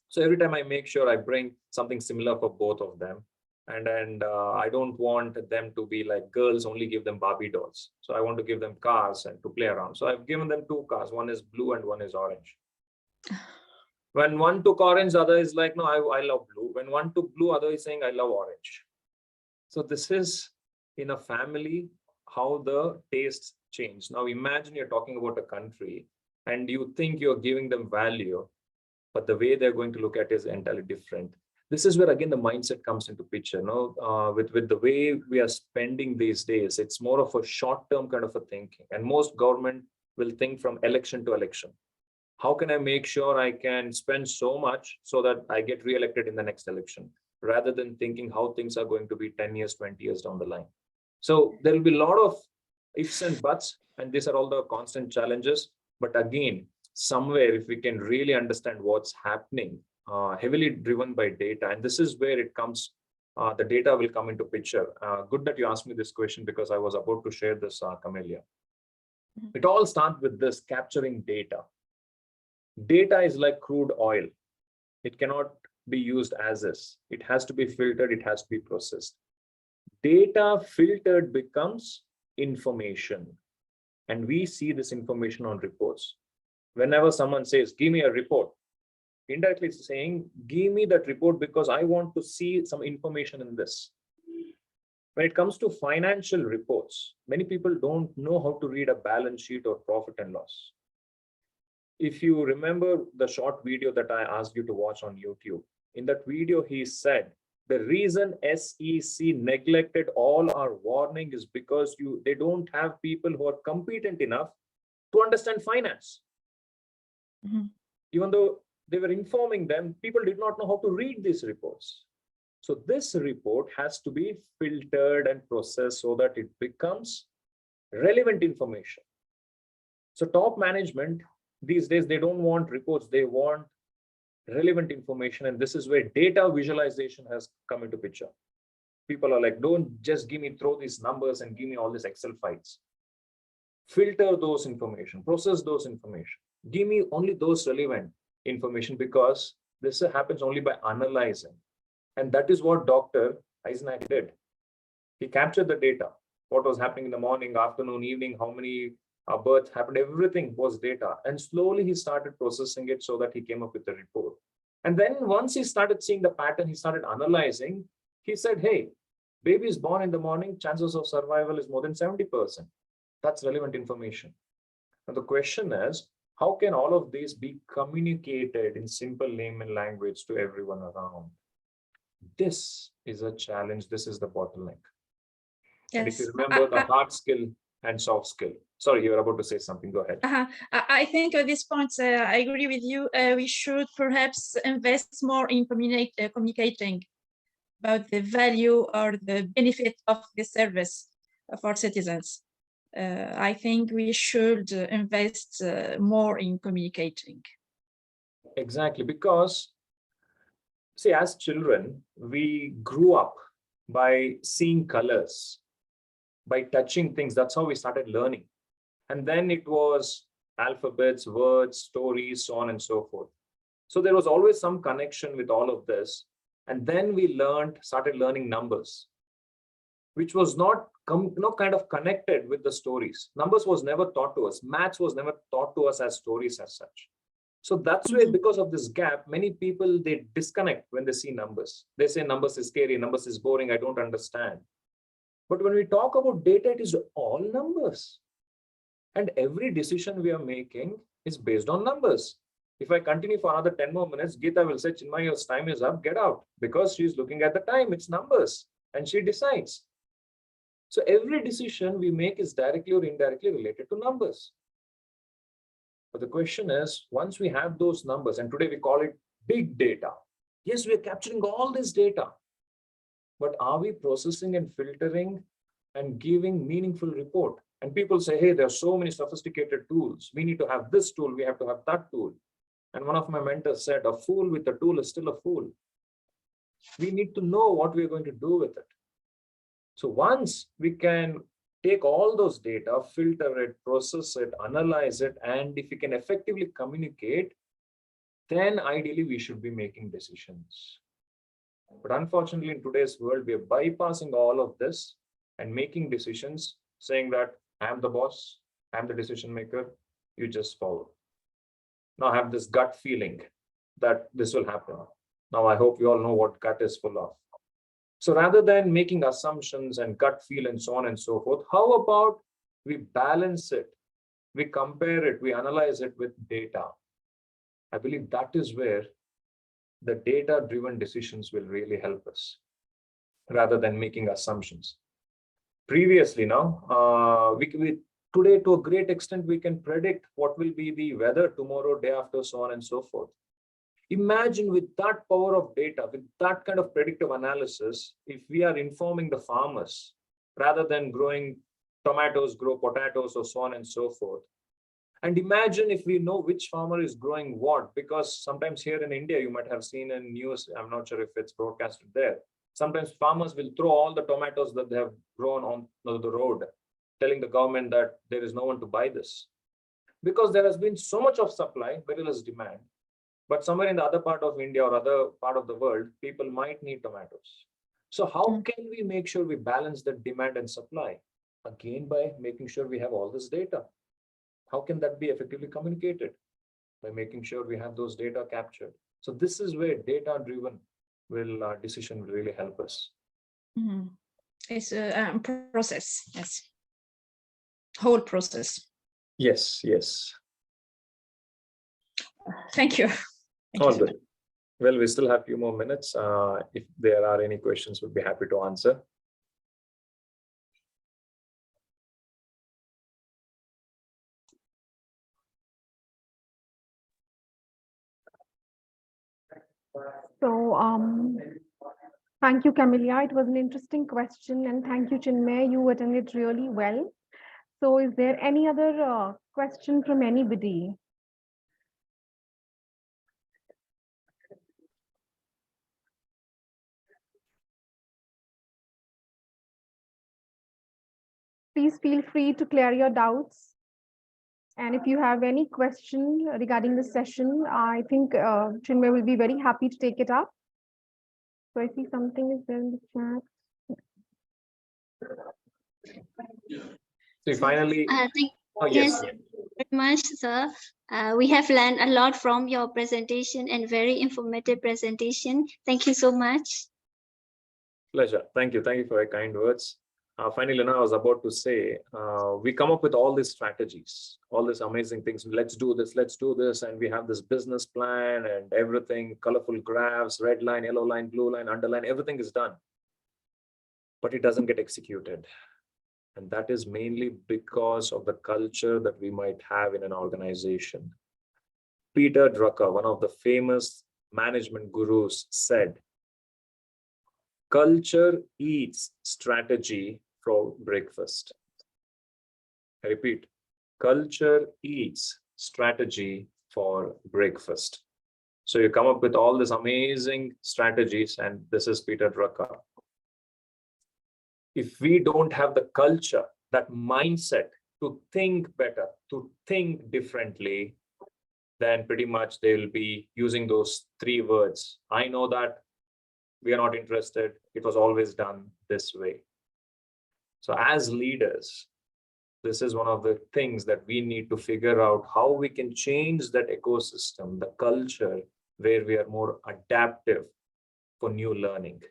So every time I make sure I bring something similar for both of them. And I don't want them to be like girls, only give them Barbie dolls. So I want to give them cars and to play around. So I've given them 2 cars. One is blue and one is orange. When one took orange, the other is like, no, I love blue. When one took blue, other is saying, I love orange. So this is in a family, how the tastes change. Now imagine you're talking about a country and you think you're giving them value, but the way they're going to look at it is entirely different. This is where, again, the mindset comes into picture. With the way we are spending these days, it's more of a short-term kind of a thinking. And most government will think from election to election. How can I make sure I can spend so much so that I get re-elected in the next election, rather than thinking how things are going to be 10 years, 20 years down the line. So there will be a lot of ifs and buts, and these are all the constant challenges. But again, somewhere, if we can really understand what's happening, heavily driven by data, and this is where it comes, the data will come into picture. Good that you asked me this question, because I was about to share this, Camelia. It all starts with this, capturing data. Data is like crude oil. It cannot be used as is. It has to be filtered. It has to be processed. Data filtered becomes information. And we see this information on reports. Whenever someone says, give me a report, indirectly it's saying, give me that report because I want to see some information in this. When it comes to financial reports, many people don't know how to read a balance sheet or profit and loss. if you remember the short video that I asked you to watch on YouTube, in that video, he said, the reason SEC neglected all our warning is because they don't have people who are competent enough to understand finance. Even though they were informing them, people did not know how to read these reports. So this report has to be filtered and processed so that it becomes relevant information. So top management these days, they don't want reports, they want relevant information. And this is where data visualization has come into picture. People are like, don't just throw these numbers and give me all these Excel files. Filter those information, process those information. Give me only those relevant information, because this happens only by analyzing. And that is what Dr. Eisenach did. He captured the data, what was happening in the morning, afternoon, evening, how many births happened, everything was data. And slowly he started processing it so that he came up with a report. And then once he started seeing the pattern, he started analyzing. He said, hey, baby is born in the morning, chances of survival is more than 70%. That's relevant information. Now the question is, how can all of this be communicated in simple layman language to everyone around? This is a challenge. This is the bottleneck. Yes. And if you remember the hard skill and soft skill. Sorry, you were about to say something. Go ahead. I think at this point, I agree with you. We should perhaps invest more in communicating about the value or the benefit of the service for citizens. I think we should invest more in communicating. Exactly, because see, as children, we grew up by seeing colors, by touching things. That's how we started learning. And then it was alphabets, words, stories, so on and so forth. So there was always some connection with all of this. And then we started learning numbers, which was not kind of connected with the stories. Numbers was never taught to us. Maths was never taught to us as stories as such. So that's why, because of this gap, many people, they disconnect when they see numbers. They say numbers is scary, numbers is boring, I don't understand. But when we talk about data, it is all numbers. And every decision we are making is based on numbers. If I continue for another 10 more minutes, Geeta will say, Chinmay, your time is up, get out. Because she's looking at the time, it's numbers, and she decides. So every decision we make is directly or indirectly related to numbers. But the question is, once we have those numbers, and today we call it big data. Yes, we are capturing all this data. But are we processing and filtering and giving meaningful report? And people say, hey, there are so many sophisticated tools. We need to have this tool. We have to have that tool. And one of my mentors said, a fool with a tool is still a fool. We need to know what we're going to do with it. So once we can take all those data, filter it, process it, analyze it, and if we can effectively communicate, then ideally we should be making decisions. But unfortunately, in today's world, we are bypassing all of this and making decisions, saying that I'm the boss, I'm the decision maker, you just follow. Now I have this gut feeling that this will happen. Now I hope you all know what gut is full of. So rather than making assumptions and gut feel and so on and so forth, how about we balance it, we compare it, we analyze it with data? I believe that is where the data-driven decisions will really help us, rather than making assumptions. Previously now, today to a great extent, we can predict what will be the weather tomorrow, day after, so on and so forth. Imagine with that power of data, with that kind of predictive analysis, if we are informing the farmers, rather than growing tomatoes, grow potatoes, or so on and so forth. And imagine if we know which farmer is growing what, because sometimes here in India, you might have seen in news, I'm not sure if it's broadcasted there. Sometimes farmers will throw all the tomatoes that they have grown on the road, telling the government that there is no one to buy this. Because there has been so much of supply, very less demand. But somewhere in the other part of India or other part of the world, people might need tomatoes. So how can we make sure we balance the demand and supply? Again, by making sure we have all this data. How can that be effectively communicated? By making sure we have those data captured. So this is where data-driven decision will really help us. Mm-hmm. It's a process, yes. Whole process. Yes, yes. Thank you. All good. Well, we still have a few more minutes. If there are any questions, we'd be happy to answer. So, thank you, Camelia. It was an interesting question, and thank you, Chinmay. You attended really well. So, is there any other question from anybody? Please feel free to clear your doubts. And if you have any question regarding the session, I think Chinmay will be very happy to take it up. So I see something is there in the chat. So finally, Yes, very much, sir. We have learned a lot from your presentation and very informative presentation. Thank you so much. Pleasure. Thank you. Thank you for your kind words. Finally, Lena, I was about to say, we come up with all these strategies, all these amazing things. Let's do this. And we have this business plan and everything, colorful graphs, red line, yellow line, blue line, underline, everything is done. But it doesn't get executed. And that is mainly because of the culture that we might have in an organization. Peter Drucker, one of the famous management gurus, said, culture eats strategy for breakfast. I repeat, culture eats strategy for breakfast. So you come up with all these amazing strategies, and this is Peter Drucker. If we don't have the culture, that mindset to think better, to think differently, then pretty much they will be using those 3 words. I know that. We are not interested. It was always done this way. So as leaders, this is one of the things that we need to figure out how we can change that ecosystem, the culture, where we are more adaptive for new learning.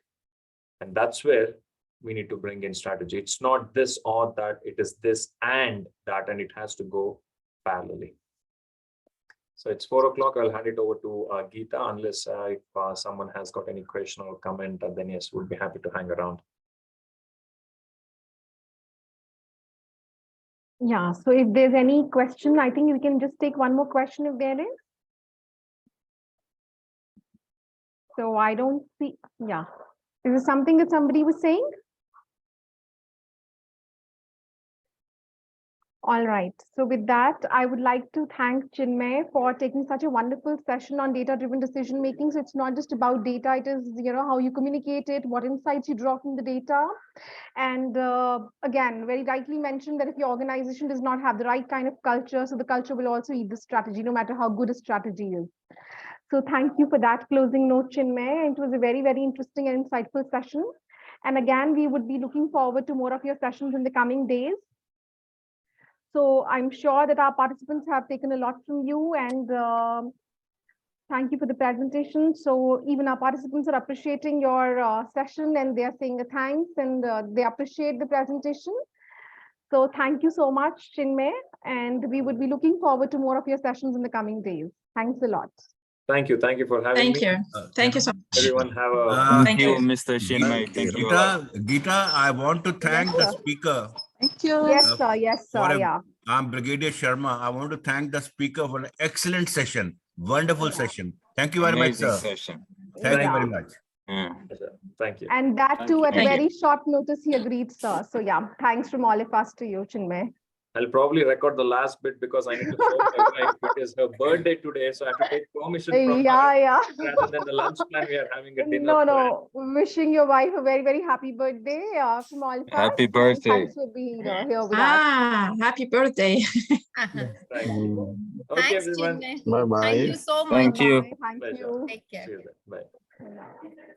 And that's where we need to bring in strategy. It's not this or that, it is this and that, and it has to go parallelly. So it's 4 o'clock. I'll hand it over to Geeta, unless if someone has got any question or comment, then yes, we'll be happy to hang around. Yeah, so if there's any question, I think we can just take one more question if there is. So I don't see, yeah. Is there something that somebody was saying? All right. So with that, I would like to thank Chinmay for taking such a wonderful session on data-driven decision making. So it's not just about data, it is, how you communicate it, what insights you draw from the data. And again, very rightly mentioned that if your organization does not have the right kind of culture, so the culture will also eat the strategy, no matter how good a strategy is. So thank you for that closing note, Chinmay. It was a very, very interesting and insightful session. And again, we would be looking forward to more of your sessions in the coming days. So I'm sure that our participants have taken a lot from you, and thank you for the presentation. So even our participants are appreciating your session, and they are saying a thanks, and they appreciate the presentation. So thank you so much, Chinmay, and we would be looking forward to more of your sessions in the coming days. Thanks a lot. Thank you. Thank you for having me. Thank you. Thank you so much. Everyone have a Thank you, Mr. Chinmay. Thank you. Geeta, I want to thank the sir. speaker. Thank you. Yes, sir. Yes, sir. Yeah. I'm Brigadier Sharma. I want to thank the speaker for an excellent session. Wonderful session. Thank you very much, Amazing sir. session. Thank you very much. Thank you. And that too, at a Thank very short notice, he agreed, sir. So yeah, thanks from all of us to you, Chinmay. I'll probably record the last bit because I need to show my wife. It is her birthday today, so I have to take permission from her. Yeah. Rather than the lunch plan, we are having a dinner. No. Wishing your wife a very, very happy birthday from all of us. Happy birthday. Thanks for being here with us. Happy birthday. Thank you. Okay, Thanks, everyone. Chinmay. Bye-bye. Thank you so much. Thank you. Thank Pleasure. you. Take care. See you then. Bye.